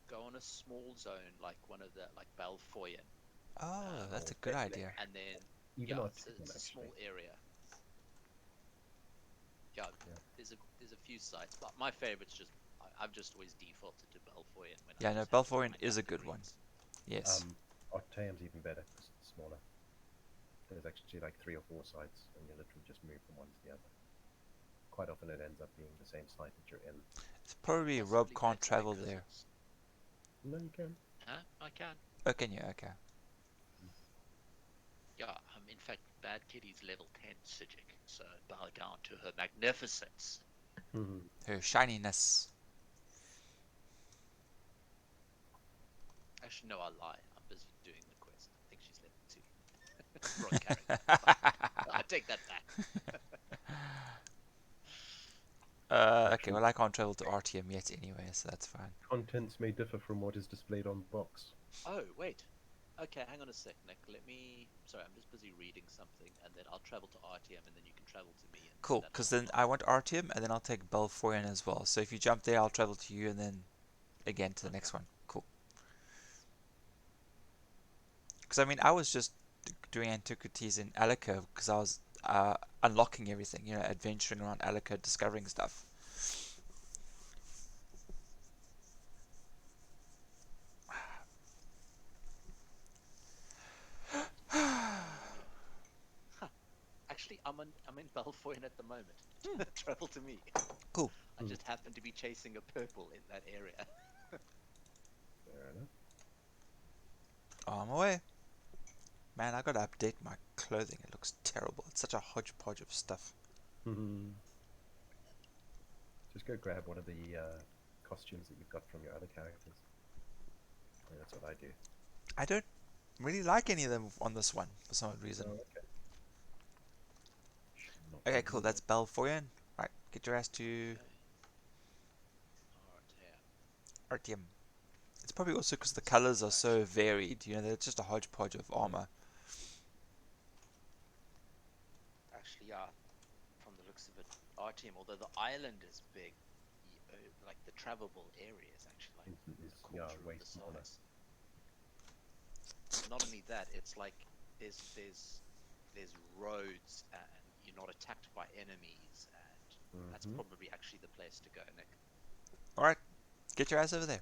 Speaker 3: go on a small zone like one of the like Balfoyan.
Speaker 1: Oh, that's a
Speaker 2: Or
Speaker 1: good idea.
Speaker 3: And then
Speaker 2: even
Speaker 3: yeah,
Speaker 2: Artium,
Speaker 3: it's a
Speaker 2: actually.
Speaker 3: small area. Yeah,
Speaker 2: Yeah.
Speaker 3: there's a few sites, but my favorite's just I've just always defaulted to Balfoyan when I
Speaker 1: Yeah, no,
Speaker 3: just have to
Speaker 1: Belforian
Speaker 3: grind
Speaker 1: is
Speaker 3: out
Speaker 1: a
Speaker 3: the
Speaker 1: good one.
Speaker 3: greens.
Speaker 1: Yes.
Speaker 2: Artaeum's even better because it's smaller. There's actually like 3 or 4 sites, and you literally just move from one to the other. Quite often it ends up being the same site that you're in.
Speaker 1: It's probably Rob
Speaker 3: Possibly
Speaker 1: can't
Speaker 3: better
Speaker 1: travel
Speaker 3: because
Speaker 1: there.
Speaker 3: it's
Speaker 2: No, you can.
Speaker 3: I can.
Speaker 1: Oh, can you? Okay.
Speaker 3: Yeah, in fact, Bad Kitty's level 10 Sijic, so bow down to her magnificence.
Speaker 1: Her shininess.
Speaker 3: Actually, no, I lie. I'm busy doing the quest. I think she's level 2. Wrong character. Fuck. I take that back.
Speaker 1: Okay, well, I can't travel to RTM yet anyway, so that's fine.
Speaker 2: Contents may differ from what is displayed on the box.
Speaker 3: Oh, wait. Okay, hang on a sec, Nick. Let me. Sorry, I'm just busy reading something, and then I'll travel to RTM, and then you can travel to me. And
Speaker 1: Cool,
Speaker 3: that'll
Speaker 1: because
Speaker 3: help
Speaker 1: then
Speaker 3: out.
Speaker 1: I want RTM, and then I'll take Belforian as well. So if you jump there, I'll travel to you, and then again to the
Speaker 3: Okay.
Speaker 1: next one. Cool. Because I mean, I was just doing antiquities in Alico because I was unlocking everything, adventuring around Alico, discovering stuff.
Speaker 3: Huh. Actually, I'm in Balfoyn at the moment. Travel to me.
Speaker 1: Cool.
Speaker 3: I just happen to be chasing a purple in that area.
Speaker 2: Fair enough.
Speaker 1: On my way. Man, I gotta update my clothing. It looks terrible. It's such a hodgepodge of stuff.
Speaker 2: Just go grab one of the costumes that you've got from your other characters. I mean, that's what I do.
Speaker 1: I don't really like any of them on this one for some odd reason.
Speaker 2: Oh, okay. Should not
Speaker 1: Okay,
Speaker 2: be
Speaker 1: cool.
Speaker 2: needed.
Speaker 1: That's Belforian. Right, get your ass to
Speaker 3: Okay. Alright,
Speaker 1: Artium. It's probably also because the
Speaker 3: so
Speaker 1: colors are so
Speaker 3: actually,
Speaker 1: varied. They're just a hodgepodge of armor.
Speaker 3: yeah, from the looks of it, RTM, although the island is big, like the travelable area is actually like
Speaker 2: Is
Speaker 3: a quarter
Speaker 2: way
Speaker 3: of the
Speaker 2: smaller.
Speaker 3: size. Not only that, it's like there's roads and you're not attacked by enemies, and that's probably actually the place to go, Nick.
Speaker 1: Alright, get your ass over there.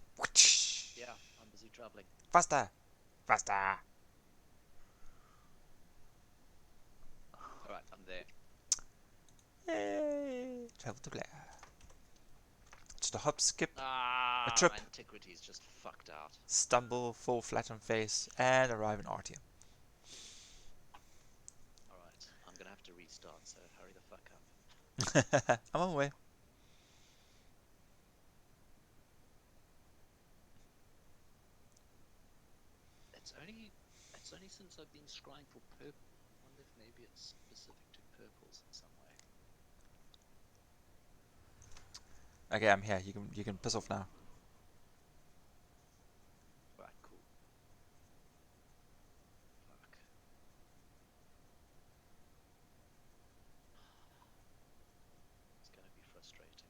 Speaker 3: Yeah, I'm busy traveling.
Speaker 1: Faster! Faster!
Speaker 3: All right, I'm there.
Speaker 1: Yay! Travel to Blair. Just a hop, skip, a
Speaker 3: Ah,
Speaker 1: trip,
Speaker 3: Antiquity is just fucked out.
Speaker 1: stumble, fall flat on face, and arrive in Artium.
Speaker 3: All right, I'm gonna have to restart, so hurry the fuck up.
Speaker 1: I'm on my way.
Speaker 3: It's only since I've been scrying for purple. I wonder if maybe it's specific to purples in some way.
Speaker 1: Okay, I'm here. You can piss off now.
Speaker 3: Right, cool. Fuck. It's gonna be frustrating.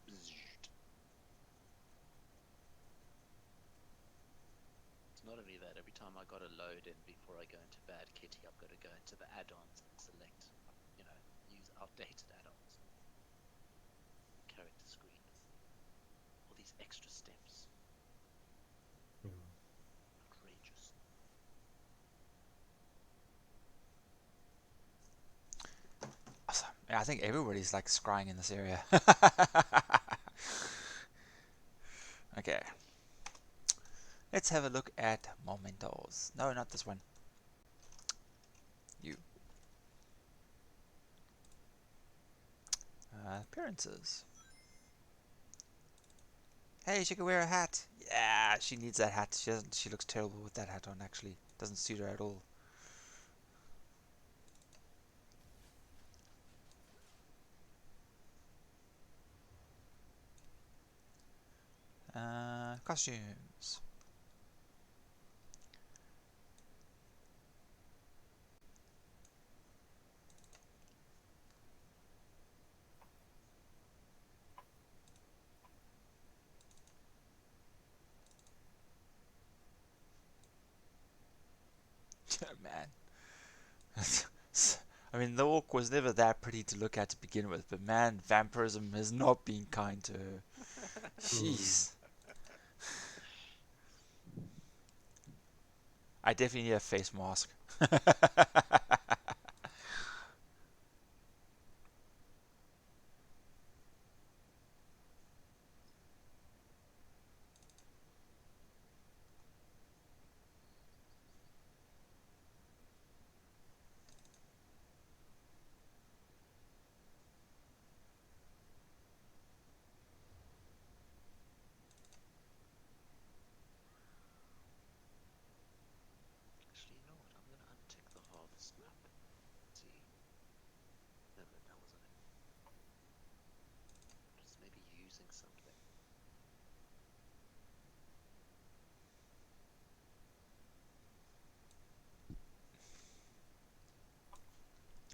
Speaker 3: Bzzzt. It's not only that, every time I got to load in before I go into Bad Kitty, I've got to go into the add-ons and select, use outdated add-ons. Character screen. All these extra steps. Outrageous.
Speaker 1: Awesome. I think everybody's like scrying in this area. Okay. Let's have a look at mementos. No, not this one. You. Appearances. Hey, she can wear a hat. Yeah, she needs that hat. She doesn't. She looks terrible with that hat on. Actually, doesn't suit her at all. Costumes. Man. I mean, the orc was never that pretty to look at to begin with, but man, vampirism has not been kind to her. Jeez. I definitely need a face mask.
Speaker 3: Actually, you know what? I'm gonna untick the harvest map. See. No, but that wasn't it. Just maybe using something.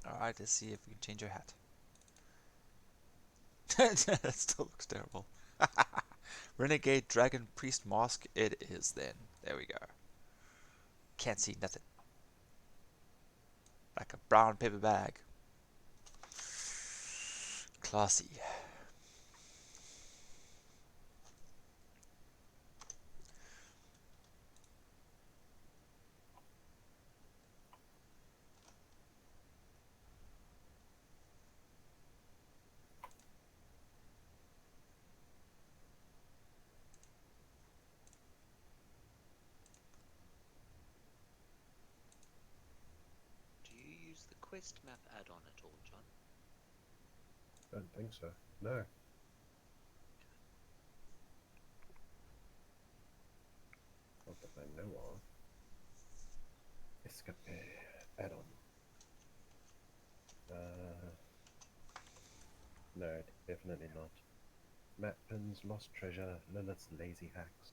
Speaker 1: Alright, let's see if we can change your hat. That still looks terrible. Renegade Dragon Priest Mask it is then. There we go. Can't see nothing. Like a brown paper bag. Classy.
Speaker 3: Do you use the quest map add-on at all, John?
Speaker 2: Don't think so. No. Not that I know of. Escape add-on. No, definitely not. Map pins, lost treasure, Lilith's lazy hacks,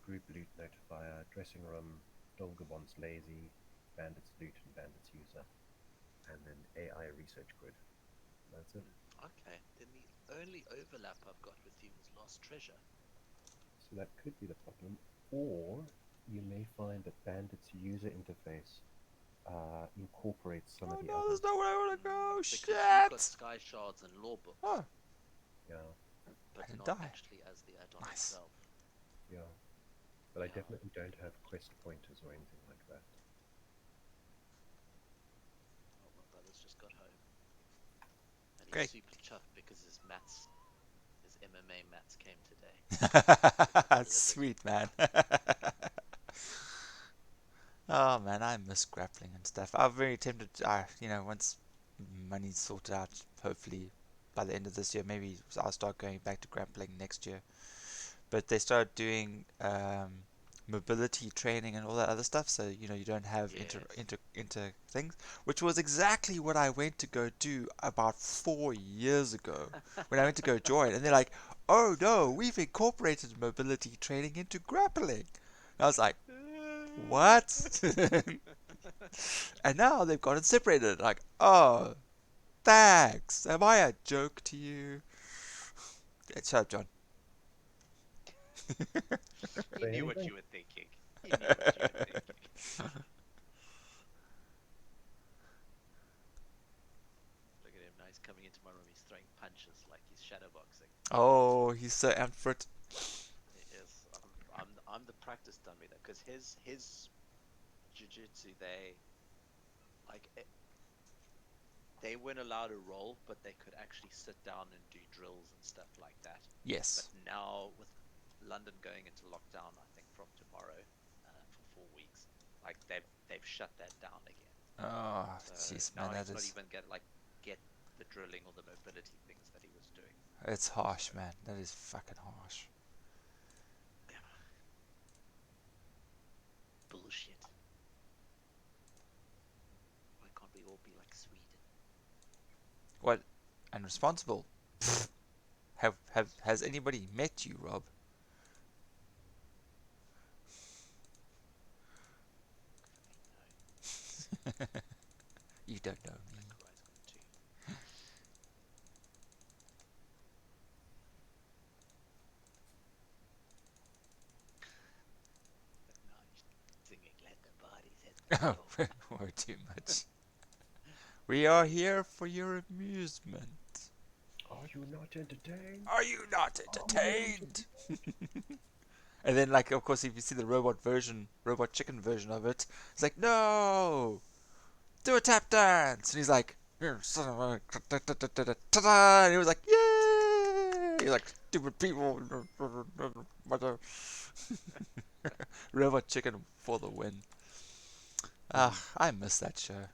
Speaker 2: group loot notifier, dressing room, Dolgabon's lazy, bandits loot and bandits user, and then AI research grid. That's it.
Speaker 3: Okay, then the only overlap I've got with you is lost treasure.
Speaker 2: So that could be the problem. Or you may find that bandits user interface incorporates some
Speaker 1: Oh
Speaker 2: of the
Speaker 1: no,
Speaker 2: other.
Speaker 1: that's not where I want to go.
Speaker 3: Because
Speaker 1: Shit!
Speaker 3: you've got sky shards and law books,
Speaker 1: Oh,
Speaker 2: Yeah,
Speaker 3: but
Speaker 1: didn't
Speaker 3: not
Speaker 1: die.
Speaker 3: actually as the add-on
Speaker 1: Nice.
Speaker 3: itself.
Speaker 2: yeah. But I
Speaker 3: Yeah.
Speaker 2: definitely don't have quest pointers or anything like that.
Speaker 3: Oh, my brother's just got home, and he's
Speaker 1: Great.
Speaker 3: super chuffed because his MMA mats came today.
Speaker 1: Sweet, man. Oh man, I miss grappling and stuff. I'm very tempted. Once money's sorted out, hopefully by the end of this year, maybe I'll start going back to grappling next year. But they start doing mobility training and all that other stuff, so you don't have
Speaker 3: Yes.
Speaker 1: inter things, which was exactly what I went to go do about 4 years ago when I went to go join, and they're like, "Oh no, we've incorporated mobility training into grappling." And I was like, "What?" And now they've got it separated. Like, oh, thanks. Am I a joke to you? Yeah, shut up, John.
Speaker 3: He
Speaker 2: Say
Speaker 3: knew what
Speaker 2: anything?
Speaker 3: you were thinking. He knew what you were thinking. Look at him now. He's coming into my room. He's throwing punches like he's shadowboxing.
Speaker 1: Oh, he's so amped for it.
Speaker 3: Yes, I'm the practice dummy though, because his jiu-jitsu, they like they weren't allowed to roll, but they could actually sit down and do drills and stuff like that. But
Speaker 1: Yes.
Speaker 3: now with London going into lockdown, I think from tomorrow for 4 weeks, like they've shut that down again.
Speaker 1: Oh,
Speaker 3: So
Speaker 1: jeez, man,
Speaker 3: now
Speaker 1: that
Speaker 3: he's not
Speaker 1: is.
Speaker 3: even get the drilling or the mobility things that he was doing.
Speaker 1: It's
Speaker 3: So
Speaker 1: harsh, man. That is fucking harsh.
Speaker 3: yeah, bullshit. Why can't we all be like Sweden?
Speaker 1: What? And responsible. Has anybody met you, Rob?
Speaker 3: Thankfully, no.
Speaker 1: You don't know me.
Speaker 3: Zachariah's got two. But now he's singing "Let the Bodies Hit the
Speaker 1: Oh,
Speaker 3: Floor."
Speaker 1: we're too much. We are here for your amusement.
Speaker 2: Are you not entertained?
Speaker 1: Are you not
Speaker 2: Are you not
Speaker 1: entertained? And then, like, of course, if you see the robot chicken version of it, it's like, no, do a tap dance, and he's like, and he was like, yay! He's like, stupid people, mother, robot chicken for the win. Ah, I miss that show.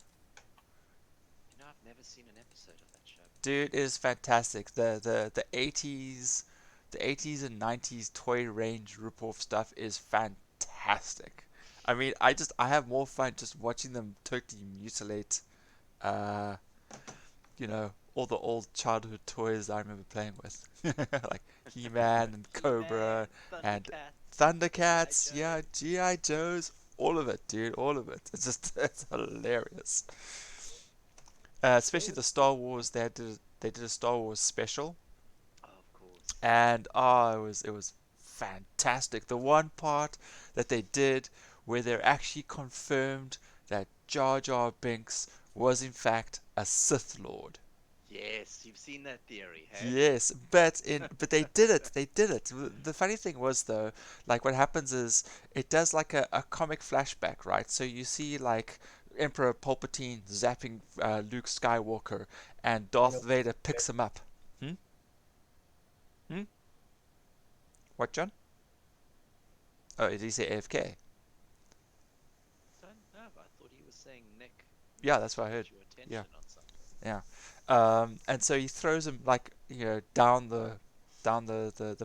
Speaker 3: I've never seen an episode of that show.
Speaker 1: Dude, it is fantastic. The 80s, the 80s and 90s toy range ripoff stuff is fantastic. I mean, I have more fun just watching them totally mutilate, uh, all the old childhood toys I remember playing with, like He-Man and Cobra
Speaker 3: He-Man,
Speaker 1: and
Speaker 3: Thundercats, G.I.
Speaker 1: Thundercats. Yeah,
Speaker 3: Joe.
Speaker 1: GI Joes, all of it, dude, all of it. It's just it's hilarious. Especially
Speaker 3: There
Speaker 1: the
Speaker 3: was
Speaker 1: Star Wars. They did a Star Wars special,
Speaker 3: oh, of course.
Speaker 1: and it was fantastic. The one part that they did where they actually confirmed that Jar Jar Binks was in fact a Sith Lord.
Speaker 3: Yes, you've seen that theory, hey?
Speaker 1: Yes, but they did it. They did it. The funny thing was though, like what happens is it does like a comic flashback, right? So you see like Emperor Palpatine zapping Luke Skywalker, and
Speaker 2: You
Speaker 1: Darth
Speaker 2: know,
Speaker 1: Vader picks him up. Hmm? Hmm? What, John? Oh, did he say AFK?
Speaker 3: Don't know, but I thought he was saying Nick
Speaker 1: Yeah,
Speaker 3: needs
Speaker 1: that's
Speaker 3: to
Speaker 1: what I heard.
Speaker 3: get your
Speaker 1: Yeah,
Speaker 3: attention on something.
Speaker 1: yeah. And so he throws him like down the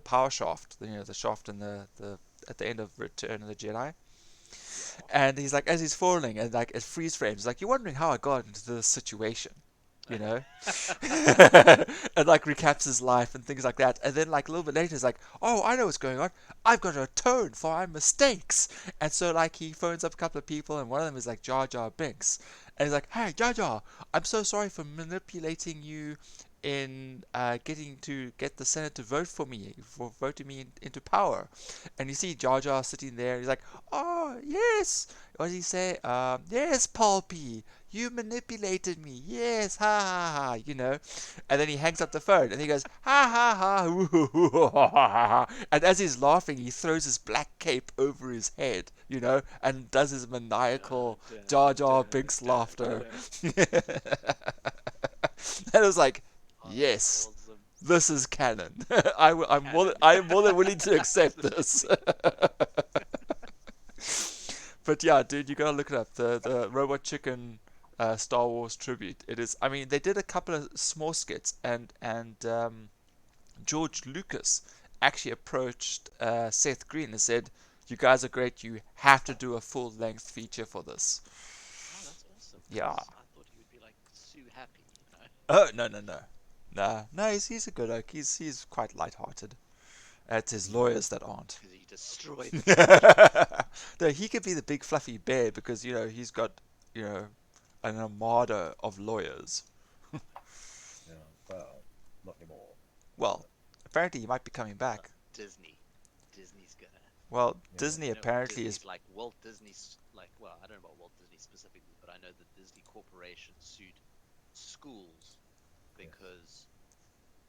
Speaker 1: power shaft, the shaft in the at the end of Return of the Jedi.
Speaker 3: Yeah.
Speaker 1: And he's like, as he's falling, and like it freeze frames, like you're wondering how I got into this situation, you know, and like recaps his life and things like that. And then like a little bit later, he's like, oh, I know what's going on. I've got to atone for my mistakes. And so like he phones up a couple of people, and one of them is like Jar Jar Binks, and he's like, hey Jar Jar, I'm so sorry for manipulating you in getting to get the Senate to vote for me, for voting me into power. And you see Jar Jar sitting there, and he's like, oh, yes. What does he say? Yes, Pulpy, you manipulated me. Yes, ha ha ha, And then he hangs up the phone, and he goes, ha ha ha, ha ha ha. And as he's laughing, he throws his black cape over his head, and does his maniacal
Speaker 3: Dun,
Speaker 1: Jar
Speaker 3: dun,
Speaker 1: Jar
Speaker 3: dun,
Speaker 1: Binks
Speaker 3: dun,
Speaker 1: laughter.
Speaker 3: dun.
Speaker 1: And I was like,
Speaker 3: Oh, that's
Speaker 1: yes,
Speaker 3: awesome.
Speaker 1: this is canon.
Speaker 3: Canon.
Speaker 1: I'm more than willing to accept this.
Speaker 3: Absolutely.
Speaker 1: But yeah, dude, you gotta look it up. The Robot Chicken Star Wars tribute. It is. I mean, they did a couple of small skits, and George Lucas actually approached Seth Green and said, "You guys are great. You have to do a full length feature for this."
Speaker 3: Oh, that's awesome.
Speaker 1: Yeah.
Speaker 3: Because I thought he would be like Sue happy.
Speaker 1: Oh, no, no, no. Nah, no, he's a good oak. He's quite light-hearted. It's his lawyers that aren't.
Speaker 3: Because he destroyed the franchise.
Speaker 1: No, he could be the big fluffy bear because he's got you know an armada of lawyers.
Speaker 2: yeah, well, not anymore.
Speaker 1: Well, apparently he might be coming back.
Speaker 3: Disney. Disney's gonna.
Speaker 1: Well,
Speaker 2: Yeah,
Speaker 1: Disney apparently is.
Speaker 3: Disney's like Walt Disney's like. Well, I don't know about Walt Disney specifically, but I know the Disney Corporation sued schools
Speaker 2: yes.
Speaker 3: because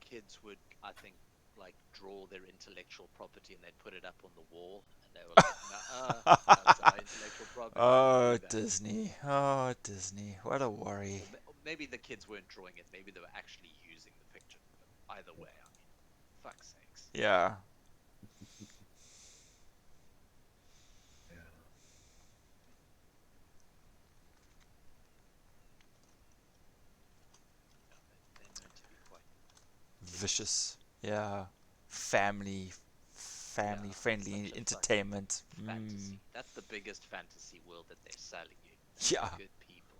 Speaker 3: kids would, I think, like draw their intellectual property and they'd put it up on the wall, and they were like, "Nah, that's our intellectual property. You can't
Speaker 1: Oh,
Speaker 3: do that."
Speaker 1: Disney. Oh, Disney. What a worry.
Speaker 3: Or maybe the kids weren't drawing it. Maybe they were actually using the picture. But either way, I mean, fuck's sakes.
Speaker 1: Yeah.
Speaker 2: Yeah.
Speaker 3: Yeah, they're known to be quite
Speaker 1: Vicious. Yeah. Family. Family
Speaker 3: yeah,
Speaker 1: friendly
Speaker 3: such a fucking
Speaker 1: entertainment.
Speaker 3: fantasy. That's the biggest fantasy world that they're selling you.
Speaker 1: Yeah.
Speaker 3: Good people.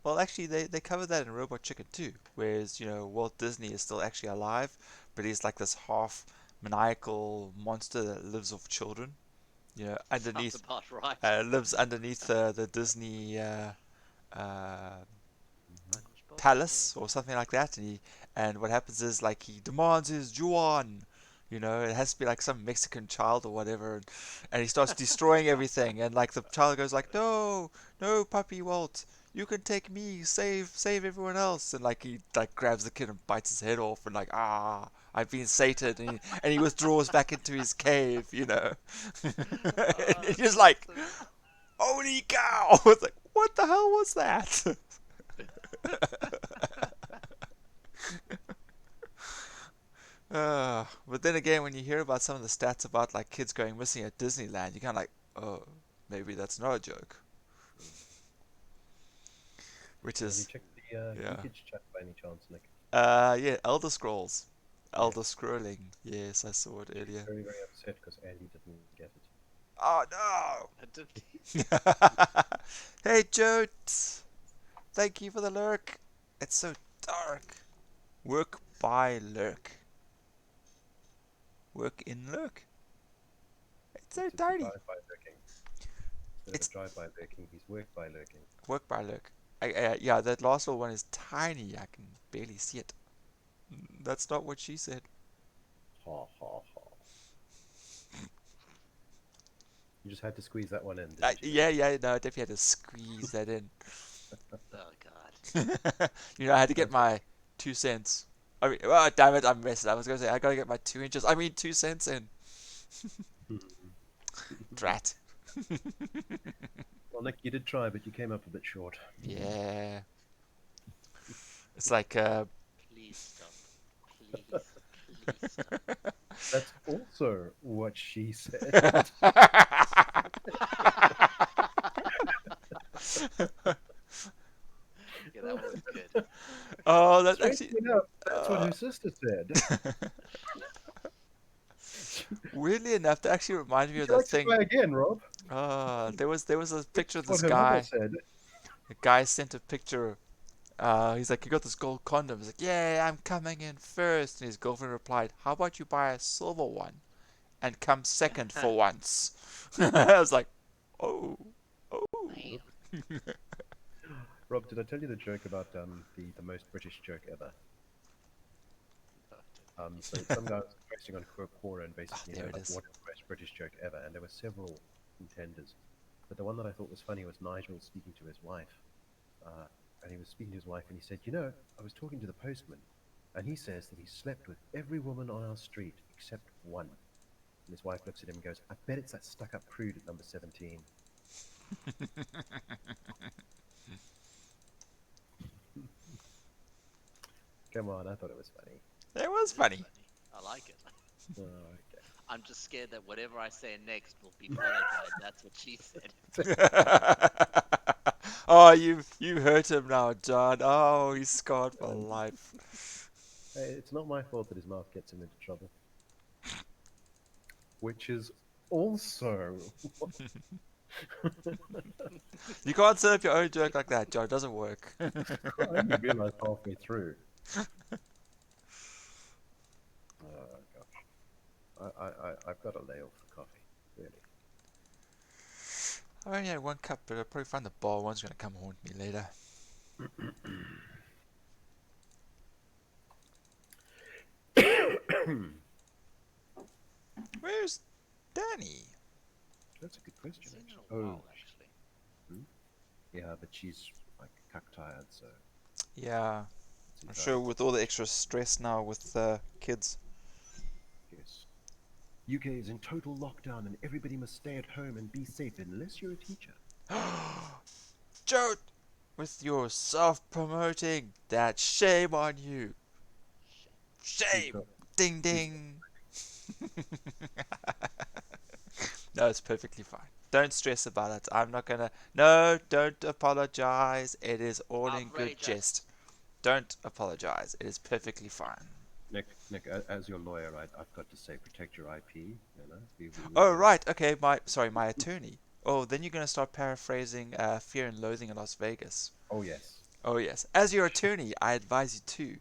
Speaker 1: Well, actually, they covered that in Robot Chicken too, whereas, Walt Disney is still actually alive, but he's like this half maniacal monster that lives off children,
Speaker 3: Sounds
Speaker 1: underneath,
Speaker 3: about right.
Speaker 1: lives underneath the Disney uh,
Speaker 3: SpongeBob
Speaker 1: palace or something like
Speaker 3: SquarePants.
Speaker 1: that, and what happens is like he demands his Juan. It has to be like some Mexican child or whatever, and he starts destroying everything, and like the child goes like, "No, no, puppy Walt, you can take me, save everyone else," and like he like grabs the kid and bites his head off, and like, I've been sated, and he withdraws back into his cave. And
Speaker 3: Oh,
Speaker 1: it's just
Speaker 3: that's
Speaker 1: like, holy cow! It's like, what the hell was that? But then again, when you hear about some of the stats about like kids going missing at Disneyland, you're kind of like, oh, maybe that's not a joke. Which
Speaker 2: Have you
Speaker 1: is,
Speaker 2: checked the
Speaker 1: yeah,
Speaker 2: geekage chat by any chance, Nick?
Speaker 1: yeah, Elder Scrolls,
Speaker 2: Yes.
Speaker 1: Elder Scrolling. Yes, I saw it
Speaker 2: She's
Speaker 1: earlier.
Speaker 2: very, very upset because Andy didn't get it.
Speaker 1: Oh
Speaker 3: I did.
Speaker 1: no! Hey, Jote, thank you for the lurk. It's so dark. Work by lurk. Work in lurk. It's so
Speaker 2: It's a
Speaker 1: tiny.
Speaker 2: drive by lurking. Instead of a
Speaker 1: It's
Speaker 2: drive by lurking, he's worked by lurking.
Speaker 1: work by lurk. Yeah, that last little one is tiny. I can barely see it. That's not what she said.
Speaker 2: Ha ha ha. You just had to squeeze that one in,
Speaker 1: Uh,
Speaker 2: didn't you?
Speaker 1: yeah, yeah, no, I definitely had to squeeze that in.
Speaker 3: Oh God.
Speaker 1: I had to get
Speaker 2: That's
Speaker 1: my 2 cents. I mean, oh, damn it, I messed it. I was going to say, I gotta get my 2 inches. I mean, 2 cents in. Drat.
Speaker 2: Well, Nick, you did try, but you came up a bit short.
Speaker 1: Yeah. It's like,
Speaker 3: Please stop. Please, please stop.
Speaker 2: That's also what she said.
Speaker 3: Yeah, that was good.
Speaker 1: oh, that's
Speaker 2: Strangely
Speaker 1: actually.
Speaker 2: enough, that's what
Speaker 1: Uh,
Speaker 2: her sister said.
Speaker 1: weirdly enough, that actually reminds me
Speaker 2: Would
Speaker 1: of
Speaker 2: you
Speaker 1: that
Speaker 2: like to
Speaker 1: thing.
Speaker 2: try again, Rob?
Speaker 1: There was a picture of
Speaker 2: That's what
Speaker 1: this
Speaker 2: her mother
Speaker 1: guy.
Speaker 2: said.
Speaker 1: A guy sent a picture. He's like, you got this gold condom. He's like, yeah, I'm coming in first. And his girlfriend replied, how about you buy a silver one and come second for once? I was like, oh, oh.
Speaker 3: Damn.
Speaker 2: Rob, did I tell you the joke about the most British joke ever?
Speaker 3: No,
Speaker 2: So some guy was posting on Quora and
Speaker 1: Ah,
Speaker 2: basically,
Speaker 1: there it
Speaker 2: like,
Speaker 1: is.
Speaker 2: what is the most British joke ever? And there were several contenders. But the one that I thought was funny was Nigel speaking to his wife. And he was speaking to his wife and he said, I was talking to the postman and he says that he slept with every woman on our street except one. And his wife looks at him and goes, I bet it's that stuck up prude at number 17. Come on, I thought it was funny.
Speaker 1: It was
Speaker 3: it is
Speaker 1: funny.
Speaker 3: funny. I like it.
Speaker 2: Oh, okay.
Speaker 3: I'm just scared that whatever I say next will be followed by that's what she said.
Speaker 1: oh, you hurt him now, John. Oh, he's scarred for life.
Speaker 2: Hey, it's not my fault that his mouth gets him into trouble. Which is also.
Speaker 1: You can't set up your own joke like that, John. It doesn't work.
Speaker 2: I only realized halfway through. Oh, gosh. I've got to lay off the coffee, really.
Speaker 1: I only had one cup, but I'll probably find the bar. One's gonna come haunt me later. Where's Danny?
Speaker 2: That's a good question,
Speaker 3: Seen in
Speaker 2: actually.
Speaker 3: a while, actually.
Speaker 2: Yeah, but she's like cuck-tired, so
Speaker 1: Yeah,
Speaker 2: it's
Speaker 1: I'm sure
Speaker 2: entirely
Speaker 1: with all the extra stress now with kids.
Speaker 2: yes. UK is in total lockdown and everybody must stay at home and be safe unless you're a teacher.
Speaker 1: Joe, with your self-promoting. That shame on you.
Speaker 2: Please
Speaker 1: Shame.
Speaker 2: go.
Speaker 1: Ding
Speaker 2: Please.
Speaker 1: ding. No, it's perfectly fine. Don't stress about it. I'm not gonna. No, don't apologize. It is all in good
Speaker 3: Outrageous.
Speaker 1: jest. Don't apologize. It is perfectly fine.
Speaker 2: Nick, as your lawyer, I've got to say, protect your IP. You know, we
Speaker 1: Oh right, okay. My attorney. Oh, then you're gonna start paraphrasing Fear and Loathing in Las Vegas.
Speaker 2: Oh yes.
Speaker 1: Oh yes. As your attorney, I advise you to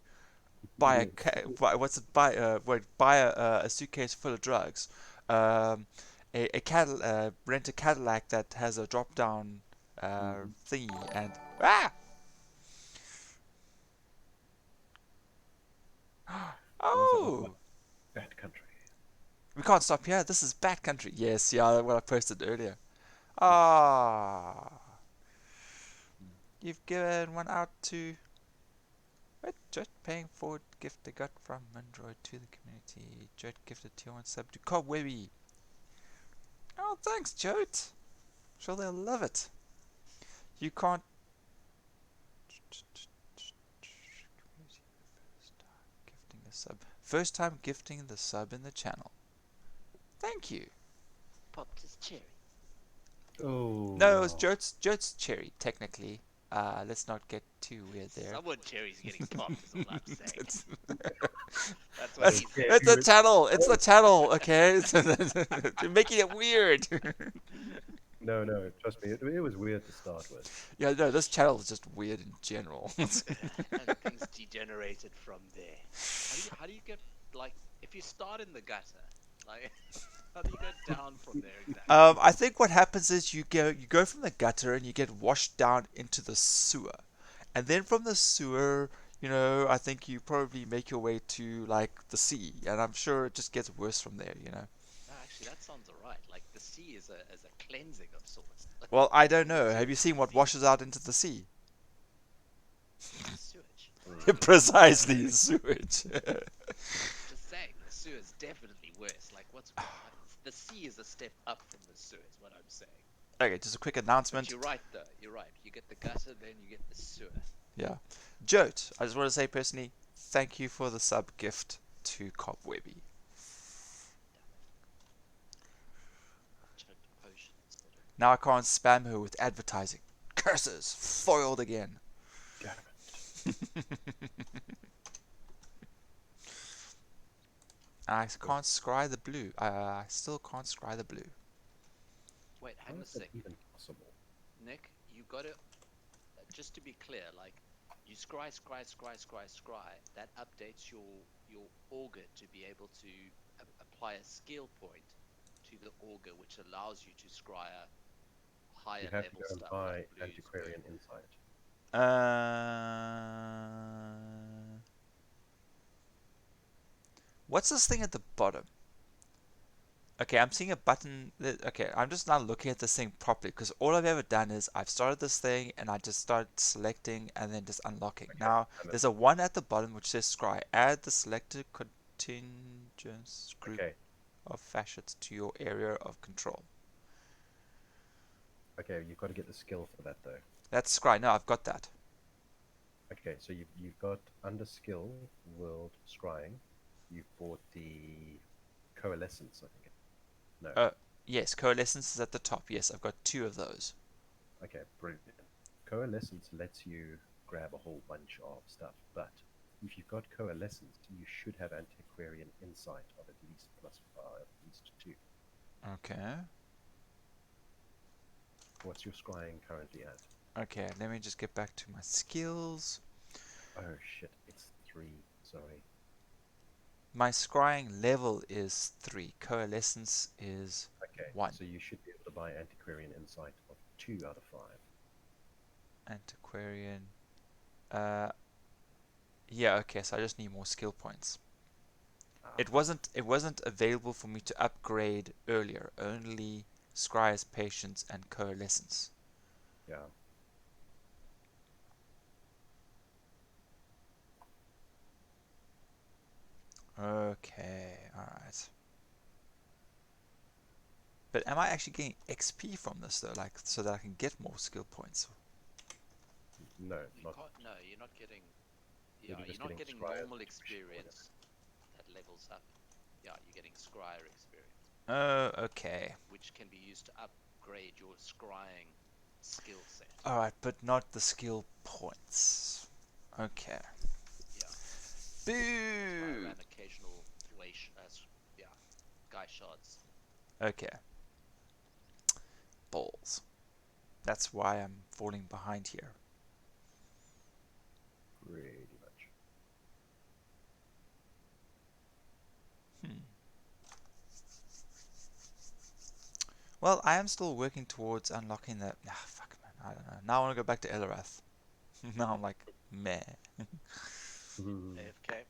Speaker 1: buy a
Speaker 2: Yes.
Speaker 1: buy, what's it buy buy a suitcase full of drugs, um, rent a Cadillac that has a drop down
Speaker 2: Mm-hmm.
Speaker 1: thingy and
Speaker 2: What was that? What?
Speaker 1: oh,
Speaker 2: Bad country.
Speaker 1: we can't stop here. This is bad country. Yes, yeah, what I posted earlier.
Speaker 2: Yes.
Speaker 1: Ah, you've given one out to. What? Jet paying forward gift they got from Android to the community. Jet gifted tier 1 sub to Cobwebby. Oh, thanks, Jote. Sure they'll love it. You can't. Gifting the sub. First time gifting the sub in the channel. Thank you.
Speaker 3: Popped his cherry.
Speaker 1: No, it was
Speaker 2: Oh.
Speaker 1: Jote's cherry, technically. Let's not get too weird there.
Speaker 3: Someone cherry's getting popped is all I'm saying.
Speaker 1: it's,
Speaker 3: That's what
Speaker 1: that's,
Speaker 3: he's
Speaker 2: Okay.
Speaker 1: it's a channel. It's a channel, okay? You're making it weird.
Speaker 2: No, no. Trust me, it was weird to start with.
Speaker 1: Yeah, no, this channel is just weird in general.
Speaker 3: and things degenerated from there. How do you get like if you start in the gutter, like how do you go down from there exactly?
Speaker 1: I think what happens is you go from the gutter and you get washed down into the sewer, and then from the sewer, I think you probably make your way to like the sea, and I'm sure it just gets worse from there.
Speaker 3: No, actually, that sounds alright. Like the sea is a cleansing of sorts.
Speaker 1: Well, I don't
Speaker 3: From the
Speaker 1: know. Have you
Speaker 3: sewage,
Speaker 1: seen
Speaker 3: the
Speaker 1: what
Speaker 3: sea
Speaker 1: washes out into the sea?
Speaker 3: is sewage.
Speaker 2: Mm.
Speaker 1: Precisely, sewage.
Speaker 3: Just saying, the sewer is definitely worse. Like the sea is a step up from the sewer. Is what I'm saying.
Speaker 1: Okay, just a quick
Speaker 3: But
Speaker 1: announcement.
Speaker 3: you're right, though. You're right. You get the gutter, then you get the sewer.
Speaker 1: Yeah, Jote. I just want to say personally, thank you for the sub gift to Cobwebby.
Speaker 3: Chugged a potion instead of.
Speaker 1: Now I can't spam her with advertising. Curses! Foiled again.
Speaker 2: Damn it.
Speaker 1: I can't scry the blue. I still can't scry the blue.
Speaker 3: Wait,
Speaker 2: How
Speaker 3: hang on a
Speaker 2: is that
Speaker 3: sec.
Speaker 2: even possible?
Speaker 3: Nick, you got to just to be clear, like you scry. That updates your auger to be able to apply a skill point to the auger, which allows you to scry a higher
Speaker 2: You have to
Speaker 3: level
Speaker 2: go and
Speaker 3: stuff
Speaker 2: buy
Speaker 3: like blues,
Speaker 2: Antiquarian
Speaker 3: purples.
Speaker 2: Insight.
Speaker 1: What's this thing at the bottom? Okay, I'm seeing a button. Okay, I'm just not looking at this thing properly because all I've ever done is I've started this thing and I just start selecting and then just unlocking.
Speaker 2: Okay.
Speaker 1: Now,
Speaker 2: Damn it.
Speaker 1: there's a 1 at the bottom which says scry. Add the selected contingent group
Speaker 2: Okay.
Speaker 1: of facets to your area of control.
Speaker 2: Okay. You've got to get the skill for that though.
Speaker 1: That's scry. No, I've got that.
Speaker 2: Okay. So you've got under skill world scrying. You've bought the coalescence. I think. No.
Speaker 1: Yes, coalescence is at the top. Yes, I've got 2 of those.
Speaker 2: Okay. Brilliant. Coalescence lets you grab a whole bunch of stuff, but if you've got coalescence, you should have antiquarian insight of at least +5, at least 2.
Speaker 1: Okay.
Speaker 2: What's your scrying currently at?
Speaker 1: Okay, let me just get back to my skills.
Speaker 2: Oh shit, it's 3. Sorry.
Speaker 1: My scrying level is 3. Coalescence is
Speaker 2: Okay,
Speaker 1: 1.
Speaker 2: so you should be able to buy antiquarian insight of 2 out of 5.
Speaker 1: Antiquarian. Uh, yeah. Okay. So I just need more skill points. It
Speaker 2: Ah,
Speaker 1: wasn't available for me to upgrade earlier. Only scry's patience and coalescence.
Speaker 2: yeah.
Speaker 1: Okay. All right. But am I actually getting XP from this though? Like so that I can get more skill points?
Speaker 2: No,
Speaker 3: You
Speaker 2: not.
Speaker 3: can't. No, you're not getting.
Speaker 2: You're
Speaker 3: Yeah, you're
Speaker 2: just
Speaker 3: not
Speaker 2: getting
Speaker 3: getting
Speaker 2: scrying
Speaker 3: normal
Speaker 2: intuition or whatever.
Speaker 3: experience that levels up. Yeah, you're getting scryer experience,
Speaker 1: Oh, okay.
Speaker 3: which can be used to upgrade your scrying skill set.
Speaker 1: Alright, but not the skill points. Okay.
Speaker 3: Yeah, that's why I
Speaker 1: Boo!
Speaker 3: ran occasional yeah, guy shards.
Speaker 1: Okay. Balls. That's why I'm falling behind here.
Speaker 2: Pretty much.
Speaker 1: Hmm. Well, I am still working towards unlocking the... Ah, fuck, man. I don't know. Now I want to go back to Elrath. Now I'm like, meh.
Speaker 3: AFK.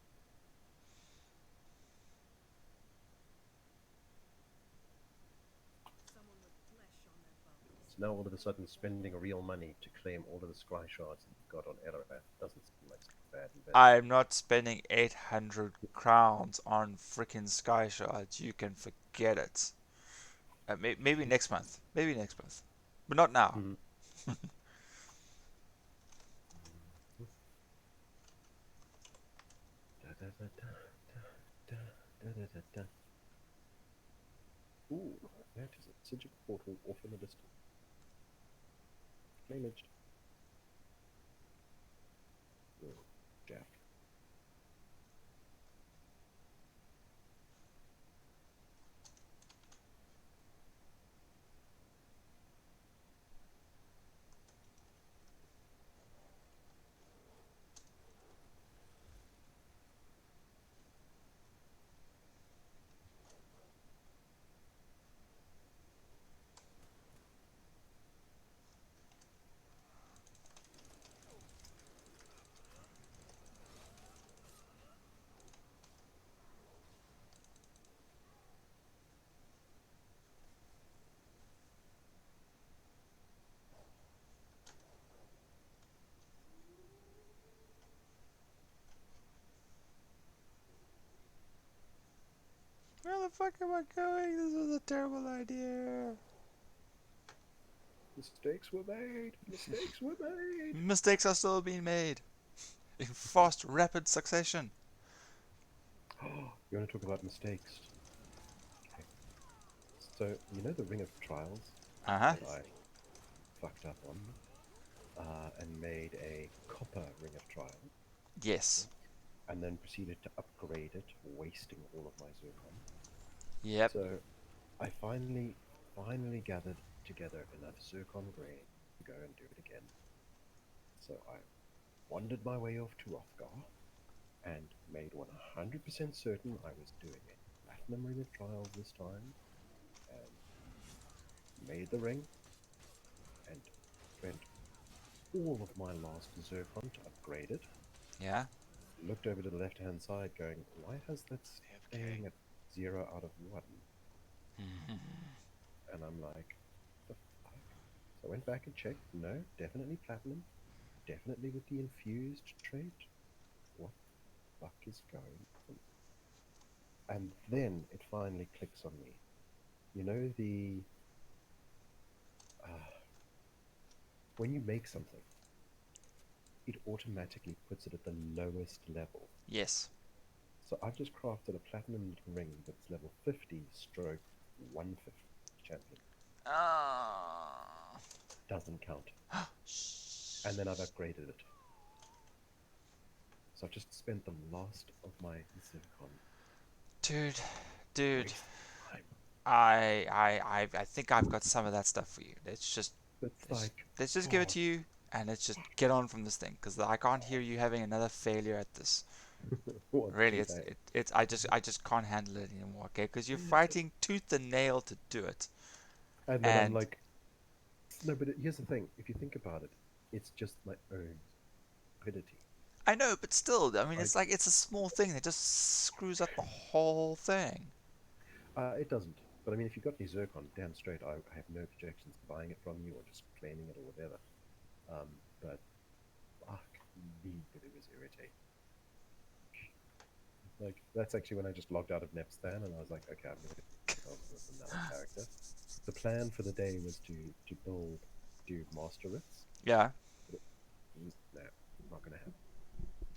Speaker 2: So now all of a sudden spending real money to claim all of the scry shards that you've got on Elrath doesn't seem like such a bad investment.
Speaker 1: I'm not spending 800 crowns on freaking sky shards. You can forget it. Maybe next month. Maybe next month. But not now.
Speaker 2: Mhm. Da, da, da, da, da, da, da, da. Ooh, that is a sigil portal off in the distance. Managed. Oh, Jack.
Speaker 1: Where the fuck am I going? This was a terrible idea.
Speaker 2: Mistakes were made. Mistakes were made.
Speaker 1: Mistakes are still being made. In fast, rapid succession.
Speaker 2: You want to talk about mistakes? Okay. So, you know the Ring of Trials
Speaker 1: Uh-huh.
Speaker 2: that I fucked up on and made a copper Ring of Trials,
Speaker 1: Yes.
Speaker 2: and then proceeded to upgrade it, wasting all of my zircon.
Speaker 1: Yep.
Speaker 2: So I finally gathered together enough zircon grain to go and do it again. So I wandered my way off to Rothgar and made 100% certain I was doing a platinum ring of trials this time, and made the ring and spent all of my last zircon to upgrade it.
Speaker 1: Yeah.
Speaker 2: Looked over to the left hand side, going, why has that
Speaker 3: AFK.
Speaker 2: staying at 0 out of 1? And I'm like, the fuck? So I went back and checked. No, definitely platinum. Definitely with the infused trait. What the fuck is going on? And then it finally clicks on me. You know uh, when you make something, it automatically puts it at the lowest level.
Speaker 1: Yes.
Speaker 2: So I've just crafted a platinum ring that's level 50 stroke 150 champion.
Speaker 1: Ah.
Speaker 2: Doesn't count. And then I've upgraded it. So I've just spent the last of my zircon.
Speaker 1: Dude,
Speaker 2: Waste time.
Speaker 1: I think I've got some of that stuff for you.
Speaker 2: It's
Speaker 1: let's,
Speaker 2: like,
Speaker 1: let's just give it
Speaker 2: oh,
Speaker 1: to you, and let's just get on from this thing, because I can't hear you having another failure at this.
Speaker 2: what
Speaker 1: Really,
Speaker 2: too bad.
Speaker 1: it's I just can't handle it anymore. Okay, because you're fighting tooth and nail to do it,
Speaker 2: And then I'm
Speaker 1: and
Speaker 2: like, no, but here's the thing. If you think about it, it's just my own stupidity.
Speaker 1: I know, but still, I mean,
Speaker 2: I,
Speaker 1: it's like it's a small thing that just screws up the whole thing.
Speaker 2: it doesn't. But I mean, if you got me zircon, damn straight, I have no objections to buying it from you or just claiming it or whatever. But fuck me, but it was irritating. Like, that's actually when I just logged out of Nepstan and I was like, okay, I'm going to get myself with another character. The plan for the day was to build, do master rifts.
Speaker 1: Yeah.
Speaker 2: No, not gonna happen.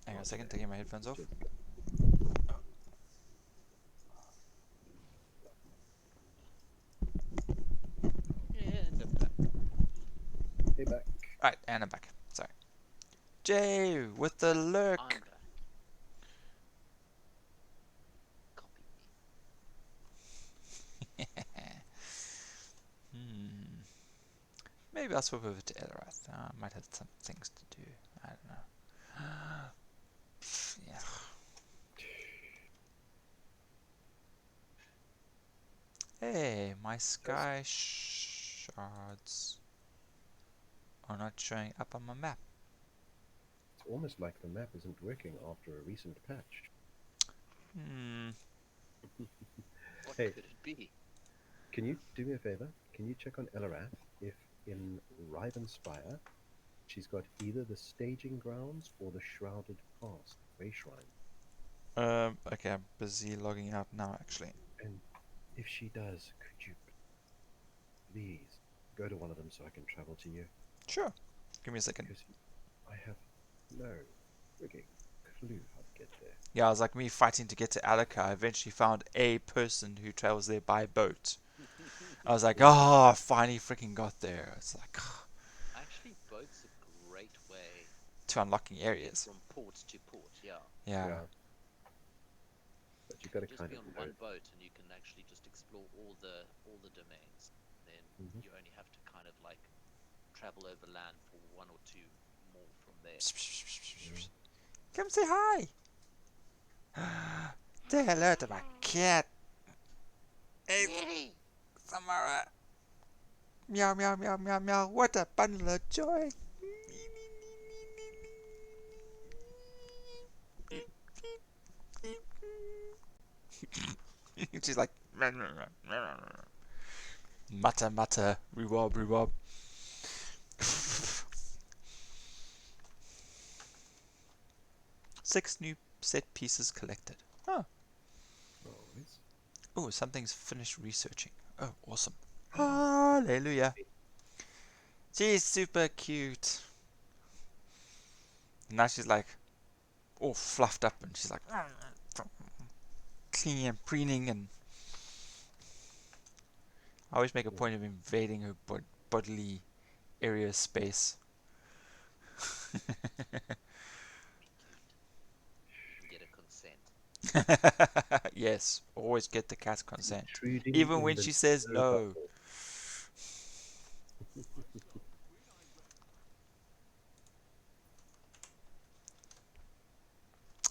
Speaker 1: Hang on a
Speaker 2: Not
Speaker 1: second,
Speaker 2: today.
Speaker 1: taking my headphones off.
Speaker 2: Cheers.
Speaker 3: And I'm back.
Speaker 2: Hey, back.
Speaker 1: Alright, and I'm back. Sorry. Jay with the lurk.
Speaker 3: I'm back. Copy me.
Speaker 1: Maybe I'll swap over to Elrath. I might have some things to do. I don't know. Yeah. Hey, my sky shards are not showing up on my map.
Speaker 2: It's almost like the map isn't working after a recent patch.
Speaker 3: What
Speaker 2: Hey,
Speaker 3: could it be?
Speaker 2: can you do me a favor? Can you check on Elarath if in Rivenspire she's got either the staging grounds or the shrouded past way shrine?
Speaker 1: Okay, I'm busy logging out now actually.
Speaker 2: And if she does, could you please go to one of them so I can travel to you?
Speaker 1: Sure. Give me a second.
Speaker 2: Because I have no frigging clue how to get there.
Speaker 1: Yeah, it was like me fighting to get to Alaka. I eventually found a person who travels there by boat. I was like, oh, I finally freaking got there. It's like,
Speaker 3: Actually, boat's a great way
Speaker 1: to unlocking
Speaker 3: to get
Speaker 1: areas.
Speaker 3: from port to port. Yeah,
Speaker 1: Yeah.
Speaker 2: Yeah, but you got to
Speaker 3: just
Speaker 2: kind
Speaker 3: be
Speaker 2: of
Speaker 3: on
Speaker 2: know.
Speaker 3: one boat, and you can actually just explore all the domains. Then
Speaker 2: Mhm.
Speaker 3: you only have to kind of like travel over land for one or two more from there.
Speaker 1: Come say hi. Say hello to my cat. Hey, Samara. Meow, meow, meow, meow, meow. What a bundle of joy. She's like, mutter, mutter, rewob, rewob. 6 new set pieces collected. Oh,
Speaker 2: Always.
Speaker 1: oh, something's finished researching. Oh, awesome. Hallelujah. She's super cute. Now she's like all fluffed up and she's like cleaning and preening, and I always make a point of invading her bodily area space.
Speaker 3: And get a consent.
Speaker 1: Yes, always get the cat's consent.
Speaker 2: Intruding
Speaker 1: Even
Speaker 2: in
Speaker 1: when
Speaker 2: the
Speaker 1: she says
Speaker 2: nano
Speaker 1: no.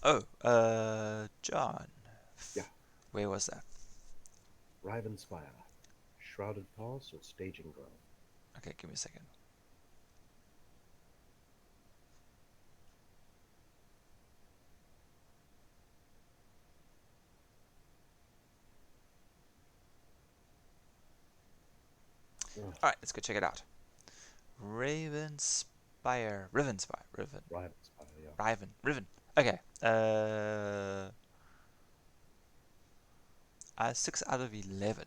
Speaker 2: bubble.
Speaker 1: Oh, John.
Speaker 2: Yeah,
Speaker 1: Where was that?
Speaker 2: Rivenspire. Shrouded Pass or Staging Ground?
Speaker 1: Okay, give me a second.
Speaker 2: Ugh,
Speaker 1: Alright, let's go check it out. Ravenspire. Rivenspire.
Speaker 2: Rivenspire, yeah.
Speaker 1: Riven. Okay. 6 out of 11.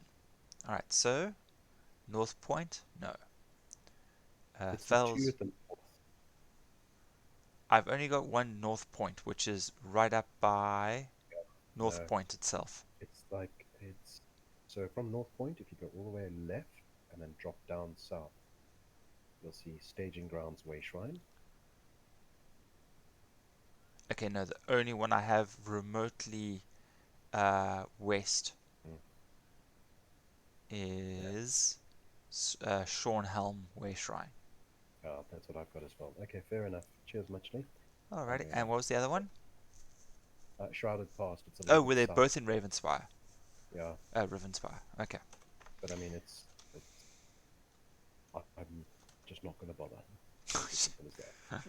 Speaker 1: Alright, so North Point? No.
Speaker 2: It's the two
Speaker 1: Fells.
Speaker 2: at the north.
Speaker 1: I've only got one North Point, which is right up by North
Speaker 2: No,
Speaker 1: Point itself.
Speaker 2: it's like, it's... So from North Point, if you go all the way left and then drop down south, you'll see Staging Grounds Way Shrine.
Speaker 1: Okay, no, the only one I have remotely west
Speaker 2: Mm.
Speaker 1: is Shornhelm Way Shrine.
Speaker 2: Yeah, that's what I've got as well. Okay, fair enough. Cheers, muchly.
Speaker 1: Alrighty, and what was the other one?
Speaker 2: Shrouded Past, it's a
Speaker 1: Oh,
Speaker 2: little
Speaker 1: were
Speaker 2: bit
Speaker 1: they
Speaker 2: south.
Speaker 1: both in Ravenspire?
Speaker 2: Yeah,
Speaker 1: Ravenspire. Okay.
Speaker 2: but I mean, I'm just not going to bother. It's as simple as that.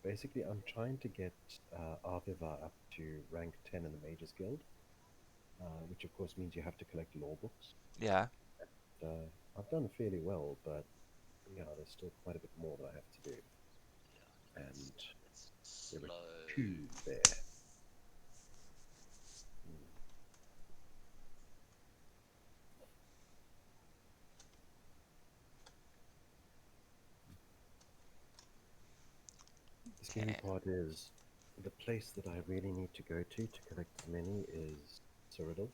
Speaker 2: Basically, I'm trying to get Arviva up to rank 10 in the Mages Guild, which of course means you have to collect law books.
Speaker 1: Yeah.
Speaker 2: I've done fairly well, but yeah, there's still quite a bit more that I have to do.
Speaker 3: Yeah,
Speaker 2: And
Speaker 3: it's
Speaker 2: there were
Speaker 3: slow.
Speaker 2: 2 there. Mm. scary part is the place that I really need to go to collect as many is Cyrodiil,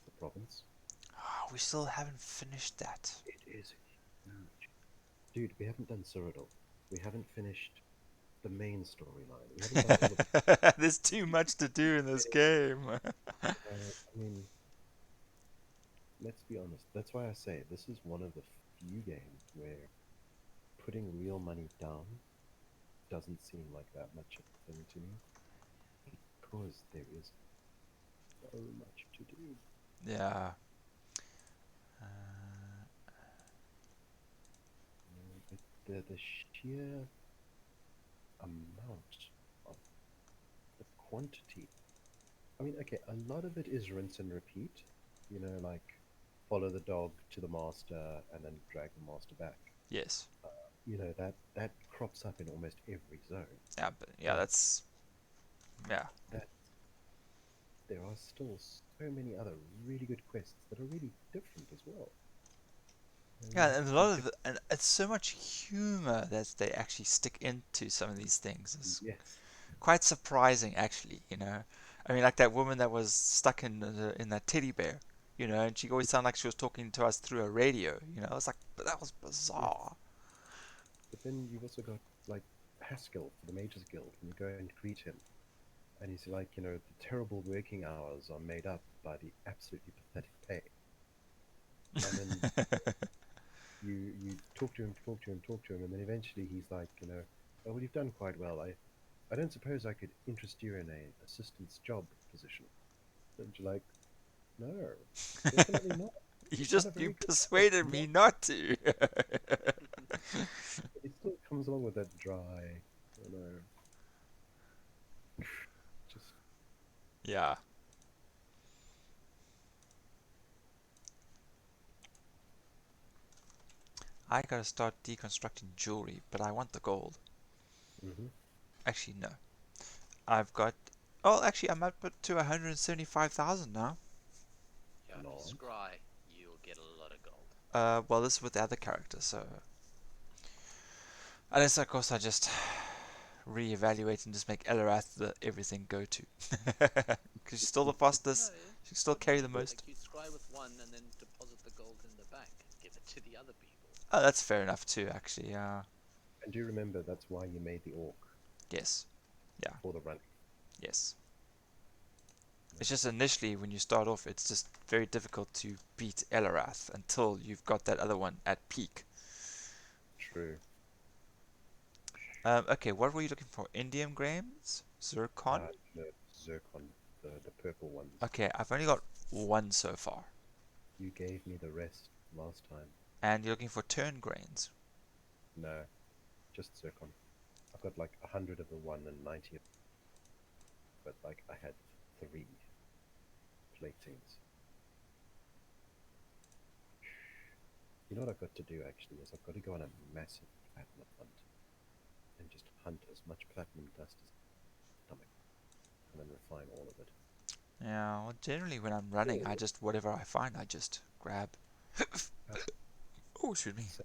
Speaker 2: the province.
Speaker 1: Oh, we still haven't finished that.
Speaker 2: It is huge. Dude, we haven't done Cyrodiil. We haven't finished the main storyline. We haven't done all of
Speaker 1: There's too much to do in this
Speaker 2: it.
Speaker 1: game.
Speaker 2: I mean, let's be honest. That's why I say this is one of the few games where putting real money down doesn't seem like that much of a thing to me because there is so much to do.
Speaker 1: Yeah.
Speaker 2: The sheer amount of the quantity. I mean, okay, a lot of it is rinse and repeat. Like follow the dog to the master and then drag the master back.
Speaker 1: Yes.
Speaker 2: That crops up in almost every zone.
Speaker 1: Yeah, but yeah,
Speaker 2: But
Speaker 1: that's yeah.
Speaker 2: that there are still so many other really good quests that are really different as well. You
Speaker 1: Yeah,
Speaker 2: have
Speaker 1: and
Speaker 2: to
Speaker 1: a
Speaker 2: do
Speaker 1: lot of
Speaker 2: different.
Speaker 1: and it's so much humor that they actually stick into some of these things. It's
Speaker 2: Yes,
Speaker 1: quite surprising, actually. I mean, like that woman that was stuck in that teddy bear. And she always sounded like she was talking to us through a radio. I was like, but that was
Speaker 2: yes.
Speaker 1: bizarre.
Speaker 2: But then you've also got like Haskell for the Mages Guild when you go and greet him, and he's like, the terrible working hours are made up by the absolutely pathetic pay. And then you talk to him, talk to him, talk to him, and then eventually he's like, oh well, you've done quite well. I don't suppose I could interest you in a assistant's job position. And you're like, no, definitely not. You've done a
Speaker 1: You
Speaker 2: very good job. It's
Speaker 1: persuaded me
Speaker 2: not.
Speaker 1: not to.
Speaker 2: But it still comes along with that dry, you know, just
Speaker 1: Yeah. I gotta start deconstructing jewelry, but I want the gold.
Speaker 2: hmm
Speaker 1: Actually, no. I've got. Oh, actually, I'm up to 175,000 now.
Speaker 3: Yeah, if you
Speaker 2: nice.
Speaker 3: scry, you'll get a lot of gold.
Speaker 1: Well, this is with the other character, so unless of course I just reevaluate and just make Elarath the everything go to, because she's still the
Speaker 3: No,
Speaker 1: fastest. She can still
Speaker 3: but
Speaker 1: carry the most.
Speaker 3: like you scry with one and then deposit the gold in the bank and give it to the other people.
Speaker 1: Oh, that's fair enough too. Actually,
Speaker 2: And do remember that's why you made the orc
Speaker 1: yes, yeah,
Speaker 2: for the running.
Speaker 1: yes.
Speaker 2: Yeah,
Speaker 1: It's just initially when you start off, it's just very difficult to beat Elarath until you've got that other one at peak.
Speaker 2: true.
Speaker 1: Okay, what were you looking for? Indium grains? Zircon?
Speaker 2: No, zircon, the purple ones.
Speaker 1: Okay, I've only got one so far.
Speaker 2: You gave me the rest last time.
Speaker 1: And you're looking for turn grains.
Speaker 2: No, just zircon. I've got like 100 of the one and 90 of, but like I had 3 platings. You know what I've got to do actually is I've got to go on a massive platinum hunt and just hunt as much platinum dust as stomach and then refine all of it.
Speaker 1: Yeah, well, generally when I'm running, I just, whatever I find, I just grab.
Speaker 2: Uh,
Speaker 1: Oh, excuse me.
Speaker 2: so,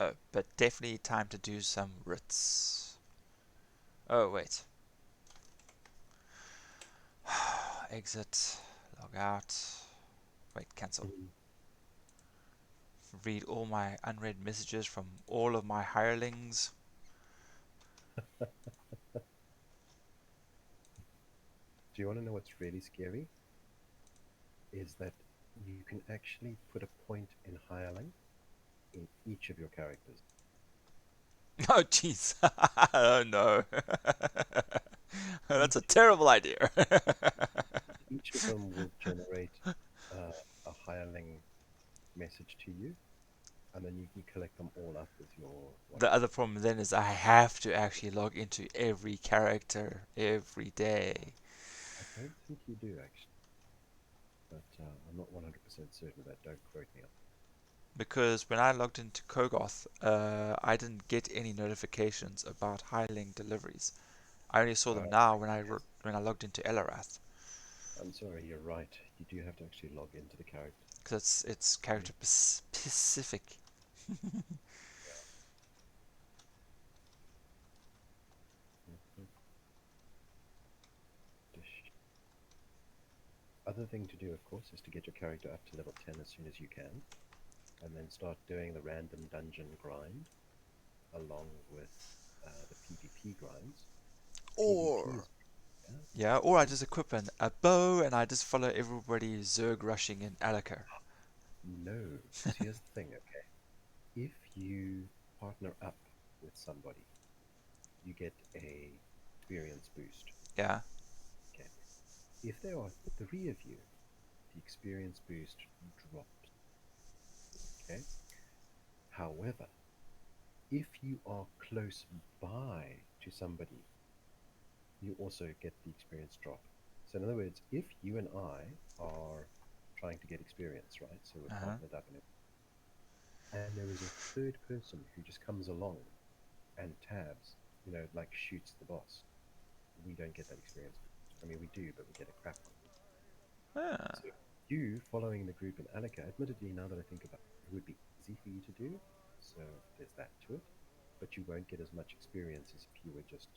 Speaker 1: Oh, but definitely time to do some writs. Oh, wait. Exit, log out. Wait, cancel.
Speaker 2: mm,
Speaker 1: Read all my unread messages from all of my hirelings.
Speaker 2: do you want to know what's really scary? Is that you can actually put a point in hireling in each of your characters.
Speaker 1: Oh, jeez. Oh, no. That's a
Speaker 2: Each,
Speaker 1: terrible idea.
Speaker 2: each of them will generate a hireling message to you, and then you can collect them all up with your one.
Speaker 1: The other problem then is I have to actually log into every character every day.
Speaker 2: I don't think you do actually, but I'm not 100% certain of that. Don't quote me on.
Speaker 1: Because when I logged into Kogoth, I didn't get any notifications about Highling deliveries. I only saw them now when
Speaker 2: Yes.
Speaker 1: when I logged into Elarath,
Speaker 2: I'm sorry, you're right. You do have to actually log into the character.
Speaker 1: because it's character specific.
Speaker 2: other thing to do, of course, is to get your character up to level 10 as soon as you can, and then start doing the random dungeon grind along with the PvP grinds. PvP
Speaker 1: Or
Speaker 2: is yeah,
Speaker 1: yeah, or I just equip a bow and I just follow everybody Zerg rushing in Alaka.
Speaker 2: no, because here's the thing, okay? If you partner up with somebody, you get a experience boost.
Speaker 1: Yeah.
Speaker 2: Okay. If there are three of you, the experience boost drops. Okay. However, if you are close by to somebody, you also get the experience drop. So in other words, if you and I are trying to get experience, right? So we're
Speaker 1: Uh-huh.
Speaker 2: partnered up and there is a third person who just comes along and tabs, like shoots the boss. We don't get that experience. I mean, we do, but we get a crap one.
Speaker 1: Ah.
Speaker 2: So you following the group in Alaka, admittedly, now that I think about it, it would be easy for you to do. So there's that to it. But you won't get as much experience as if you were just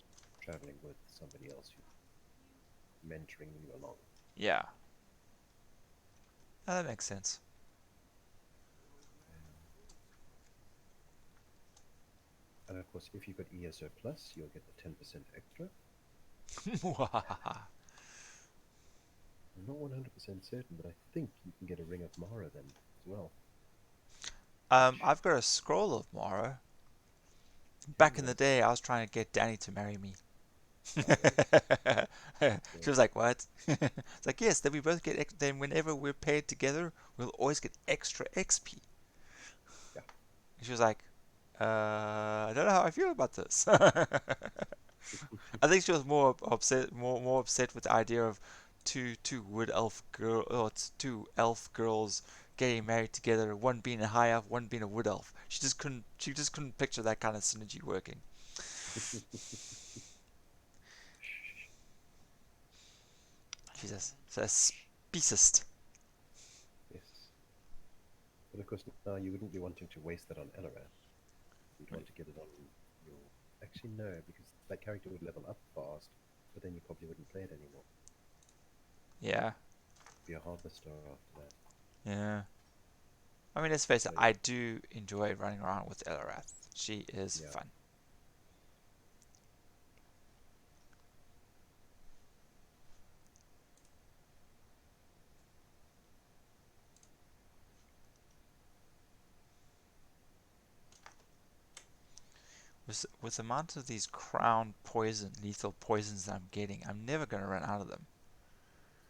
Speaker 2: traveling with somebody else who's mentoring you along.
Speaker 1: Yeah. Oh, that makes sense.
Speaker 2: And of course, if you've got ESO Plus, you'll get the 10% extra. I'm not 100% certain, but I think you can get a Ring of Mara then as well. Which,
Speaker 1: I've got a scroll of Mara.
Speaker 2: yeah,
Speaker 1: Back in the
Speaker 2: well,
Speaker 1: day, I was trying to get Danny to marry me.
Speaker 2: oh, really?
Speaker 1: She
Speaker 2: Yeah.
Speaker 1: was like, "What?" It's like, "Yes, then we both get. Then whenever we're paired together, we'll always get extra XP."
Speaker 2: Yeah.
Speaker 1: And she was like, "I don't know how I feel about this." I think she was more upset with the idea of two elf girls getting married together, one being a high elf, one being a wood elf. She just couldn't picture that kind of synergy working. She's a speciest.
Speaker 2: Yes. But of course, now you wouldn't be wanting to waste that on Elora. You'd want to get it on your. Actually, no, because that character would level up fast, but then you probably wouldn't play it anymore.
Speaker 1: Yeah,
Speaker 2: Be a harvester after that.
Speaker 1: yeah. I mean, let's face it,
Speaker 2: So,
Speaker 1: I do enjoy running around with Elrath. She is
Speaker 2: yeah.
Speaker 1: fun. With the amount of these lethal poisons that I'm getting, I'm never going to run out of them.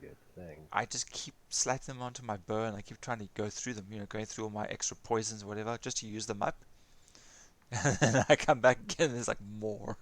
Speaker 2: Good thing.
Speaker 1: I just keep slapping them onto my bow and I keep trying to go through them, going through all my extra poisons or whatever, just to use them up. And then I come back again and there's like more.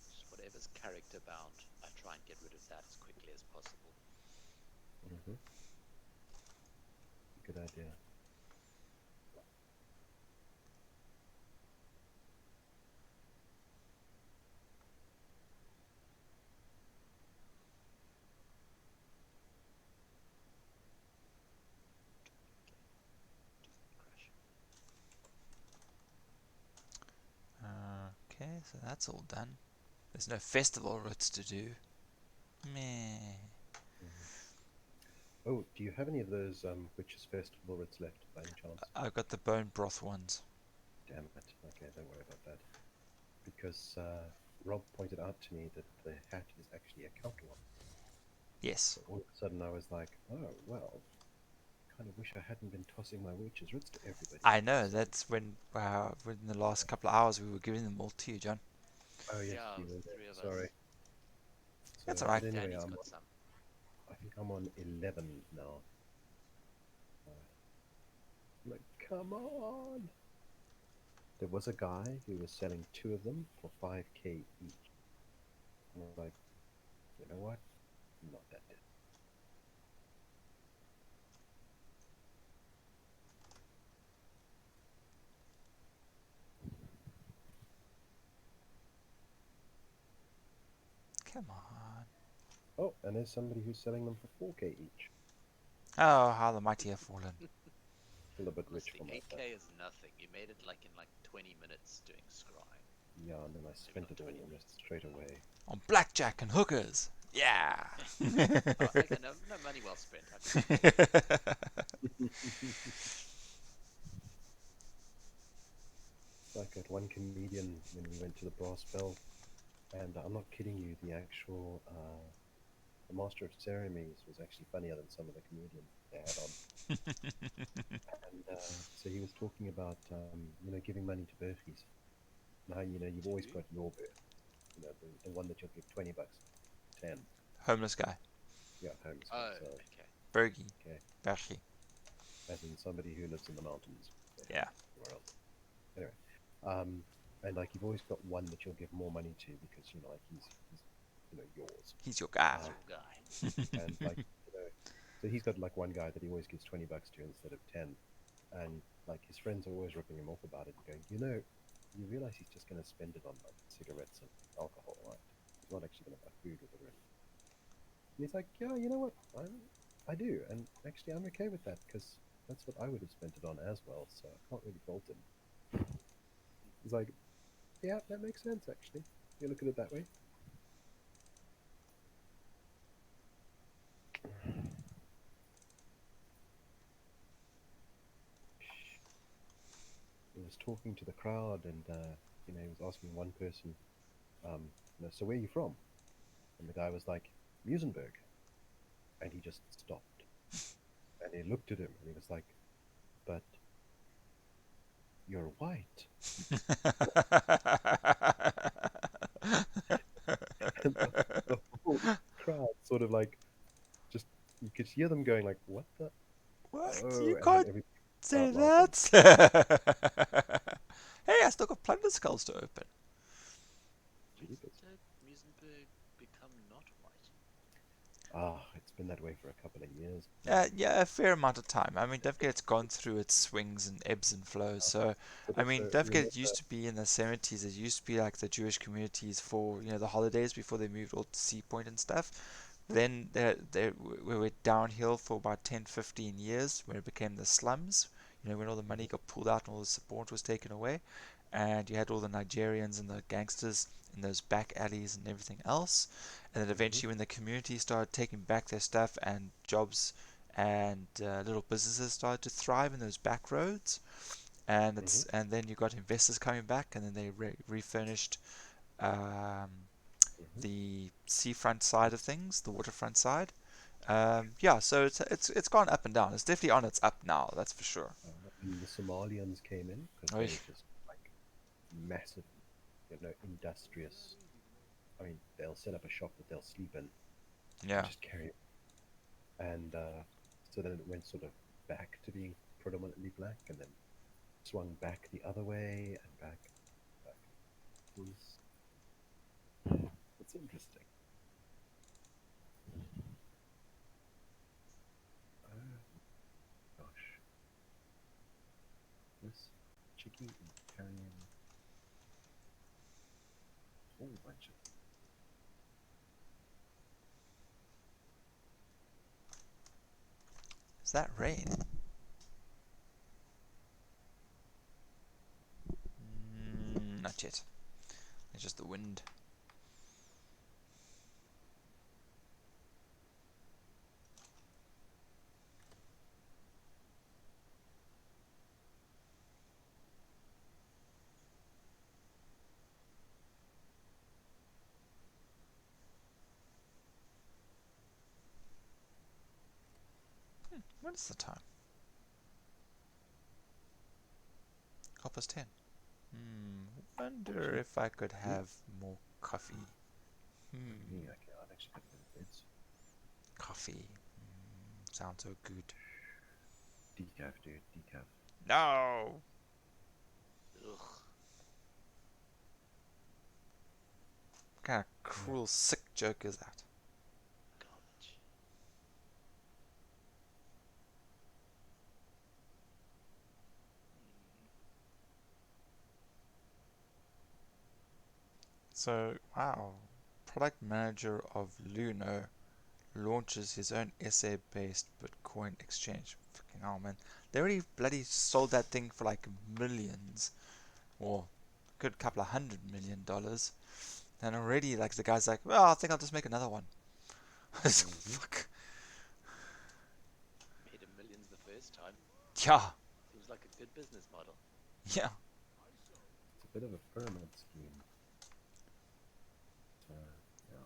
Speaker 3: Just whatever's character bound, I try and get rid of that as quickly as possible.
Speaker 2: Hmm. Good idea.
Speaker 3: Crash.
Speaker 1: Okay, so that's all done. There's no festival routes to do. Meh.
Speaker 2: Mhm. Oh, do you have any of those Witches Festival writs left by any chance?
Speaker 1: I've got the bone broth ones.
Speaker 2: Damn it. Okay, don't worry about that. Because Rob pointed out to me that the hat is actually a counter one.
Speaker 1: Yes.
Speaker 2: So all of a sudden I was like, oh, well, kind of wish I hadn't been tossing my Witches writs to everybody.
Speaker 1: I know,
Speaker 2: So,
Speaker 1: that's when in the last couple of hours we were giving them all to you, John.
Speaker 2: oh, yes,
Speaker 3: Yeah,
Speaker 2: you were there.
Speaker 3: three of
Speaker 2: Sorry.
Speaker 3: us.
Speaker 2: So,
Speaker 1: That's alright.
Speaker 2: but anyway,
Speaker 3: Danny's got some.
Speaker 2: I think I'm on 11 now. I'm like, come on! There was a guy who was selling two of them for 5k each. And I was like, you know what? Not that good.
Speaker 1: Come on.
Speaker 2: Oh, and there's somebody who's selling them for 4K each.
Speaker 1: Oh, how the mighty have fallen.
Speaker 2: Still a bit rich
Speaker 3: Honestly,
Speaker 2: for my
Speaker 3: 8K is nothing. You made it like in like 20 minutes doing scry.
Speaker 2: Yeah, and then I
Speaker 3: Maybe
Speaker 2: spent
Speaker 3: not
Speaker 2: it all
Speaker 3: 20
Speaker 2: almost
Speaker 3: minutes.
Speaker 2: straight away.
Speaker 1: On blackjack and hookers. Yeah.
Speaker 3: Oh, okay, no, no money well spent. I appreciate
Speaker 2: Like that one comedian when we went to the Brass Bell, and I'm not kidding you, the master of ceremonies was actually funnier than some of the comedians they had on. And so he was talking about, giving money to birchies. Now, you've always
Speaker 3: it.
Speaker 2: got your birch, the one that you'll give $20, 10.
Speaker 1: Homeless guy.
Speaker 2: Yeah, homeless guy.
Speaker 3: Oh,
Speaker 2: So,
Speaker 3: okay.
Speaker 1: Bergie.
Speaker 2: okay,
Speaker 1: Bergie.
Speaker 2: as in somebody who lives in the mountains,
Speaker 1: Yeah.
Speaker 2: basically, somewhere else. Anyway, um, and like you've always got one that you'll give more money to because like he's yours.
Speaker 1: He's your guy.
Speaker 3: He's
Speaker 2: Um,
Speaker 3: your guy.
Speaker 2: and like so he's got like one guy that he always gives $20 to instead of 10, and like his friends are always ripping him off about it and going, you realize he's just going to spend it on like cigarettes and alcohol, right? He's not actually going to buy food with it or anything. And he's like, yeah, you know what? I do, and actually I'm okay with that because that's what I would have spent it on as well. So I can't really fault him. He's like, yeah, that makes sense actually. You look at it that way. He was talking to the crowd, and he was asking one person, so where are you from? And the guy was like, Musenberg, and he just stopped, and he looked at him, and he was like, but you're white. And the whole crowd sort of like just you could hear them going like, what the
Speaker 1: What? You
Speaker 2: oh, and then
Speaker 1: can't
Speaker 2: everybody
Speaker 1: say
Speaker 2: start laughing.
Speaker 1: that. Hey, I still got plunder skulls to open.
Speaker 3: When
Speaker 2: Jeepers.
Speaker 3: did Musenberg become not white?
Speaker 2: It's been that way for a couple of years.
Speaker 1: Yeah, a fair amount of time. I mean, Devgate's gone through its swings and ebbs and flows. So,
Speaker 2: But
Speaker 1: I mean,
Speaker 2: also
Speaker 1: Devgate
Speaker 2: remember,
Speaker 1: used to be in the 70s. It used to be like the Jewish communities for, the holidays before they moved all to Sea Point and stuff. Then we went downhill for about 10, 15 years when it became the slums. When all the money got pulled out and all the support was taken away. And you had all the Nigerians and the gangsters in those back alleys and everything else. And then eventually, when the community started taking back their stuff and jobs and little businesses started to thrive in those back roads, and and then you got investors coming back, and then they refurnished um, the seafront side of things, the waterfront side. Yeah, so it's gone up and down. It's definitely on its up now, that's for sure.
Speaker 2: when the Somalians came in, because
Speaker 1: Oy.
Speaker 2: they're just like massive, industrious. I mean, they'll set up a shop that they'll sleep in and
Speaker 1: Yeah.
Speaker 2: just carry it. And so then it went sort of back to being predominantly black, and then swung back the other way and back. Back. It's interesting. Oh gosh, this chickie is carrying a whole bunch of.
Speaker 1: Is that rain? Not yet. It's just the wind. What is the time? 10:30. Wonder if I could have more coffee.
Speaker 2: Yeah, okay, I've actually got a bit of beds.
Speaker 1: Coffee. Sounds so good.
Speaker 2: Decaf, dude, decaf.
Speaker 1: No!
Speaker 3: Ugh.
Speaker 1: What kind of cruel, sick joke is that?
Speaker 3: Garbage.
Speaker 1: So, wow. product manager of Luno launches his own SA-based Bitcoin exchange. Fucking hell, man. They already bloody sold that thing for like millions. Or a good couple of $100 million. And already, like, the guy's like, well, I think I'll just make another one. Fuck.
Speaker 3: Made him millions the first time.
Speaker 1: Yeah.
Speaker 3: Seems like a good business model.
Speaker 1: Yeah.
Speaker 2: It's a bit of a pyramid scheme. So, yeah.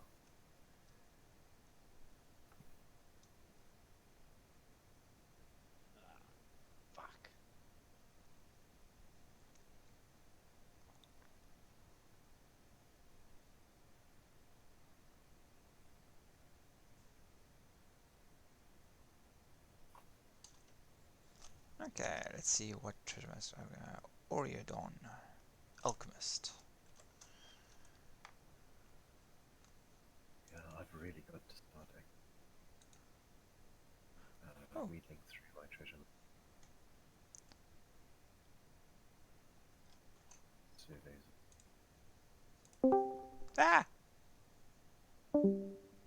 Speaker 3: Fuck.
Speaker 1: Okay, let's see what treasure master. Oreodon. Alchemist.
Speaker 2: Yeah, I've really got to start
Speaker 1: Oh.
Speaker 2: wheeling through my treasure. Surveys.
Speaker 1: Ah!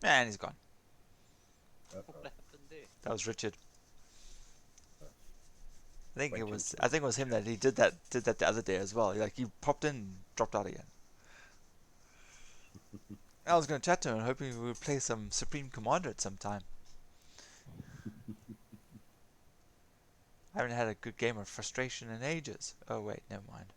Speaker 1: And he's gone.
Speaker 3: What happened there?
Speaker 1: That was Richard.
Speaker 2: Oh.
Speaker 1: I think it
Speaker 2: Went
Speaker 1: was.
Speaker 2: into
Speaker 1: I think it was him that he did that the other day as well. Like he popped in, dropped out again. I was going to chat to him, hoping we would play some Supreme Commander at some time. I haven't had a good game of frustration in ages. Oh wait, never mind.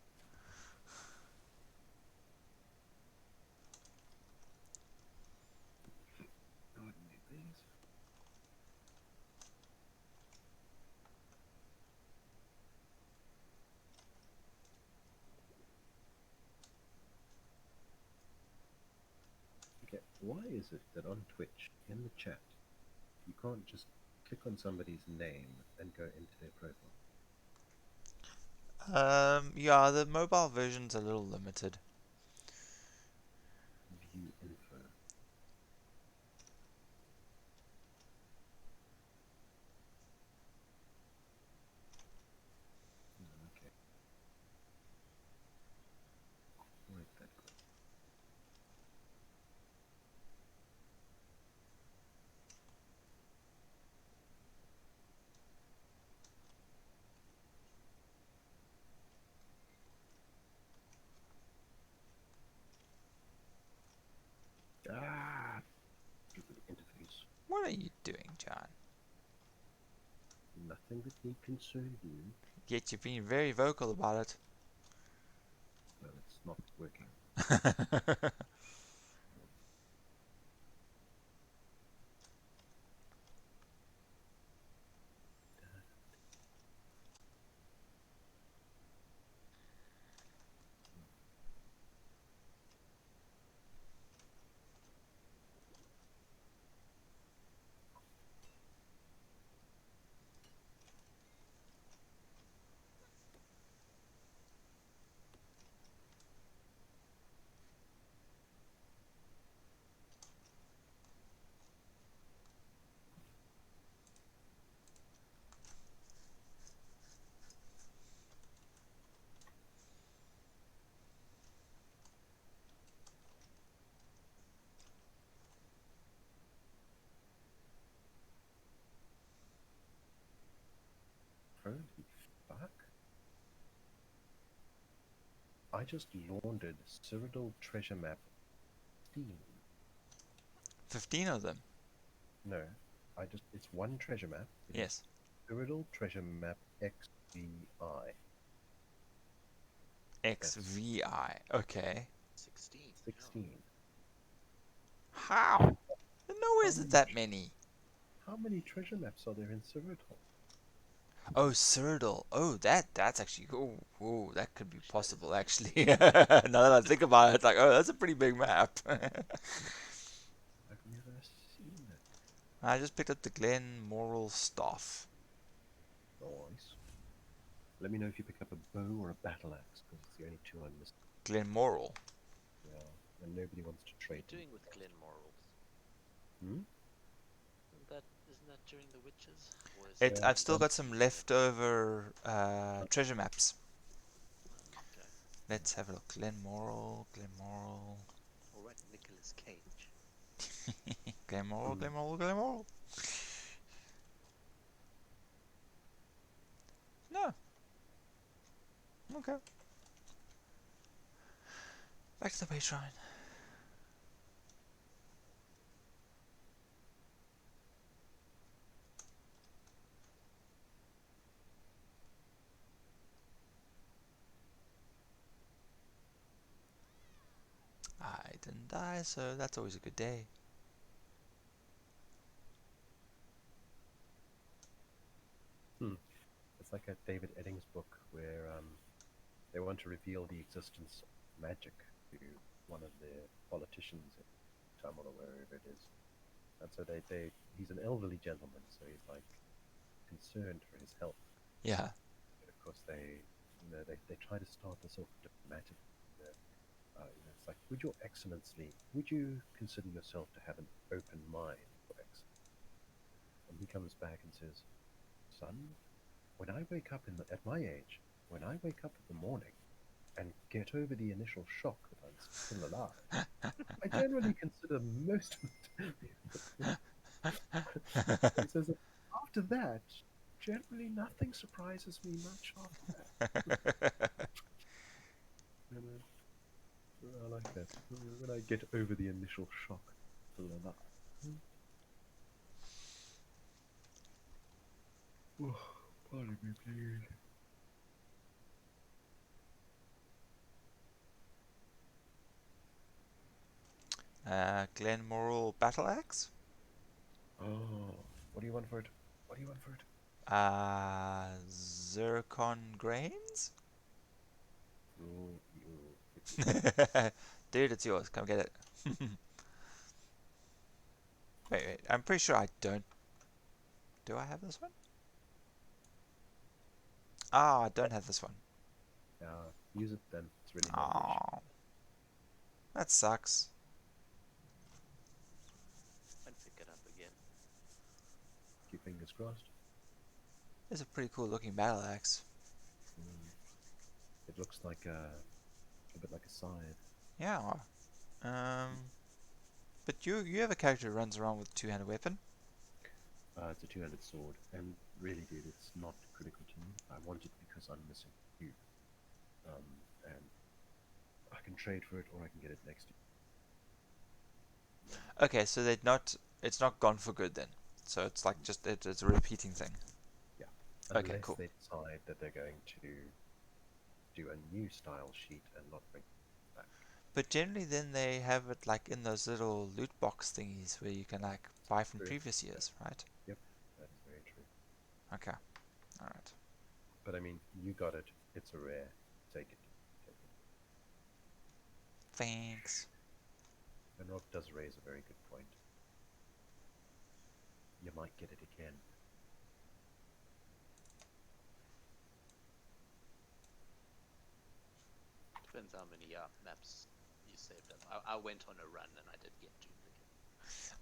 Speaker 2: Pardon me, please. Okay, why is it that on Twitch, in the chat, you can't just click on somebody's name and go into their profile?
Speaker 1: Yeah, the mobile version's a little limited.
Speaker 2: View info. Okay. Where'd that go? Ah! Stupid interface.
Speaker 1: What are you doing, John?
Speaker 2: Nothing that need concern you.
Speaker 1: Yet you've been very vocal about it.
Speaker 2: Well, it's not working. Holy fuck. I just laundered Cyrodiil treasure map Steam.
Speaker 1: 15 of them.
Speaker 2: No, it's one treasure map. It
Speaker 1: Yes.
Speaker 2: is Cyrodiil treasure map XVI.
Speaker 1: XVI. Okay.
Speaker 3: 16.
Speaker 2: 16.
Speaker 1: How? No,
Speaker 2: How
Speaker 1: is it
Speaker 2: many,
Speaker 1: that many?
Speaker 2: how many treasure maps are there in Cyrodiil?
Speaker 1: Oh, Cyrodiil. Oh, that's actually. Oh, that could be possible, actually. Now that I think about it, it's like, oh, that's a pretty big map.
Speaker 2: I've never seen it.
Speaker 1: I just picked up the Glen Moral Staff.
Speaker 2: Nice. Let me know if you pick up a bow or a battle axe, because it's the only two I'm missing.
Speaker 1: Glen Moral.
Speaker 2: Yeah, and nobody wants to
Speaker 3: What are
Speaker 2: trade
Speaker 3: you
Speaker 2: them.
Speaker 3: doing with Glen Morals?
Speaker 2: Hmm?
Speaker 3: Isn't that during the witches? Or is
Speaker 1: It.
Speaker 3: it
Speaker 1: I've
Speaker 3: the
Speaker 1: still got some
Speaker 3: season?
Speaker 1: leftover treasure maps.
Speaker 3: Okay.
Speaker 1: Let's have a look. Glen Moral.
Speaker 3: All right, Nicolas Cage.
Speaker 1: Glamorel,
Speaker 2: Mm.
Speaker 1: Glamorel, Glamorel. No. Okay. Back to the base shrine. I didn't die, so that's always a good day.
Speaker 2: It's like a David Eddings book where they want to reveal the existence of magic to one of the politicians in Tamil or wherever it is. And so he's an elderly gentleman, so he's like concerned for his health.
Speaker 1: Yeah.
Speaker 2: And of course, they try to start this off diplomatically. It's like, would Your Excellency, would you consider yourself to have an open mind, Your Excellency? And he comes back and says, son, when I wake up at my age, when I wake up in the morning and get over the initial shock that I'm still alive, I generally consider most of it. He says that after that, generally nothing surprises me much after that. And, I like that. When I get over the initial shock, still alive. Oh, pardon me, please.
Speaker 1: Glenmorel Battle Axe.
Speaker 2: Oh, what do you want for it? What do you want for it?
Speaker 1: Zircon Grains?
Speaker 2: It's yours.
Speaker 1: Dude, it's yours. Come get it. Wait. I'm pretty sure I don't. Do I have this one? Ah, I don't have this one.
Speaker 2: Use it then. It's really not an issue.
Speaker 1: Oh, that sucks.
Speaker 3: And pick it up again.
Speaker 2: Keep fingers crossed.
Speaker 1: It's a pretty cool looking battle axe.
Speaker 2: It looks like a bit like a scythe.
Speaker 1: Yeah. But you have a character who runs around with a two-handed weapon.
Speaker 2: It's a two-handed sword, and really, dude, it's not critical to me. I want it because I'm missing you. And I can trade for it, or I can get it next to you.
Speaker 1: Okay, so it's not gone for good then. So it's like just it's a repeating thing.
Speaker 2: Yeah.
Speaker 1: Okay,
Speaker 2: Unless
Speaker 1: cool.
Speaker 2: they decide that they're going to do a new style sheet and not bring it back.
Speaker 1: But generally, then they have it like in those little loot box thingies where you can like buy from
Speaker 2: True.
Speaker 1: previous years, right?
Speaker 2: Yep, that is very true.
Speaker 1: Okay, all right.
Speaker 2: But I mean, you got it. It's a rare. Take it. Take it.
Speaker 1: Thanks.
Speaker 2: And Rob does raise a very good point. You might get it again.
Speaker 3: Depends how many maps you saved up. I went on a run and I did get duplicate.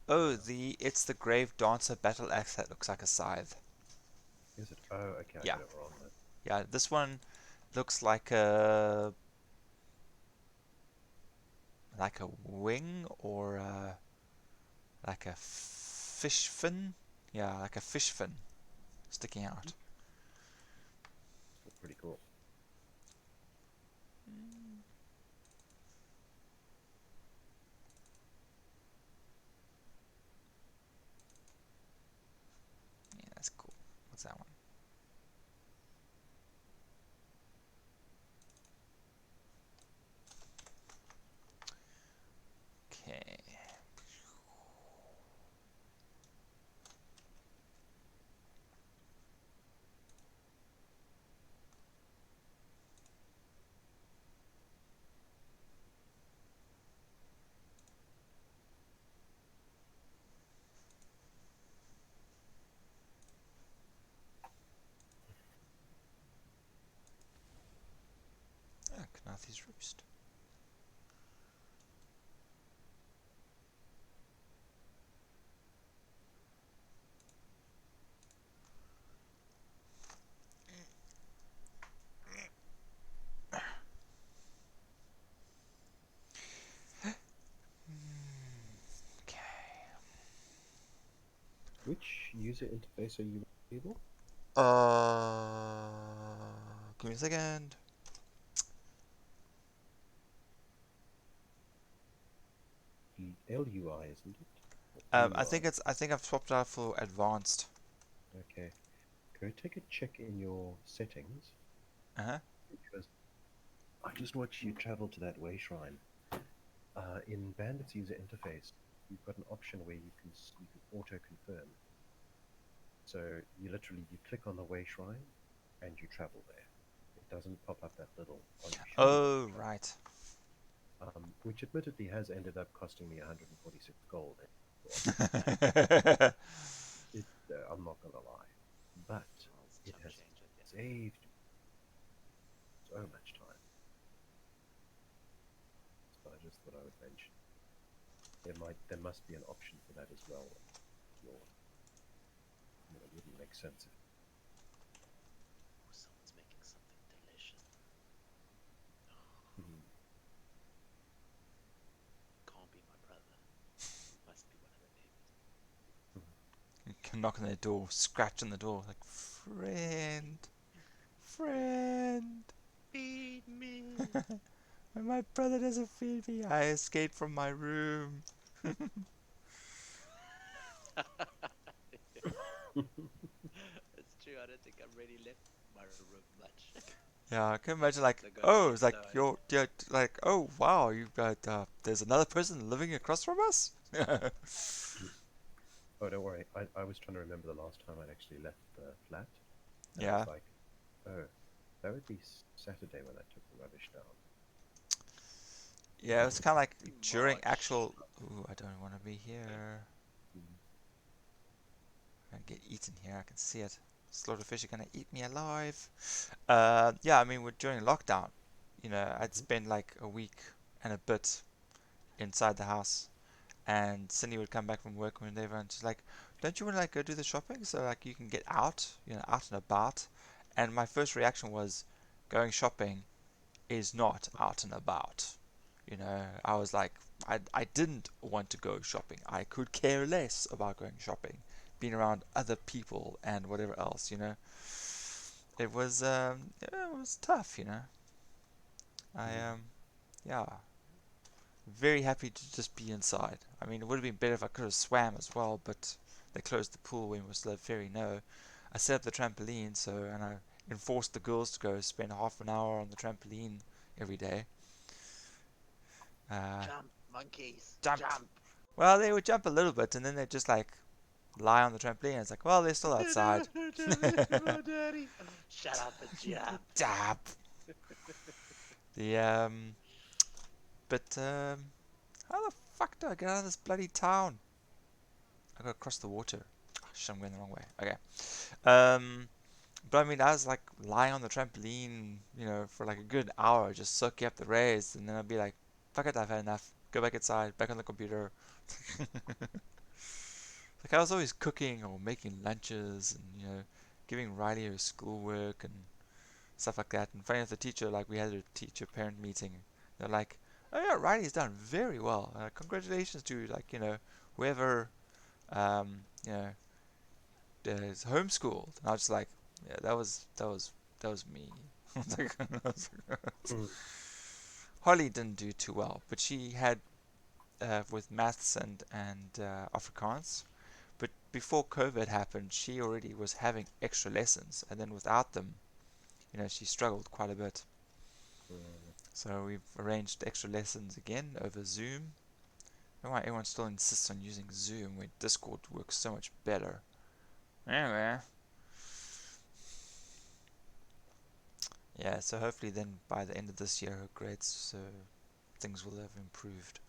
Speaker 1: Oh, it's the Grave Dancer battle axe that looks like a scythe.
Speaker 2: Is it? Oh, okay, I
Speaker 1: Yeah.
Speaker 2: got it wrong then.
Speaker 1: Yeah, this one looks like a wing or like a fish fin. Yeah, like a fish fin sticking out.
Speaker 2: That's pretty cool.
Speaker 1: Yeah, that's cool. What's that one? Okay. Ah, Knathy's Roost. Okay.
Speaker 2: user interface are you able?
Speaker 1: Give me a second.
Speaker 2: LUI, isn't it? Or
Speaker 1: I think
Speaker 2: LUI.
Speaker 1: it's. I think I've swapped out for advanced.
Speaker 2: Okay. Go take a check in your settings
Speaker 1: Uh-huh.
Speaker 2: because I just watched you travel to that way shrine. In Bandit's user interface, you've got an option where you can auto confirm. So you click on the way shrine and you travel there. It doesn't pop up that little. Are you sure you want
Speaker 1: Oh,
Speaker 2: to travel?
Speaker 1: right.
Speaker 2: Which admittedly has ended up costing me 146 gold. I'm not gonna lie, but
Speaker 3: Well, it's
Speaker 2: it
Speaker 3: chump
Speaker 2: has
Speaker 3: change, I guess.
Speaker 2: saved so much time. So I just thought I would mention there must be an option for that as well. It wouldn't make sense if.
Speaker 3: Oh, someone's making something delicious.
Speaker 2: Mhm.
Speaker 3: Can't be my brother. Must be one of the neighbors.
Speaker 1: You can knock on their door, scratch on the door, like, friend, friend.
Speaker 3: Feed me.
Speaker 1: When my brother doesn't feed me, I escape from my room.
Speaker 3: It's true. I don't think I've really left my room much.
Speaker 1: Yeah, I can imagine like,
Speaker 3: I go to
Speaker 1: oh,
Speaker 3: bed
Speaker 1: it's like
Speaker 3: alone.
Speaker 1: you're like, oh wow, you've got there's another person living across from us.
Speaker 2: Oh, don't worry. I was trying to remember the last time I'd actually left the flat, and I was
Speaker 1: Yeah,
Speaker 2: like, oh, that would be Saturday when I took the rubbish down.
Speaker 1: yeah, it's kind of like during
Speaker 3: March.
Speaker 1: actual. Ooh, I don't want to be here.
Speaker 2: Mm.
Speaker 1: I get eaten here. I can see it. Slaughterfish are gonna eat me alive. Yeah, I mean, we're during lockdown. You know, I'd
Speaker 2: Mhm.
Speaker 1: spend like a week and a bit inside the house, and Cindy would come back from work one day and she's like, "Don't you want to like go do the shopping so like you can get out, you know, out and about?" And my first reaction was, going shopping is not out and about. You know, I was like, I didn't want to go shopping. I could care less about going shopping, being around other people and whatever else. You know, it was tough. You know, I
Speaker 2: Mm.
Speaker 1: yeah, very happy to just be inside. I mean, it would have been better if I could have swam as well, but they closed the pool when we were still at Ferry. No, I set up the trampoline, and I enforced the girls to go spend half an hour on the trampoline every day. Uh,
Speaker 3: Jump, monkeys,
Speaker 1: jump.
Speaker 3: jump.
Speaker 1: Well, they would jump a little bit, and then they'd just like lie on the trampoline. It's like, well, they're still outside.
Speaker 3: Daddy. Shut up and jump.
Speaker 1: Jump. The but how the fuck do I get out of this bloody town? I gotta cross the water. Oh, shit, I'm going the wrong way. Okay. But I mean, I was like lying on the trampoline, you know, for like a good hour, just soaking up the rays, and then I'd be like, fuck it, I've had enough. Go back inside, back on the computer. Like I was always cooking or making lunches and, you know, giving Riley her schoolwork and stuff like that. And funny enough, the teacher, like we had a teacher parent meeting. They're like, "Oh yeah, Riley's done very well. Congratulations to like you know whoever you know is homeschooled." And I was like, "Yeah, that was me."
Speaker 2: Mm.
Speaker 1: Holly didn't do too well, but she had with maths and Afrikaans. But before COVID happened, she already was having extra lessons, and then without them, you know, she struggled quite a bit.
Speaker 2: Mm.
Speaker 1: So we've arranged extra lessons again over Zoom. I don't know why everyone still insists on using Zoom when Discord works so much better. Anyway, yeah, so hopefully then by the end of this year her grades things will have improved.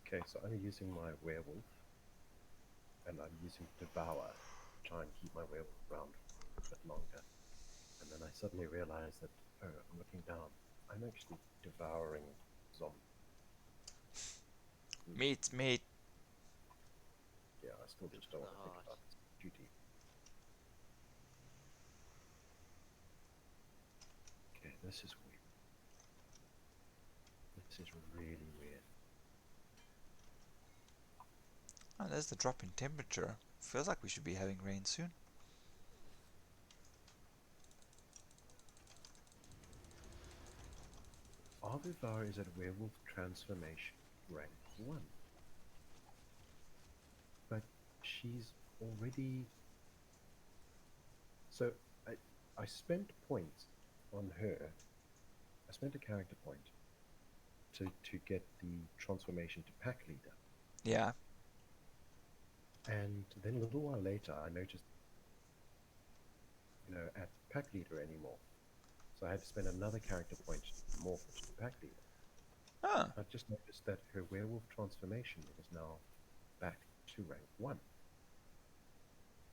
Speaker 2: Okay, so I'm using my werewolf, and I'm using Devour to try and keep my werewolf around for a bit longer. And then I suddenly realized that, oh, I'm looking down. I'm actually devouring zombies. Mm.
Speaker 1: Meat, meat.
Speaker 2: Yeah, I still just don't
Speaker 3: The
Speaker 2: want to think
Speaker 3: heart.
Speaker 2: about this duty. Okay, this is weird. This is really weird.
Speaker 1: there's the drop in temperature. Feels like we should be having rain soon.
Speaker 2: Arvivar is at werewolf transformation rank 1. But she's already... So, I spent points on her. I spent a character point to get the transformation to pack leader.
Speaker 1: Yeah.
Speaker 2: And then a little while later, I noticed, at pack leader anymore. So I had to spend another character point to morph it to pack leader.
Speaker 1: Huh.
Speaker 2: I just noticed that her werewolf transformation is now back to rank 1.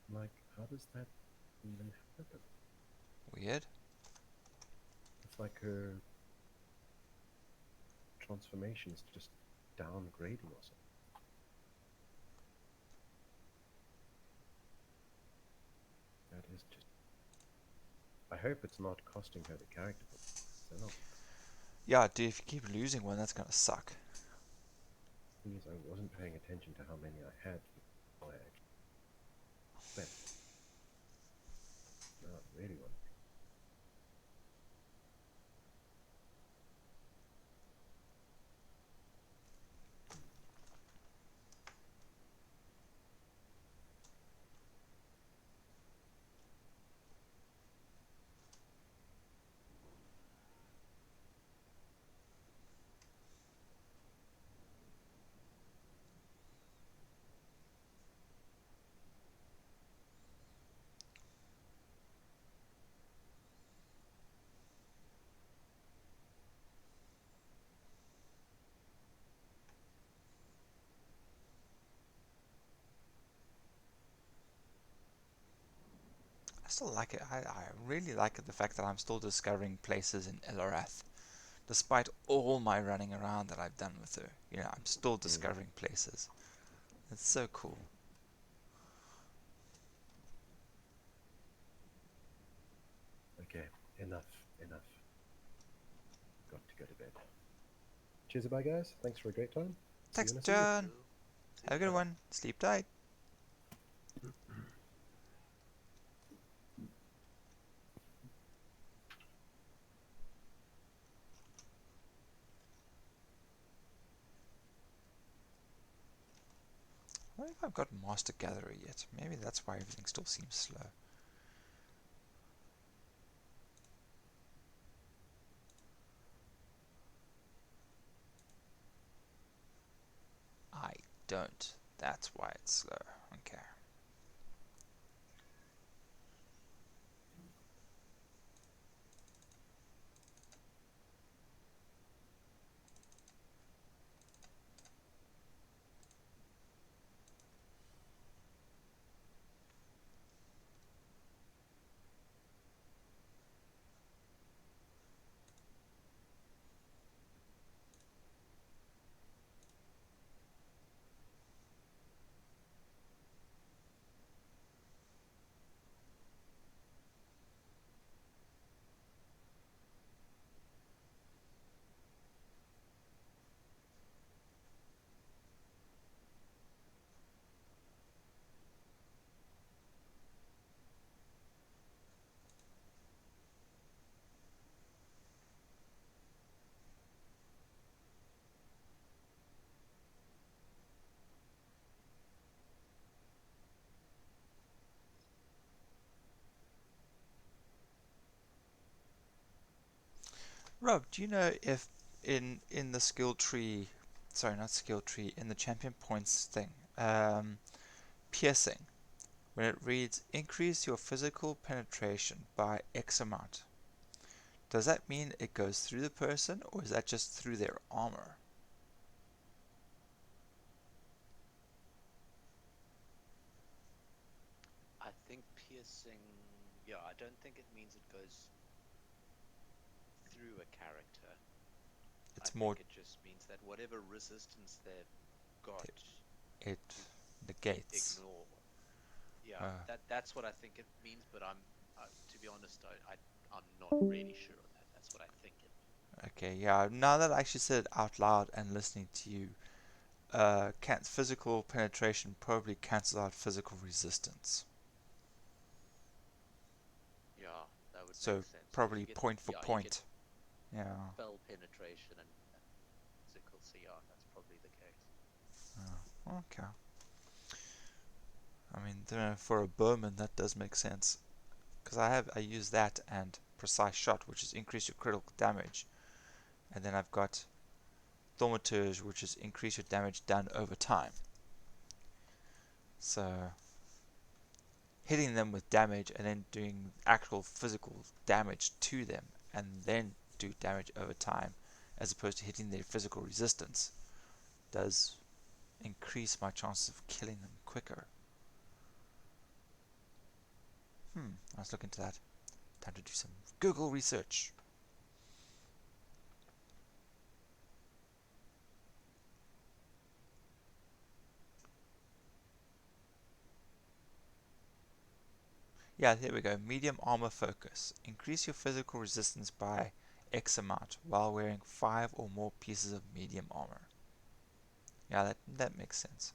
Speaker 2: Like, how does that even happen?
Speaker 1: Weird.
Speaker 2: It's like her transformation is just downgrading or something. That is just... I hope it's not costing her the character point. So no.
Speaker 1: Yeah, dude, if you keep losing one, that's gonna suck.
Speaker 2: Thing is, I wasn't paying attention to how many I had before I actually spent. Now I really want...
Speaker 1: I still like it. I really like it, the fact that I'm still discovering places in Elorath. Despite all my running around that I've done with her, I'm still discovering places. It's so cool.
Speaker 2: Okay, enough. Got to go to bed. Cheers, bye guys. Thanks for a great time. See you
Speaker 1: Thanks,
Speaker 2: when I see you.
Speaker 1: John. Have a good one. Sleep tight. I wonder if I've got Master Gatherer yet. Maybe that's why everything still seems slow. I don't. That's why it's slow. Okay. Rob, do you know if in the skill tree, sorry, not skill tree, in the champion points thing, piercing, when it reads increase your physical penetration by X amount, does that mean it goes through the person, or is that just through their armor?
Speaker 3: I think piercing. Yeah, I don't think it means it goes through a character. I
Speaker 1: It's more
Speaker 3: think it just means that whatever resistance they've got,
Speaker 1: it
Speaker 3: you
Speaker 1: negates.
Speaker 3: ignore. Yeah,
Speaker 1: Uh,
Speaker 3: that's what I think it means. But to be honest, I'm not really sure on that. That's what I think it means.
Speaker 1: okay, yeah. Now that I actually said it out loud and listening to you, physical penetration probably cancels out physical resistance.
Speaker 3: Yeah, that would make
Speaker 1: So
Speaker 3: sense. So if
Speaker 1: probably
Speaker 3: you get,
Speaker 1: point for
Speaker 3: yeah, you get
Speaker 1: point. Yeah.
Speaker 3: spell penetration and physical, so yeah, that's probably the case.
Speaker 1: Okay. I mean, for a bowman, that does make sense. Because I use that and precise shot, which is increase your critical damage. And then I've got thaumaturge, which is increase your damage done over time. So hitting them with damage and then doing actual physical damage to them and then do damage over time as opposed to hitting their physical resistance does increase my chances of killing them quicker. Let's look into that. Time to do some Google research. Yeah, here we go. Medium armor focus. Increase your physical resistance by X amount while wearing 5 or more pieces of medium armor. Yeah, that makes sense.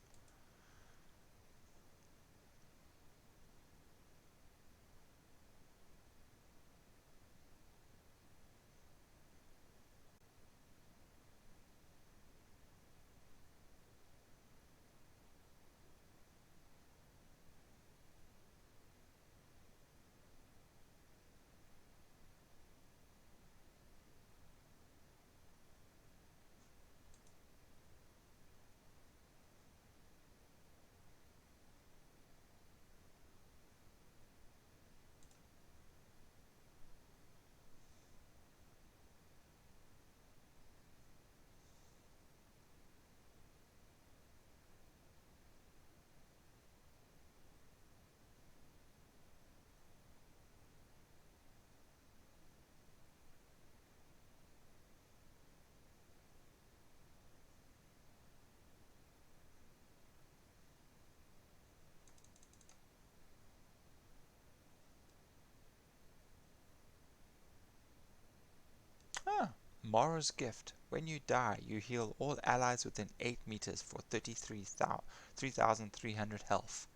Speaker 1: Ah, Mara's gift. When you die, you heal all allies within 8 meters for 3,300 health.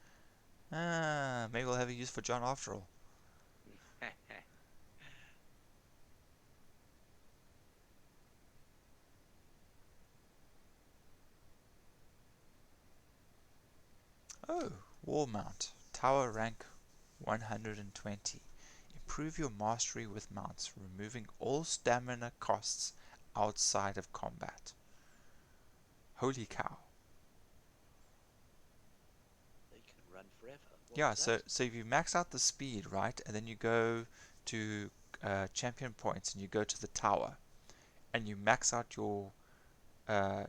Speaker 1: Ah, maybe we'll have a use for John after all. Oh, Wall Mount. Tower rank 120. Improve your mastery with mounts, removing all stamina costs outside of combat. Holy cow.
Speaker 3: They can run forever. What
Speaker 1: Yeah,
Speaker 3: was
Speaker 1: so
Speaker 3: that?
Speaker 1: so if you max out the speed, right, and then you go to champion points and you go to the tower and you max out your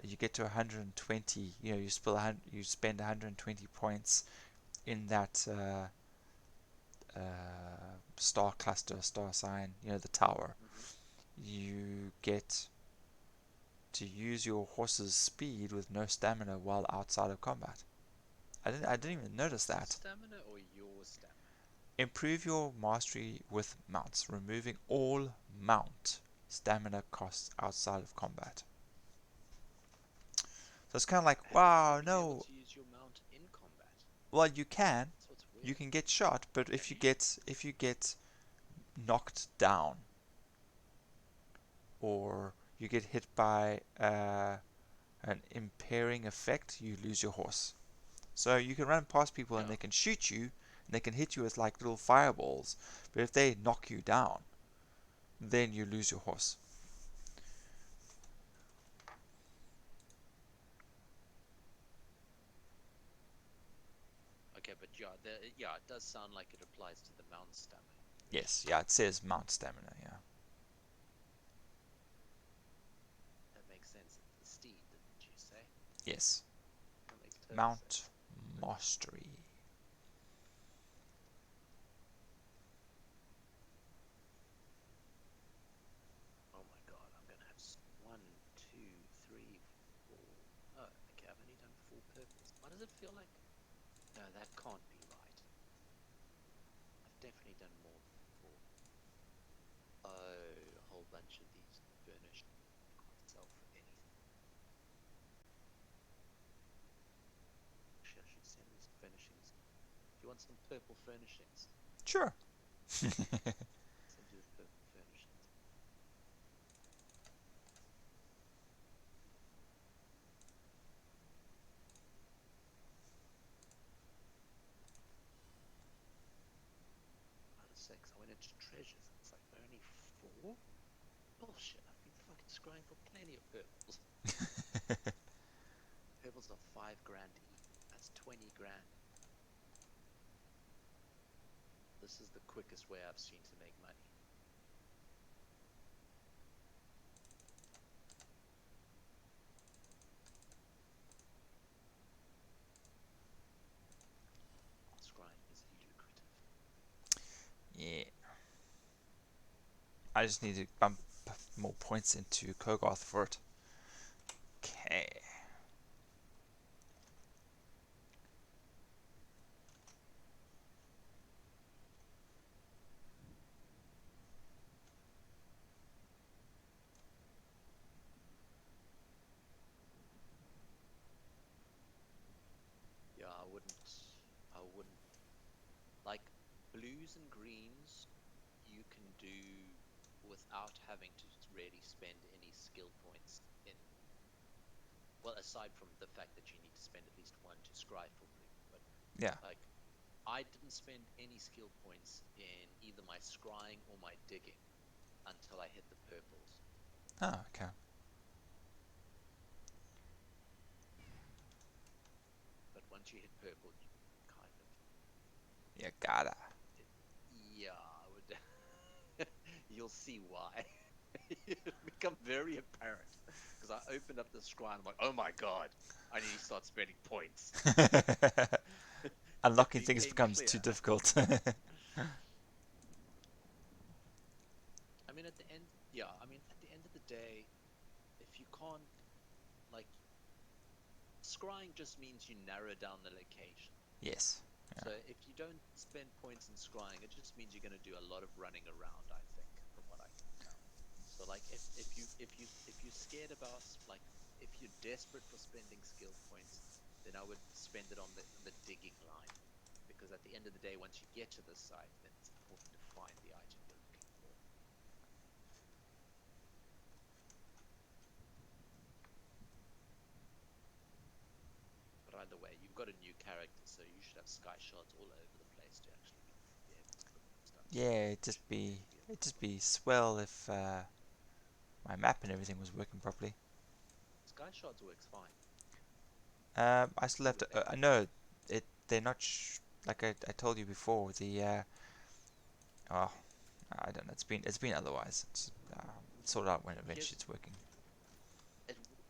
Speaker 1: you get to 120, you spend 120 points in that star cluster, star sign, the tower.
Speaker 3: Mm-hmm.
Speaker 1: You get to use your horse's speed with no stamina while outside of combat. I didn't even notice
Speaker 3: Horse's
Speaker 1: that.
Speaker 3: stamina or your stamina?
Speaker 1: Improve your mastery with mounts, removing all mount stamina costs outside of combat. So it's kind of like,
Speaker 3: Have you
Speaker 1: wow,
Speaker 3: not been able
Speaker 1: no.
Speaker 3: to use your mount in combat?
Speaker 1: Well, you can,
Speaker 3: That's what's
Speaker 1: you
Speaker 3: weird.
Speaker 1: can get shot, but
Speaker 3: Can you?
Speaker 1: if you get knocked down or you get hit by an impairing effect, you lose your horse. So you can run past people and
Speaker 3: Yeah.
Speaker 1: they can shoot you and they can hit you with like little fireballs, but if they knock you down, then you lose your horse.
Speaker 3: Okay, but yeah, it does sound like it applies to the mount stamina.
Speaker 1: Yes, yeah, it says mount stamina, yeah.
Speaker 3: That makes sense. It's the steed, didn't you say?
Speaker 1: Yes.
Speaker 3: That makes total
Speaker 1: Mount
Speaker 3: sense.
Speaker 1: mastery.
Speaker 3: Oh my god, I'm gonna have one, two, three, four. Oh, okay, I've only done four purples. Why does it feel like? No, that can't be right. I've definitely done more than four. Oh, a whole bunch of these burnished can't sell for anything. Do you want some purple furnishings?
Speaker 1: Sure.
Speaker 3: Send you the purple furnishings. I went into treasures and it's like only 4? Bullshit. I've been fucking scrying for plenty of purples. Purples are 5 grand each. That's 20 grand. This is the quickest way I've seen to make money. Scrying is lucrative.
Speaker 1: Yeah. I just need to bump more points into Kogoth for it. Okay.
Speaker 3: Yeah, I wouldn't like blues and greens you can do without having to really spend any skill points in, well, aside from the fact that you need to spend at least 1 to scry for blue, but
Speaker 1: Yeah.
Speaker 3: like I didn't spend any skill points in either my scrying or my digging until I hit the purples.
Speaker 1: Oh, okay.
Speaker 3: But once you hit purple, you kind of,
Speaker 1: You gotta.
Speaker 3: yeah, I would. You'll see why. It'll become very apparent because I opened up the scry and I'm like, oh my god, I need to start spending points. It
Speaker 1: Unlocking things
Speaker 3: became
Speaker 1: becomes
Speaker 3: clear.
Speaker 1: too difficult.
Speaker 3: I mean, at the end, yeah, I mean, at the end of the day, if you can't, like, scrying just means you narrow down the location.
Speaker 1: Yes.
Speaker 3: So if you don't spend points in scrying, it just means you're going to do a lot of running around, I think, from what I can tell. So like if you're scared about, like, if you're desperate for spending skill points, then I would spend it on the digging line, because at the end of the day, once you get to the site, then it's important to find the item you're looking for. But either way, you've got a new character, so you should have sky shards all over the place to actually be able to put stuff. So
Speaker 1: Yeah,
Speaker 3: be
Speaker 1: it'd
Speaker 3: a
Speaker 1: just
Speaker 3: problem.
Speaker 1: be swell if my map and everything was working properly.
Speaker 3: Sky shards works fine
Speaker 1: I still have
Speaker 3: with
Speaker 1: to. I
Speaker 3: everything.
Speaker 1: know it. They're not like I told you before. Oh, I don't know. It's been otherwise. It's sort out when eventually
Speaker 3: Here's
Speaker 1: it's working.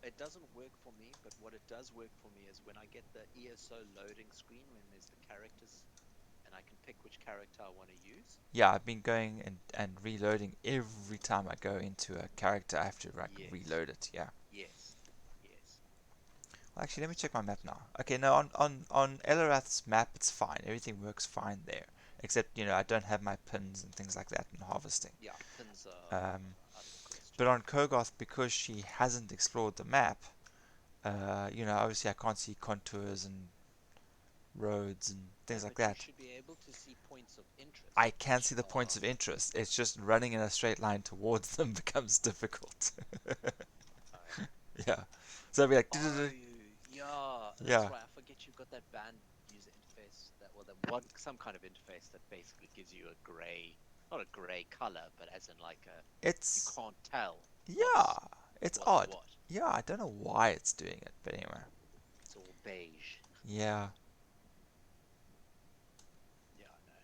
Speaker 3: it doesn't work for me, but what it does work for me is when I get the ESO loading screen when there's the characters and I can pick which character I want to use.
Speaker 1: Yeah, I've been going and reloading every time I go into a character. I have to like
Speaker 3: Yes,
Speaker 1: reload it. Yeah.
Speaker 3: yes, yes.
Speaker 1: Well, actually, let me
Speaker 3: That's
Speaker 1: check my map
Speaker 3: that's what
Speaker 1: now. Okay, no, on Elarath's map, it's fine. Everything works fine there, except I don't have my pins and things like that in harvesting.
Speaker 3: yeah. Pins
Speaker 1: Um,
Speaker 3: are out of the question.
Speaker 1: but on Kogoth, because she hasn't explored the map, obviously I can't see contours and roads and
Speaker 3: No,
Speaker 1: things like
Speaker 3: but you
Speaker 1: that.
Speaker 3: should be able to see points of interest,
Speaker 1: I can
Speaker 3: which
Speaker 1: see the points
Speaker 3: are
Speaker 1: of interest. It's just running in a straight line towards them becomes difficult. Yeah. So I'll be like,
Speaker 3: oh yeah, that's
Speaker 1: yeah,
Speaker 3: right. I forget you've got that band user interface that, well, that one some kind of interface that basically gives you a gray, not a gray color, but as in like a, you
Speaker 1: it's
Speaker 3: can't tell
Speaker 1: yeah, it's
Speaker 3: what's
Speaker 1: odd.
Speaker 3: what.
Speaker 1: Yeah, I don't know why it's doing it, but anyway.
Speaker 3: It's all beige.
Speaker 1: Yeah,
Speaker 3: Yeah, no,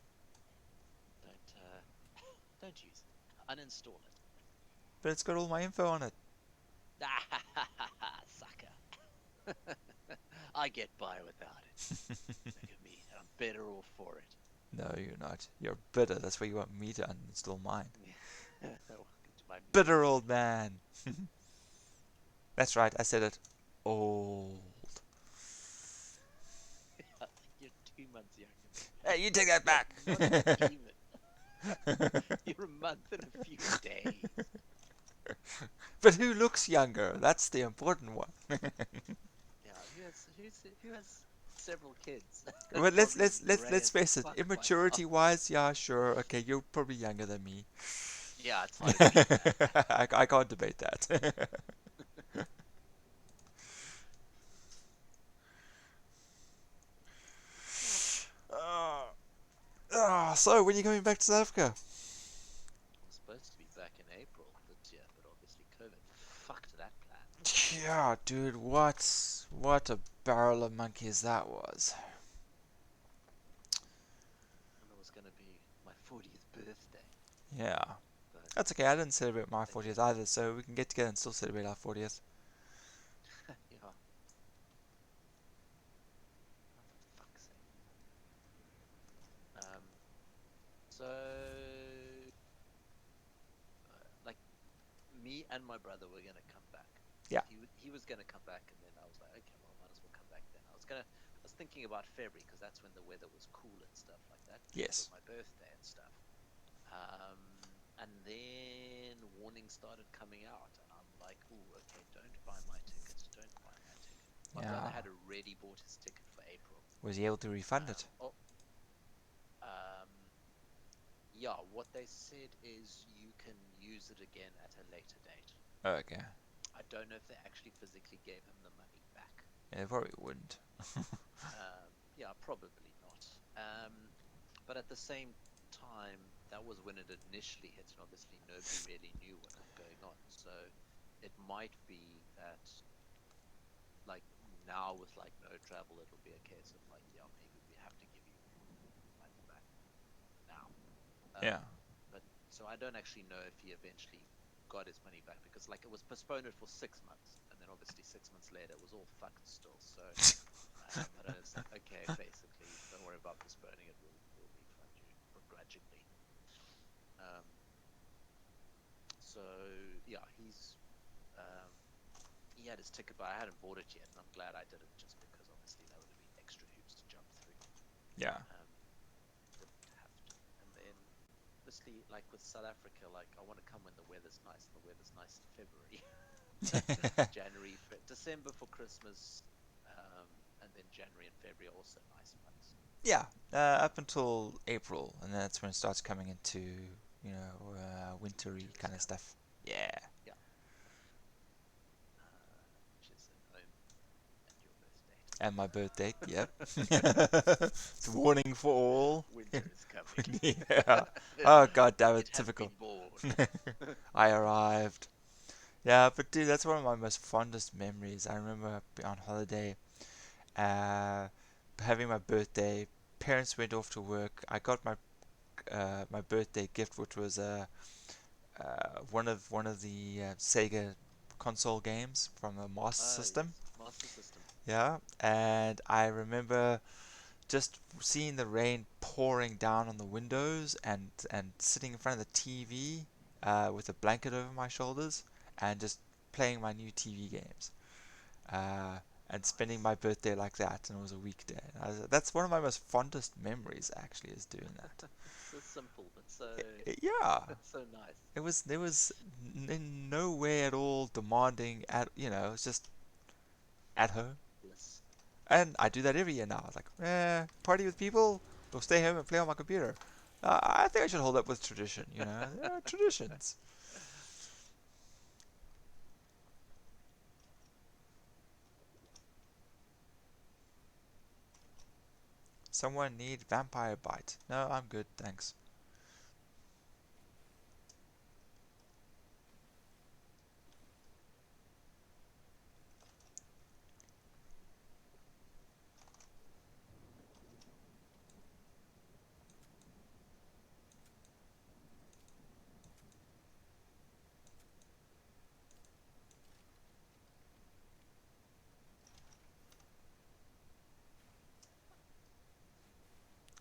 Speaker 3: don't don't use it. Uninstall it.
Speaker 1: but it's got all my info on it.
Speaker 3: Sucker. I get by without it. Look at me. I'm better off for it.
Speaker 1: No, you're not. You're bitter. That's why you want me to uninstall mine.
Speaker 3: Welcome to my
Speaker 1: Bitter
Speaker 3: misery.
Speaker 1: old man. That's right. I said it. Old.
Speaker 3: You're 2 months younger than me.
Speaker 1: Hey, you take that
Speaker 3: Look,
Speaker 1: back.
Speaker 3: not even. You're a month and a few days.
Speaker 1: But who looks younger? That's the important one.
Speaker 3: Yeah, who has several kids.
Speaker 1: Well, let's
Speaker 3: Probably
Speaker 1: let's let's
Speaker 3: gray
Speaker 1: let's
Speaker 3: as
Speaker 1: face it.
Speaker 3: fuck by now.
Speaker 1: Immaturity wise, yeah, sure. Okay, you're probably younger than me.
Speaker 3: Yeah, it's not even that.
Speaker 1: I can't debate that. uh, so when are you coming back to South Africa?
Speaker 3: I'm supposed to be back in April this year, but obviously COVID fucked that plan.
Speaker 1: Yeah, dude, what a barrel of monkeys that was.
Speaker 3: And it was going to be my 40th birthday,
Speaker 1: Yeah,
Speaker 3: but
Speaker 1: that's okay. I didn't celebrate my
Speaker 3: they
Speaker 1: 40th
Speaker 3: changed
Speaker 1: either, so we can get together and still celebrate our 40th.
Speaker 3: it. Yeah, oh, for fuck's sake. So like me and my brother were gonna come back.
Speaker 1: Yeah.
Speaker 3: He was gonna come back, and then I was like, okay, well, might as well come back then. I was thinking about February because that's when the weather was cool and stuff like that because of
Speaker 1: Yes.
Speaker 3: my birthday and stuff. And then warnings started coming out, and I'm like, oh, okay, don't buy my ticket, don't buy my ticket. My brother
Speaker 1: Yeah.
Speaker 3: had already bought his ticket for April.
Speaker 1: Was he able to refund it?
Speaker 3: Oh, um, yeah, what they said is you can use it again at a later date.
Speaker 1: Oh, okay.
Speaker 3: I don't know if they actually physically gave him the money back.
Speaker 1: Yeah, they probably wouldn't.
Speaker 3: Yeah, probably not. But at the same time, that was when it initially hit, and obviously nobody really knew what was going on. So it might be that, like now with like no travel, it'll be a case of like, yeah, maybe we have to give you money back now.
Speaker 1: Yeah.
Speaker 3: But so I don't actually know if he eventually got his money back because like it was postponed for 6 months, and then obviously 6 months later it was all fucked still. So I don't know. It's like, okay, basically, don't worry about postponing it. We'll refund you begrudgingly. Um, so yeah, he had his ticket, but I hadn't bought it yet, and I'm glad I did it just because obviously that would have been extra hoops to jump through.
Speaker 1: Yeah.
Speaker 3: Didn't have to. And then obviously, like with South Africa, like I want to come when the weather's nice, and the weather's nice in February, January, December for Christmas, and then January and February are also nice months.
Speaker 1: Yeah. Up until April, and then that's when it starts coming into, wintry
Speaker 3: Winter is
Speaker 1: kind of
Speaker 3: coming.
Speaker 1: stuff. Yeah.
Speaker 3: Yeah, which is an omen and your birth date.
Speaker 1: And my birthday, yep. It's a warning for all.
Speaker 3: Winter is coming.
Speaker 1: Yeah. Oh, god damn
Speaker 3: It
Speaker 1: it,
Speaker 3: has
Speaker 1: typical.
Speaker 3: been born.
Speaker 1: I arrived. Yeah, but dude, that's one of my most fondest memories. I remember on holiday, uh, having my birthday. Parents went off to work. I got my birthday gift, which was one of the Sega console games from the Master System.
Speaker 3: Yes, Master System.
Speaker 1: Yeah, and I remember just seeing the rain pouring down on the windows and sitting in front of the TV with a blanket over my shoulders and just playing my new TV games and spending
Speaker 3: Nice.
Speaker 1: my birthday like that. And it was a weekday. That's one of my most fondest memories actually, is doing that.
Speaker 3: So simple, but so
Speaker 1: Yeah,
Speaker 3: so nice.
Speaker 1: it was in no way at all demanding. It's just at home.
Speaker 3: Bliss.
Speaker 1: And I do that every year now. I was like, party with people, or stay home and play on my computer. I think I should hold up with tradition, traditions. Someone need vampire bite. No, I'm good, thanks.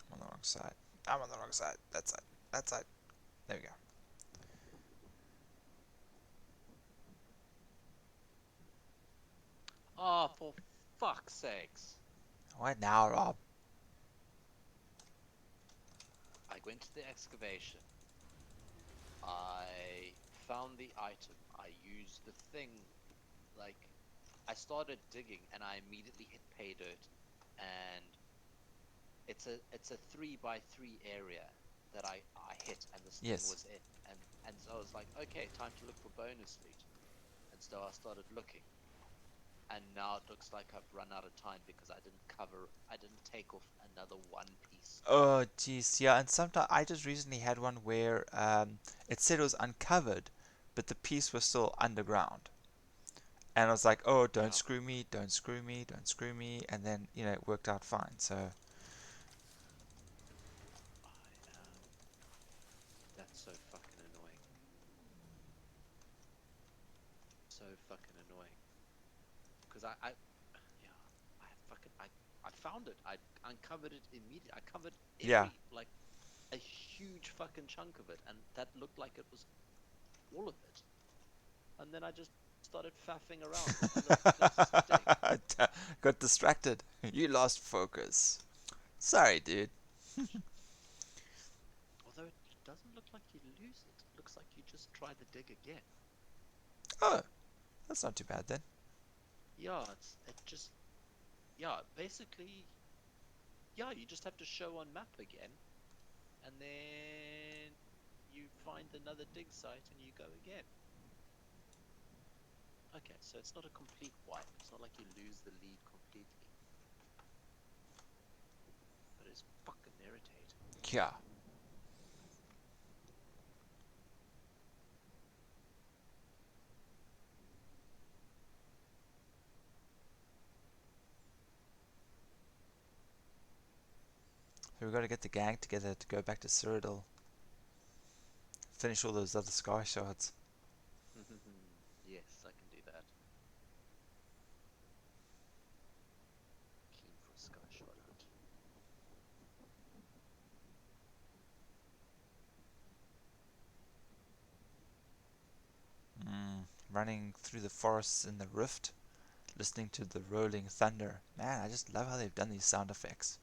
Speaker 1: I'm on the wrong side. I'm on the wrong side. That side. That side. There we go.
Speaker 3: Oh, for fuck's sakes.
Speaker 1: What now, Rob?
Speaker 3: I went to the excavation. I found the item. I used the thing, like, I started digging and I immediately hit pay dirt and it's a 3 by 3 area that I hit, and this thing
Speaker 1: Yes.
Speaker 3: was in, and so I was like, okay, time to look for bonus loot, and so I started looking, and now it looks like I've run out of time because I didn't take off another one piece.
Speaker 1: Oh, geez, yeah. And sometimes I just recently had one where it said it was uncovered, but the piece was still underground. And I was like, oh, don't
Speaker 3: Yeah,
Speaker 1: screw me, don't screw me, don't screw me. And then, it worked out fine. So,
Speaker 3: I that's so fucking annoying. So fucking annoying. Because yeah, I found it. I uncovered it immediately. I covered
Speaker 1: yeah.
Speaker 3: every, like, a huge fucking chunk of it, and that looked like it was all of it. And then I just started faffing around with other places to dig.
Speaker 1: Got distracted. You lost focus. Sorry, dude.
Speaker 3: Although it doesn't look like you lose it. It looks like you just try the dig again.
Speaker 1: Oh, that's not too bad then.
Speaker 3: Yeah, it just, yeah, basically, yeah, you just have to show on map again, and then you find another dig site and you go again. Okay, so it's not a complete wipe. It's not like you lose the lead completely, but it's fucking irritating.
Speaker 1: Yeah. So we've got to get the gang together to go back to Cyrodiil. Finish all those other sky shards.
Speaker 3: Yes, I can do that. Keen for a sky shot hunt.
Speaker 1: Running through the forests in the rift, listening to the rolling thunder. Man, I just love how they've done these sound effects.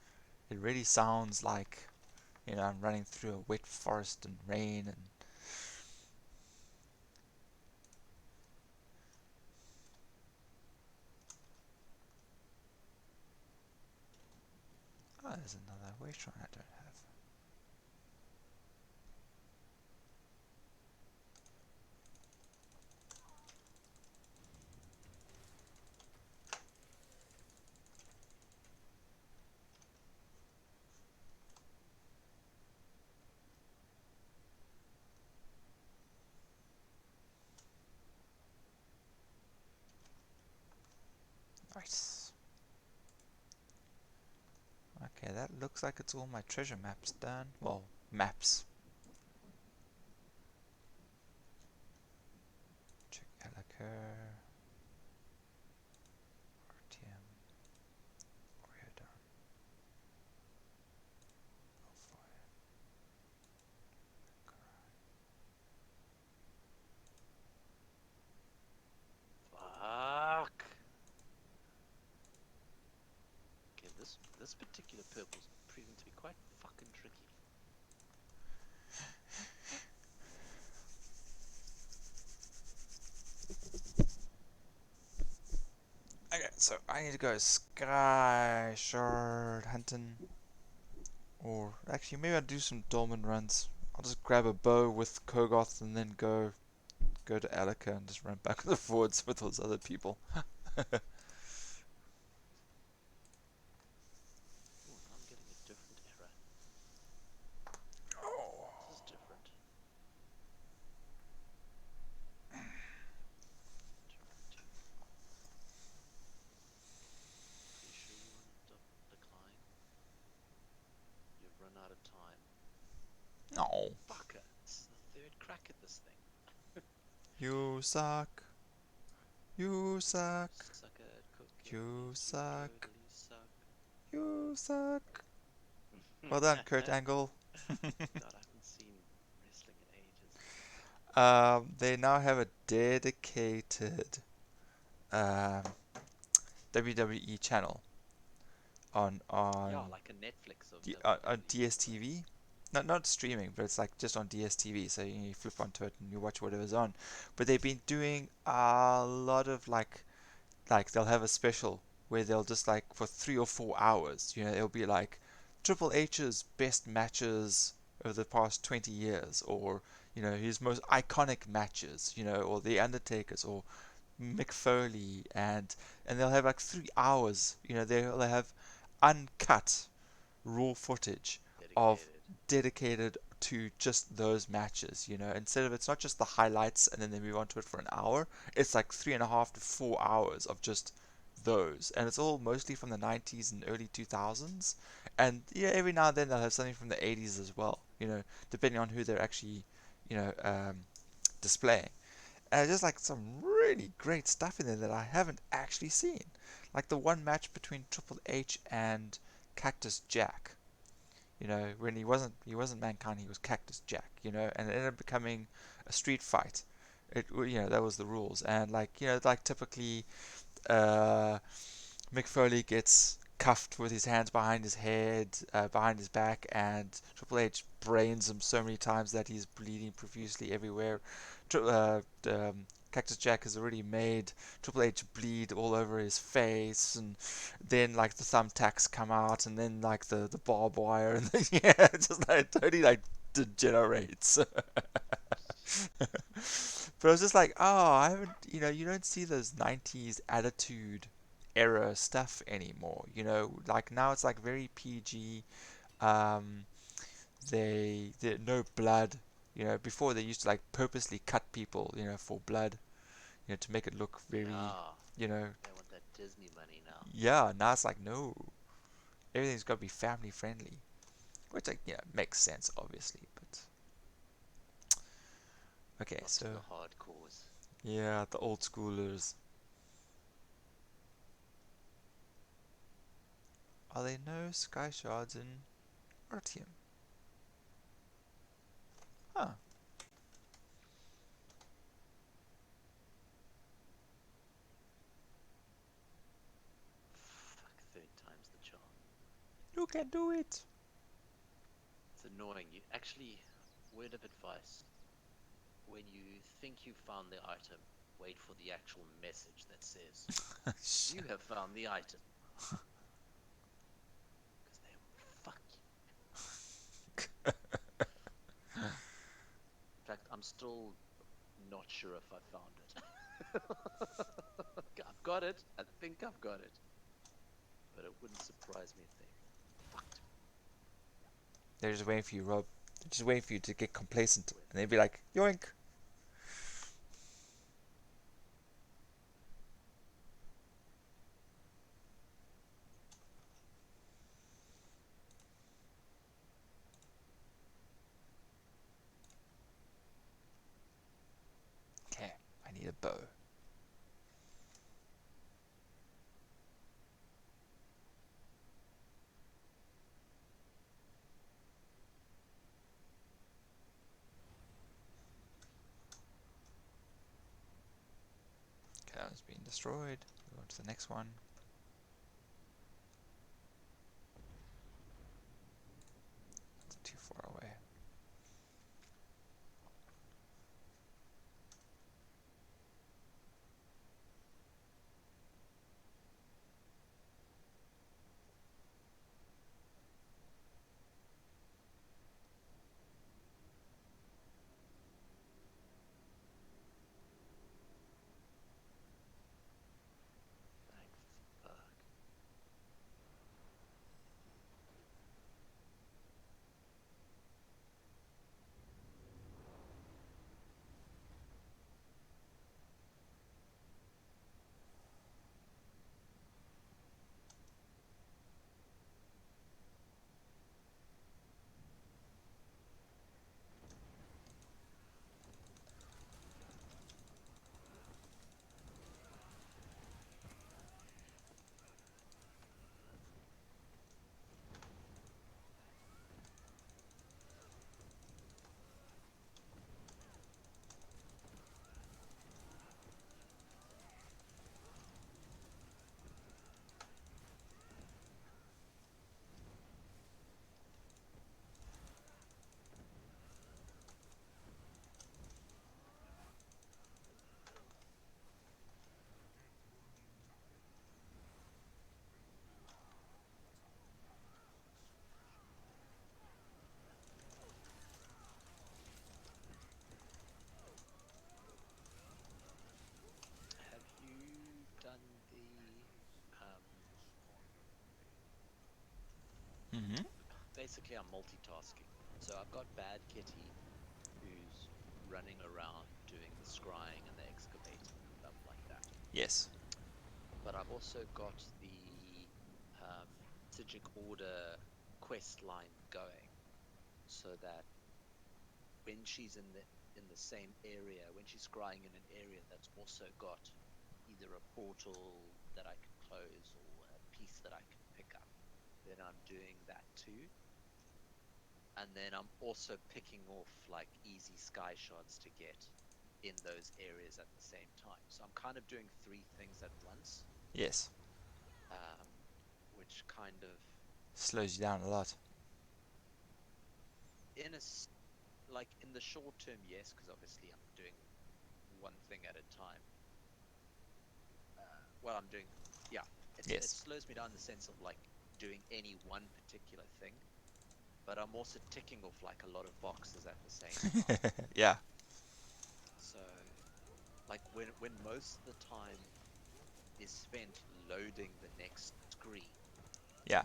Speaker 1: It really sounds like, I'm running through a wet forest and rain and oh, there's another waystone I don't have. Nice. Okay, that looks like it's all my treasure maps done. Well, maps. Check Elacre, RTM, Oriodon, Malfoy,
Speaker 3: Fuck. Okay, this particular purple's proving to be quite fucking tricky.
Speaker 1: Okay, so I need to go sky shard hunting. Or actually, maybe I'll do some dolmen runs. I'll just grab a bow with Kogoth and then go to Alaka and just run back and forwards with those other people.
Speaker 3: Oh, now I'm getting a different error.
Speaker 1: Oh.
Speaker 3: This is different. Interacting. Are you sure you want to decline? You've run out of time.
Speaker 1: No.
Speaker 3: Fucker. It's the third crack at this thing.
Speaker 1: You suck. You suck.
Speaker 3: Sucker at cooking.
Speaker 1: You
Speaker 3: Yes, you
Speaker 1: suck.
Speaker 3: totally suck.
Speaker 1: You suck. Well done, Kurt Angle.
Speaker 3: God, I haven't seen wrestling in ages.
Speaker 1: They now have a dedicated um, WWE channel on
Speaker 3: Yeah, like a Netflix of
Speaker 1: on
Speaker 3: WWE.
Speaker 1: DSTV. Not streaming, but it's like just on DSTV. So you flip onto it and you watch whatever's on. But they've been doing a lot of like they'll have a special where they'll just like for 3 or 4 hours. It'll be like Triple H's best matches over the past 20 years, or his most iconic matches, or The Undertaker's, or Mick Foley, and they'll have like 3 hours. They'll have uncut raw footage of
Speaker 3: Dedicated.
Speaker 1: dedicated to just those matches. Instead of, it's not just the highlights and then they move on to it for an hour. It's like 3.5 to 4 hours of just those, and it's all mostly from the 90s and early 2000s. And every now and then they'll have something from the 80s as well. Depending on who they're actually, displaying. And just like some really great stuff in there that I haven't actually seen. Like the one match between Triple H and Cactus Jack. When he wasn't Mankind, he was Cactus Jack. And it ended up becoming a street fight. That was the rules. And like typically, uh, Mick Foley gets cuffed with his hands behind his head, behind his back, and Triple H brains him so many times that he's bleeding profusely everywhere. Cactus Jack has already made Triple H bleed all over his face, and then like the thumbtacks come out, and then like the barbed wire, and then, yeah, it's just like totally like degenerates. But I was just like, oh, I haven't, you don't see those 90s attitude era stuff anymore. Like now it's like very PG. Um, they no blood. Before they used to like purposely cut people, for blood, to make it look very,
Speaker 3: Yeah,
Speaker 1: you know,
Speaker 3: they want that Disney money now.
Speaker 1: yeah. Now it's like no, everything's got to be family friendly, which like makes sense obviously, but okay,
Speaker 3: Not
Speaker 1: so
Speaker 3: to the hardcores.
Speaker 1: yeah, the old schoolers. Are there no sky shards in Artium? Huh.
Speaker 3: Fuck, third time's the charm.
Speaker 1: You can do it.
Speaker 3: It's annoying. You actually, word of advice, when you think you've found the item, wait for the actual message that says, you have found the item. Because they will fuck you. In fact, I'm still not sure if I found it. I've got it. I think I've got it. But it wouldn't surprise me if they fucked me.
Speaker 1: They're just waiting for you, Rob. They're just waiting for you to get complacent, and they'd be like, yoink. Okay, I need a bow. Okay, that one's being destroyed. Go on to the next one. It's too far away.
Speaker 3: Thank
Speaker 1: Mm-hmm.
Speaker 3: Basically, I'm multitasking. So I've got Bad Kitty, who's running around doing the scrying and the excavating and stuff like that.
Speaker 1: Yes.
Speaker 3: But I've also got the um, Psijic Order quest line going, so that when she's in the same area, when she's scrying in an area that's also got either a portal that I can close or a piece that I can pick up, then I'm doing that too. And then I'm also picking off like easy sky shots to get in those areas at the same time. So I'm kind of doing three things at once,
Speaker 1: Yes.
Speaker 3: um, which kind of
Speaker 1: Slows you down a lot.
Speaker 3: in a like in the short term, yes, because obviously I'm doing one thing at a time. Well, I'm doing, yeah, it
Speaker 1: Yes.
Speaker 3: slows me down in the sense of like doing any one particular thing, but I'm also ticking off like a lot of boxes at the same time.
Speaker 1: Yeah.
Speaker 3: So like when most of the time is spent loading the next screen,
Speaker 1: Yeah.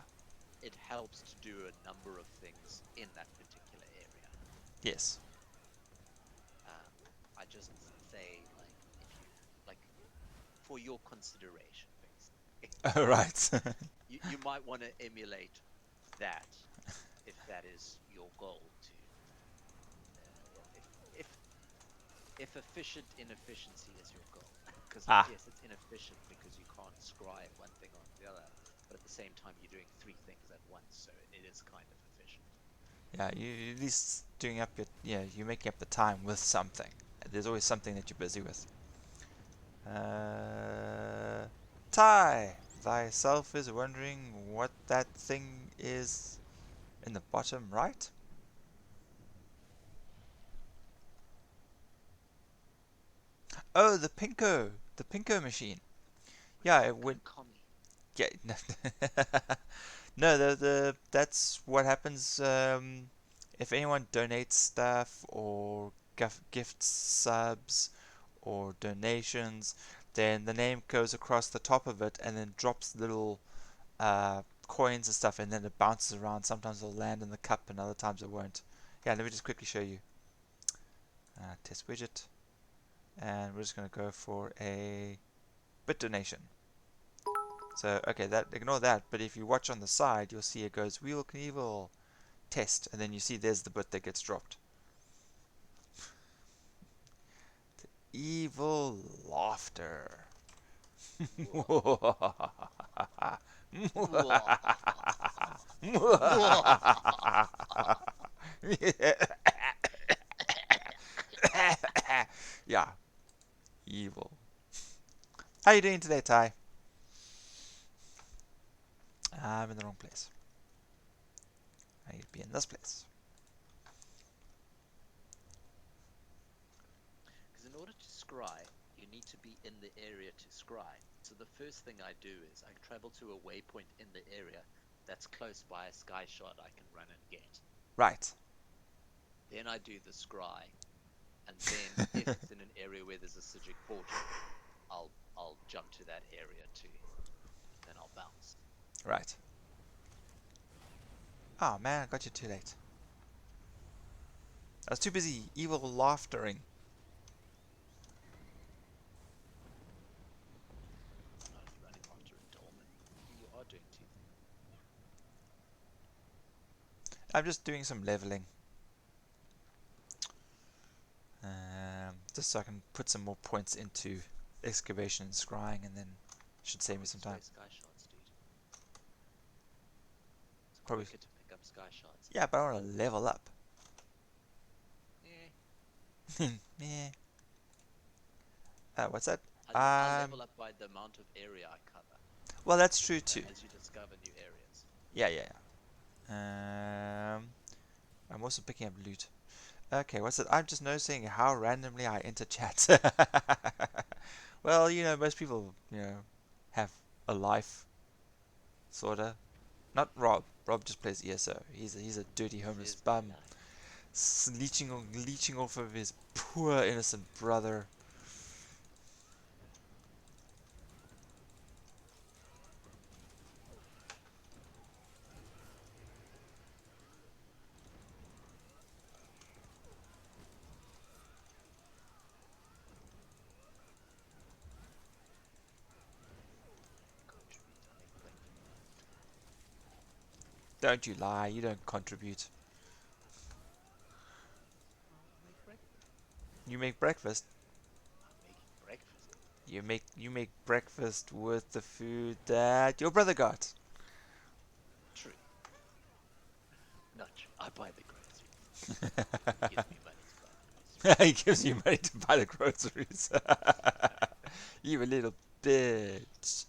Speaker 3: it helps to do a number of things in that particular area.
Speaker 1: Yes.
Speaker 3: Um, I just say like if you like for your consideration, basically,
Speaker 1: All right.
Speaker 3: you might want to emulate that if that is your goal to if if efficient inefficiency is your goal, because like
Speaker 1: Ah.
Speaker 3: yes, it's inefficient because you can't scry one thing on the other, but at the same time you're doing three things at once, so it is kind of efficient.
Speaker 1: Yeah. You at least doing up your. Yeah. You're making up the time with something. There's always something that you're busy with. Ty, thyself is wondering what that thing is in the bottom right. Oh, the Pinko machine. Yeah, it
Speaker 3: Pinko
Speaker 1: would.
Speaker 3: commie.
Speaker 1: Yeah, no, the that's what happens if anyone donates stuff or gifts subs or donations, then the name goes across the top of it and then drops little coins and stuff, and then it bounces around. Sometimes it'll land in the cup, and other times it won't. Yeah, let me just quickly show you. Test widget, and we're just going to go for a bit donation. So, okay, that ignore that, but if you watch on the side, you'll see it goes Wheel Knievel test, and then you see there's the bit that gets dropped. Evil laughter. Yeah, evil. How you doing today, Ty? I'm in the wrong place. I need to be in this place.
Speaker 3: Because in order to scry, you need to be in the area to scry. So the first thing I do is I travel to a waypoint in the area that's close by a sky shot I can run and get.
Speaker 1: Right.
Speaker 3: Then I do the scry, and then if it's in an area where there's a Psijic portal, I'll jump to that area too. Then I'll bounce.
Speaker 1: Right. Oh man, I got you too late. I was too busy evil laughtering.
Speaker 3: I'm not running after a dolmen. You are doing two things.
Speaker 1: I'm just doing some leveling. Just so I can put some more points into excavation and scrying, and then should save me some
Speaker 3: Just
Speaker 1: time.
Speaker 3: waste sky shots, dude. It's
Speaker 1: Probably.
Speaker 3: quicker to pick up sky shots.
Speaker 1: Yeah, but I want to level up.
Speaker 3: Eh.
Speaker 1: Yeah. What's that?
Speaker 3: I level up by the amount of area I cover
Speaker 1: Well, that's true too.
Speaker 3: as you discover new areas.
Speaker 1: Yeah, yeah, yeah. I'm also picking up loot. Okay, what's it? I'm just noticing how randomly I enter chat. Well, most people, have a life, sorta. Not Rob. Rob just plays ESO. He's a dirty homeless
Speaker 3: Here's my
Speaker 1: bum,
Speaker 3: life.
Speaker 1: leeching off of his poor innocent brother. Don't you lie, you don't contribute.
Speaker 3: Well, I make breakfast.
Speaker 1: You make breakfast.
Speaker 3: I'm making breakfast.
Speaker 1: You make breakfast with the food that your brother got.
Speaker 3: True. Not true. I buy the groceries. He gives me money to buy the groceries.
Speaker 1: He gives you money to buy the groceries. You a little bitch.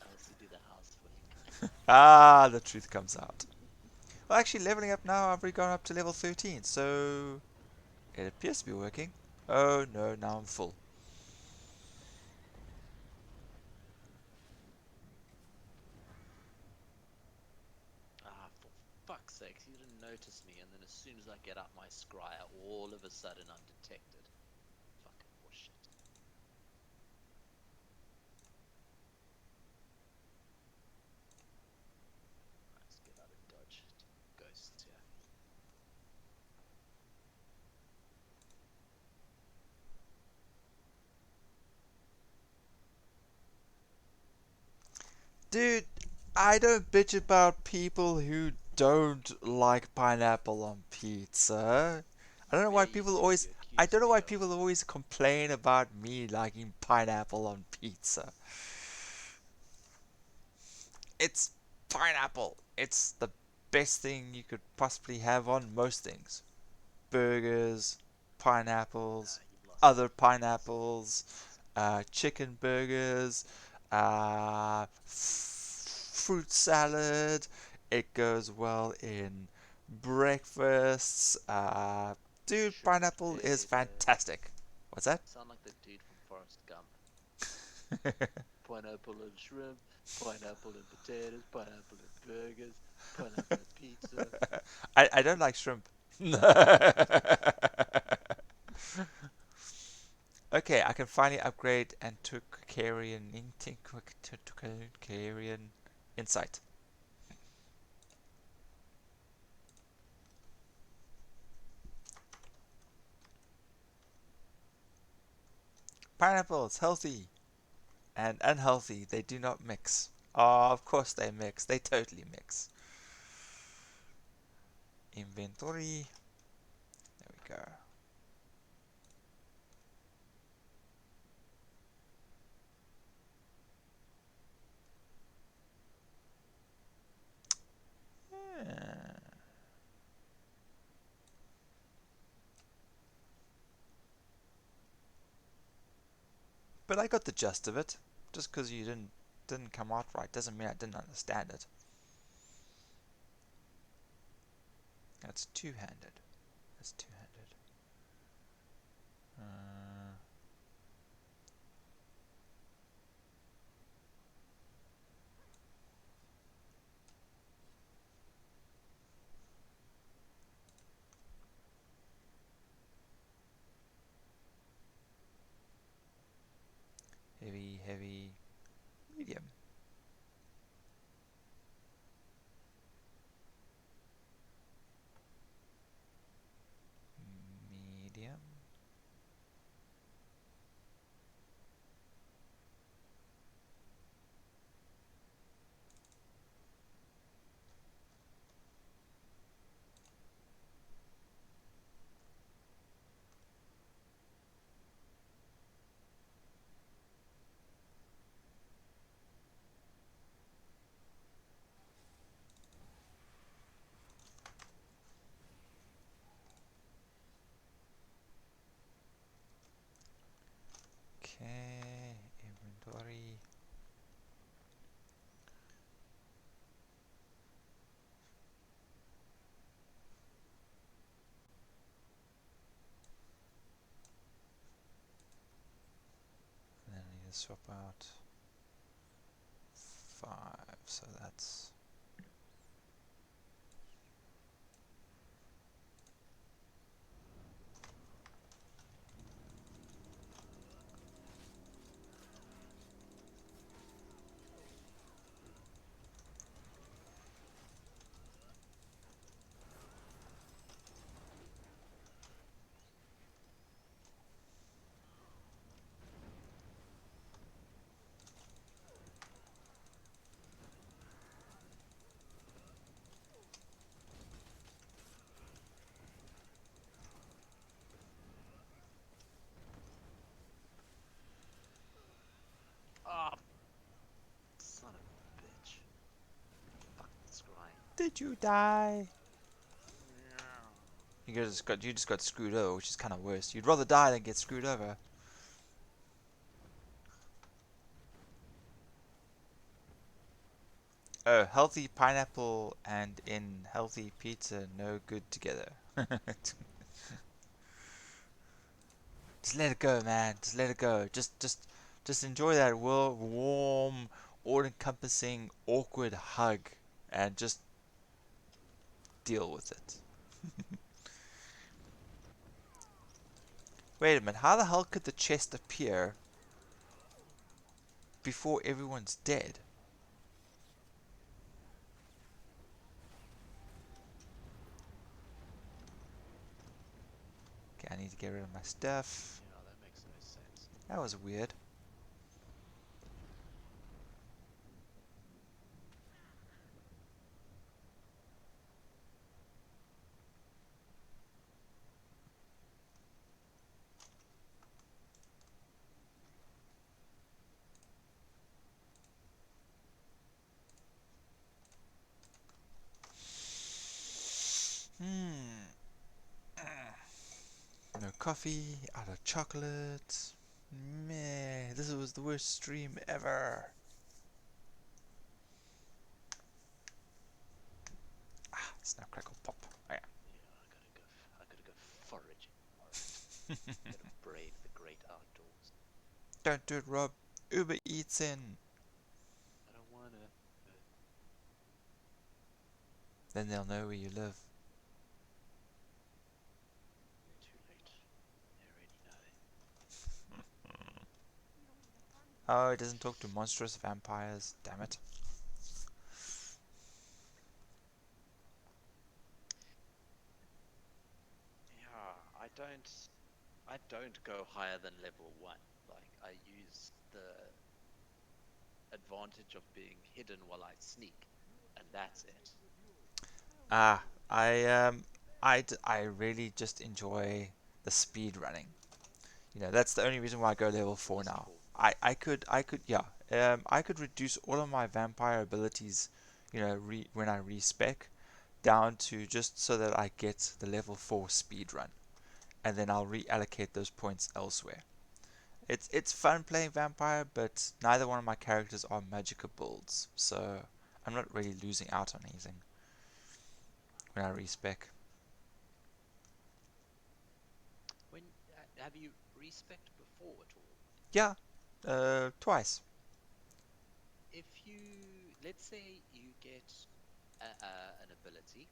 Speaker 3: I also do the housework.
Speaker 1: Ah, the truth comes out. Well, actually, leveling up now, I've already gone up to level 13, so it appears to be working. Oh no, now I'm full.
Speaker 3: Ah, for fuck's sake, you didn't notice me, and then as soon as I get out my scryer, all of a sudden I'm detected. Fucking horseshit. Let's get out of dodge. Ghosts here.
Speaker 1: Dude, I don't bitch about people who don't like pineapple on pizza. I don't know
Speaker 3: Yeah,
Speaker 1: why
Speaker 3: you
Speaker 1: people
Speaker 3: do.
Speaker 1: always
Speaker 3: You
Speaker 1: I
Speaker 3: accuse
Speaker 1: don't know
Speaker 3: me
Speaker 1: why
Speaker 3: of.
Speaker 1: people always complain about me liking pineapple on pizza. It's pineapple. It's the best thing you could possibly have on most things. Burgers, pineapples,
Speaker 3: You've lost me
Speaker 1: other
Speaker 3: on burgers.
Speaker 1: pineapples, chicken burgers, fruit salad. It goes well in breakfasts. Dude,
Speaker 3: Shrimp and
Speaker 1: pineapple is
Speaker 3: potatoes.
Speaker 1: fantastic. What's that?
Speaker 3: Sound like the dude from Forrest Gump. Pineapple and shrimp, pineapple and potatoes, pineapple and burgers, pineapple and pizza.
Speaker 1: I don't like shrimp. Okay, I can finally upgrade Antiquarian Insight. Pineapples, healthy and unhealthy, they do not mix. Oh, of course they mix. They totally mix. Inventory. There we go. Yeah. But I got the gist of it. Just because you didn't come out right doesn't mean I didn't understand it. That's two-handed. That's two-handed. Uh, heavy, heavy, medium. Medium. Okay, inventory. And then I need to swap out 5, so that's Did you die? You just got screwed over, which is kind of worse. You'd rather die than get screwed over. Oh, healthy pineapple and in healthy pizza no good together. Just let it go, man. Just let it go. Just enjoy that warm, all-encompassing, awkward hug, and just deal with it. Wait a minute. How the hell could the chest appear before everyone's dead? Okay, I need to get rid of my stuff.
Speaker 3: Yeah, that makes no sense.
Speaker 1: That was weird. Hmm. No coffee, out of chocolate. Meh, this was the worst stream ever. Ah, snap, crackle, pop. Oh, yeah.
Speaker 3: Yeah, I gotta go foraging tomorrow. Gotta brave the great outdoors.
Speaker 1: Don't do it, Rob. Uber Eats in.
Speaker 3: I don't wanna.
Speaker 1: Then they'll know where you live.
Speaker 3: Too late. They already know.
Speaker 1: Oh, it doesn't talk to monstrous vampires. Damn it.
Speaker 3: Yeah, I don't go higher than level 1. Like, I use the advantage of being hidden while I sneak, and that's it.
Speaker 1: Ah, I really just enjoy the speed running. That's the only reason why I go level 4
Speaker 3: Just
Speaker 1: now.
Speaker 3: for
Speaker 1: Yeah, I could reduce all of my vampire abilities, when I respec down to just so that I get the level 4 speed run, and then I'll reallocate those points elsewhere. It's fun playing vampire, but neither one of my characters are magica builds, so I'm not really losing out on anything when I respec.
Speaker 3: when have you respect before at all?
Speaker 1: Yeah, twice.
Speaker 3: If you, let's say you get an ability,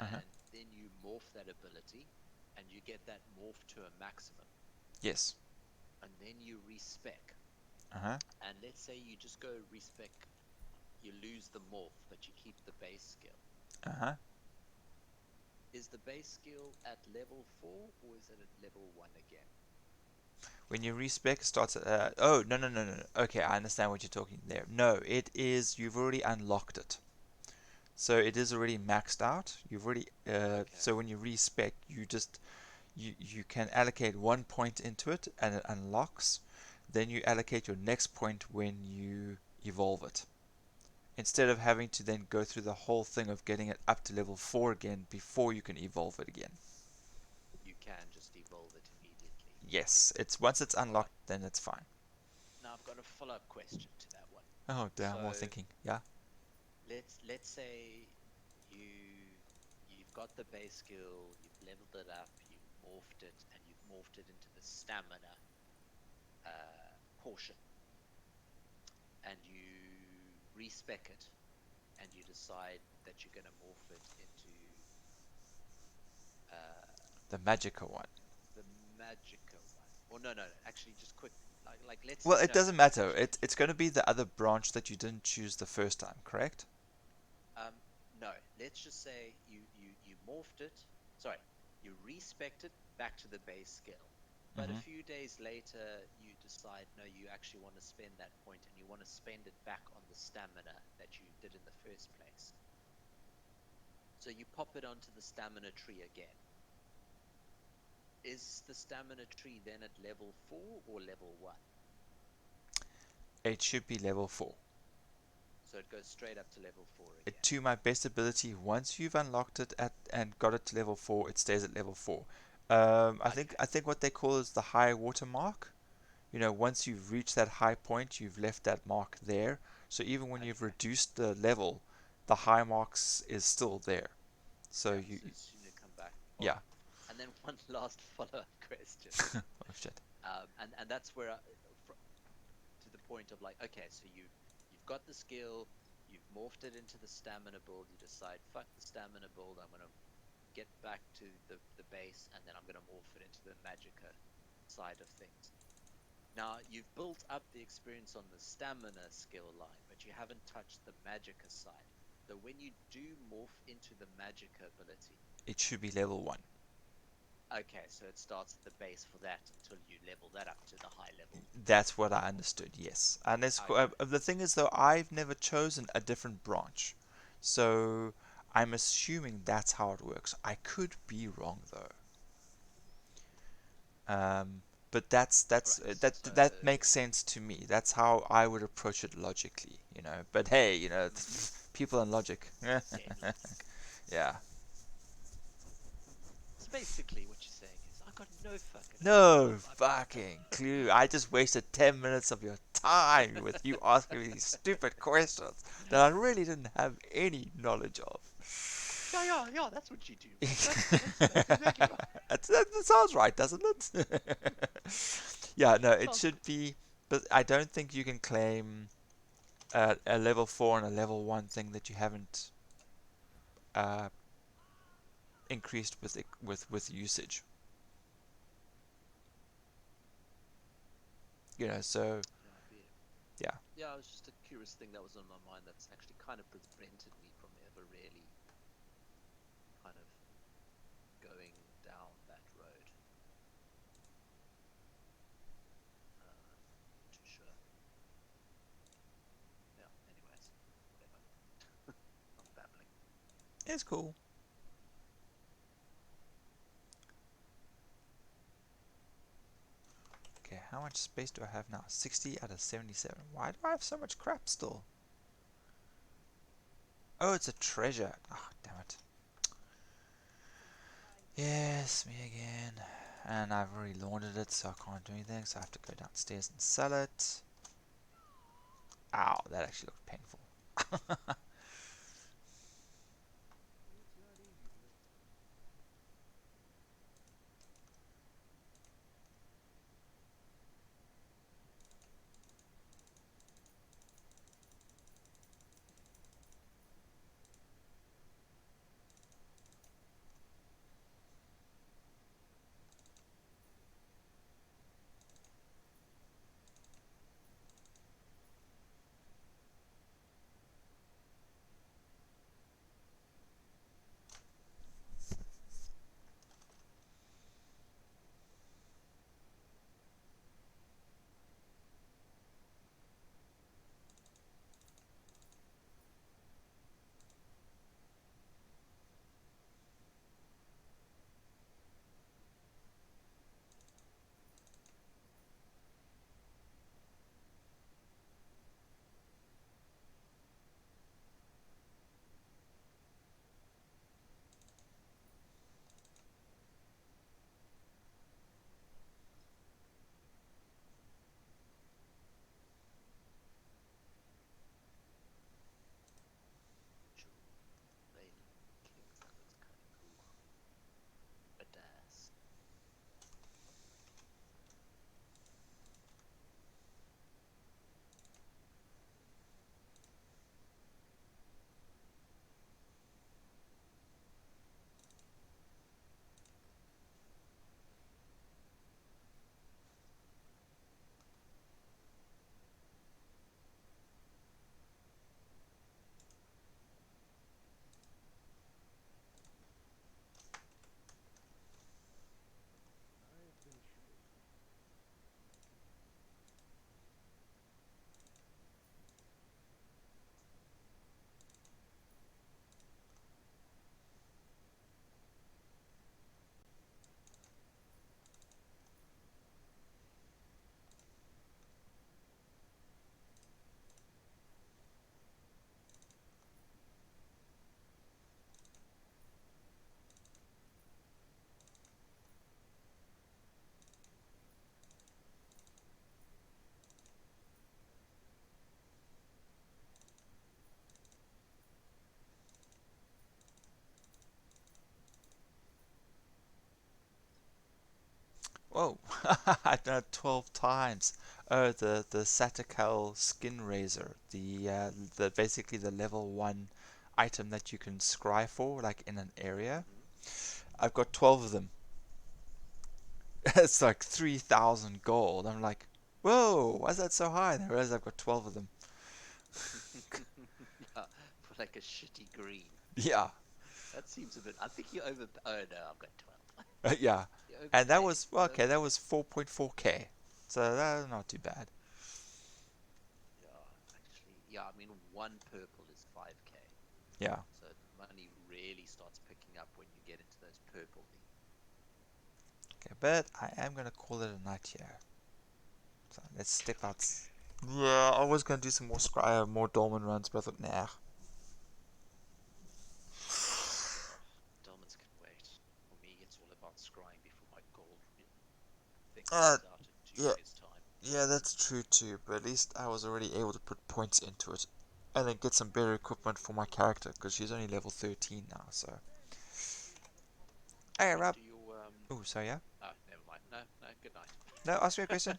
Speaker 1: Uh-huh.
Speaker 3: and then you morph that ability, and you get that morph to a maximum,
Speaker 1: Yes.
Speaker 3: and then you respec,
Speaker 1: Uh-huh.
Speaker 3: and let's say you just go respec, you lose the morph, but you keep the base skill.
Speaker 1: Uh-huh.
Speaker 3: Is the base skill at level 4 or is it at level 1 again?
Speaker 1: When you respec, it starts at. Oh, no, no, no, no. Okay, I understand what you're talking there. No, it is. You've already unlocked it. So it is already maxed out. You've already.
Speaker 3: Okay,
Speaker 1: So when you respec, you can allocate 1 point into it, and it unlocks. Then you allocate your next point when you evolve it, instead of having to then go through the whole thing of getting it up to level 4 again before you can evolve it again.
Speaker 3: you can just evolve it immediately.
Speaker 1: Yes, it's once it's
Speaker 3: All right.
Speaker 1: unlocked, then it's fine.
Speaker 3: Now I've got a follow-up question to that one.
Speaker 1: Oh, damn,
Speaker 3: So
Speaker 1: more thinking. Yeah.
Speaker 3: let's say you've got the base skill, you've leveled it up, you've morphed it, and you've morphed it into the stamina portion, and you respec it, and you decide that you're going to morph it into
Speaker 1: The magical one.
Speaker 3: the magica one. Or no, no, no, actually, just quick, like let's
Speaker 1: Well, it
Speaker 3: no, no,
Speaker 1: doesn't matter.
Speaker 3: actually,
Speaker 1: It's going to be the other branch that you didn't choose the first time, correct?
Speaker 3: um, no, let's just say you morphed it. Sorry, you respec'd it back to the base skill. But a
Speaker 1: Mm-hmm.
Speaker 3: few days later, you decide, no, you actually want to spend that point and you want to spend it back on the stamina that you did in the first place. So you pop it onto the stamina tree again. Is the stamina tree then at level 4 or level 1?
Speaker 1: It should be level 4.
Speaker 3: So it goes straight up to level 4 again.
Speaker 1: To my best ability. Once you've unlocked it at and got it to level 4, it stays at level 4.
Speaker 3: Okay.
Speaker 1: I think what they call is the high water mark. You know, once you've reached that high point, you've left that mark there. So even when you've
Speaker 3: Okay.
Speaker 1: reduced the level, the high marks is still there. So
Speaker 3: Yeah.
Speaker 1: you,
Speaker 3: So as soon as you come back. All
Speaker 1: yeah.
Speaker 3: right. And then one last follow-up question.
Speaker 1: Oh shit.
Speaker 3: And that's where to the point of like, okay, so you've got the skill, you've morphed it into the stamina build. You decide, fuck the stamina build. I'm gonna get back to the base, and then I'm gonna morph it into the magicka side of things. Now, you've built up the experience on the stamina skill line, but you haven't touched the magicka side. So when you do morph into the magicka ability,
Speaker 1: It should be level 1.
Speaker 3: okay, so it starts at the base for that until you level that up to the high level.
Speaker 1: That's what I understood, yes. And
Speaker 3: Okay,
Speaker 1: the thing is, though, I've never chosen a different branch. So I'm assuming that's how it works. I could be wrong, though. But
Speaker 3: all right, so
Speaker 1: that makes sense to me. That's how I would approach it logically, you know. But hey, you know, people and logic.
Speaker 3: dead logic.
Speaker 1: Yeah.
Speaker 3: So basically, what you're saying is, I got no fucking idea.
Speaker 1: No fucking clue. I just wasted 10 minutes of your time with you asking me these stupid questions that I really didn't have any knowledge of.
Speaker 3: Yeah, that's what you do, man. That's exactly right.
Speaker 1: That sounds right, doesn't it? Yeah, no, it
Speaker 3: Sounds
Speaker 1: should
Speaker 3: good.
Speaker 1: be, but I don't think you can claim a level 4 and a level 1 thing that you haven't uh, increased with usage. You know, so
Speaker 3: Yeah,
Speaker 1: yeah.
Speaker 3: yeah, it was just a curious thing that was on my mind that's actually kind of prevented me from ever really kind of going down that road. Not too sure. Yeah, anyways, whatever. I'm babbling.
Speaker 1: It's cool. Okay, how much space do I have now? 60 out of 77. Why do I have so much crap still? Oh, it's a treasure. Ah, damn it. Yes, me again. And I've already laundered it, so I can't do anything, so I have to go downstairs and sell it. Ow, that actually looked painful.
Speaker 2: It's not easy, is it?
Speaker 1: Whoa, I've done it 12 times. Oh, the Satical skin razor, the basically the level 1 item that you can scry for, like in an area.
Speaker 3: Hmm.
Speaker 1: I've got 12 of them. It's like 3,000 gold. I'm like, whoa, why is that so high? And I realize I've got 12 of them.
Speaker 3: Yeah, for like a shitty green.
Speaker 1: Yeah,
Speaker 3: That seems a bit. I think you over. Oh no, I've got 12.
Speaker 1: yeah.
Speaker 3: You're
Speaker 1: And that
Speaker 3: overpaying.
Speaker 1: was, well,
Speaker 3: You're
Speaker 1: okay, that
Speaker 3: overpaying.
Speaker 1: was 4.4k. So that's not too bad.
Speaker 3: Yeah, actually, yeah. I mean, one purple is 5k.
Speaker 1: Yeah.
Speaker 3: So money really starts picking up when you get into those purple league.
Speaker 1: Okay, but I am going to call it a night here. So let's step out. Yeah, I was going to do some more more dolmen runs, but I thought, nah.
Speaker 3: Oh, Dolmens can wait. For me, it's all about scrying before my gold thing
Speaker 1: Uh,
Speaker 3: runs out in two
Speaker 1: yeah,
Speaker 3: days' time.
Speaker 1: yeah, that's true too. But at least I was already able to put points into it, and then get some better equipment for my character because she's only level 13 now. So, hey,
Speaker 3: When
Speaker 1: Rob.
Speaker 3: do you
Speaker 1: Oh, sorry, yeah.
Speaker 3: Oh, never mind. No, no. Good night.
Speaker 1: No, ask me a question.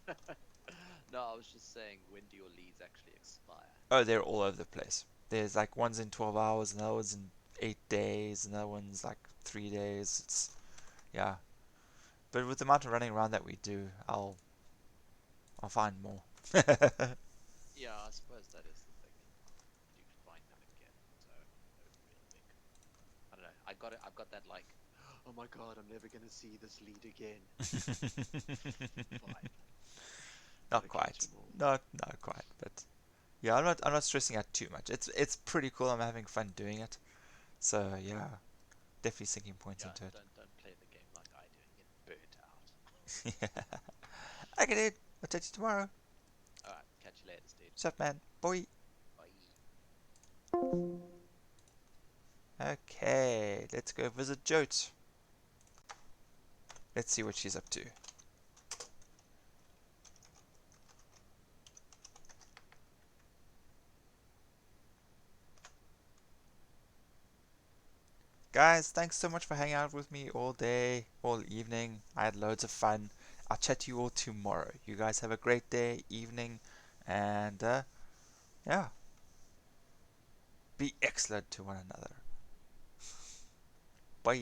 Speaker 3: No, I was just saying, when do your leads actually expire?
Speaker 1: Oh, they're all over the place. There's like one's in 12 hours, another one's in 8 days, another one's like 3 days. It's yeah. But with the amount of running around that we do, I'll find more.
Speaker 3: Yeah, I suppose that is the thing. You do find them again, so no real big. I don't know. I've got that like, oh my god, I'm never gonna see this lead again vibe.
Speaker 1: Not
Speaker 3: Gotta catch
Speaker 1: quite.
Speaker 3: them all.
Speaker 1: Not quite. But yeah, I'm not stressing out too much. It's pretty cool. I'm having fun doing it. So yeah, definitely sinking points
Speaker 3: Yeah,
Speaker 1: into it.
Speaker 3: don't play the game like I do and get burnt out.
Speaker 1: Yeah. Okay, dude. I'll touch you tomorrow.
Speaker 3: All right, catch you later, dude.
Speaker 1: What's up, man? Boy.
Speaker 3: Bye.
Speaker 1: Okay, let's go visit Jote. Let's see what she's up to. Guys, thanks so much for hanging out with me all day, all evening. I had loads of fun. I'll chat to you all tomorrow. You guys have a great day, evening, and yeah, be excellent to one another. Bye.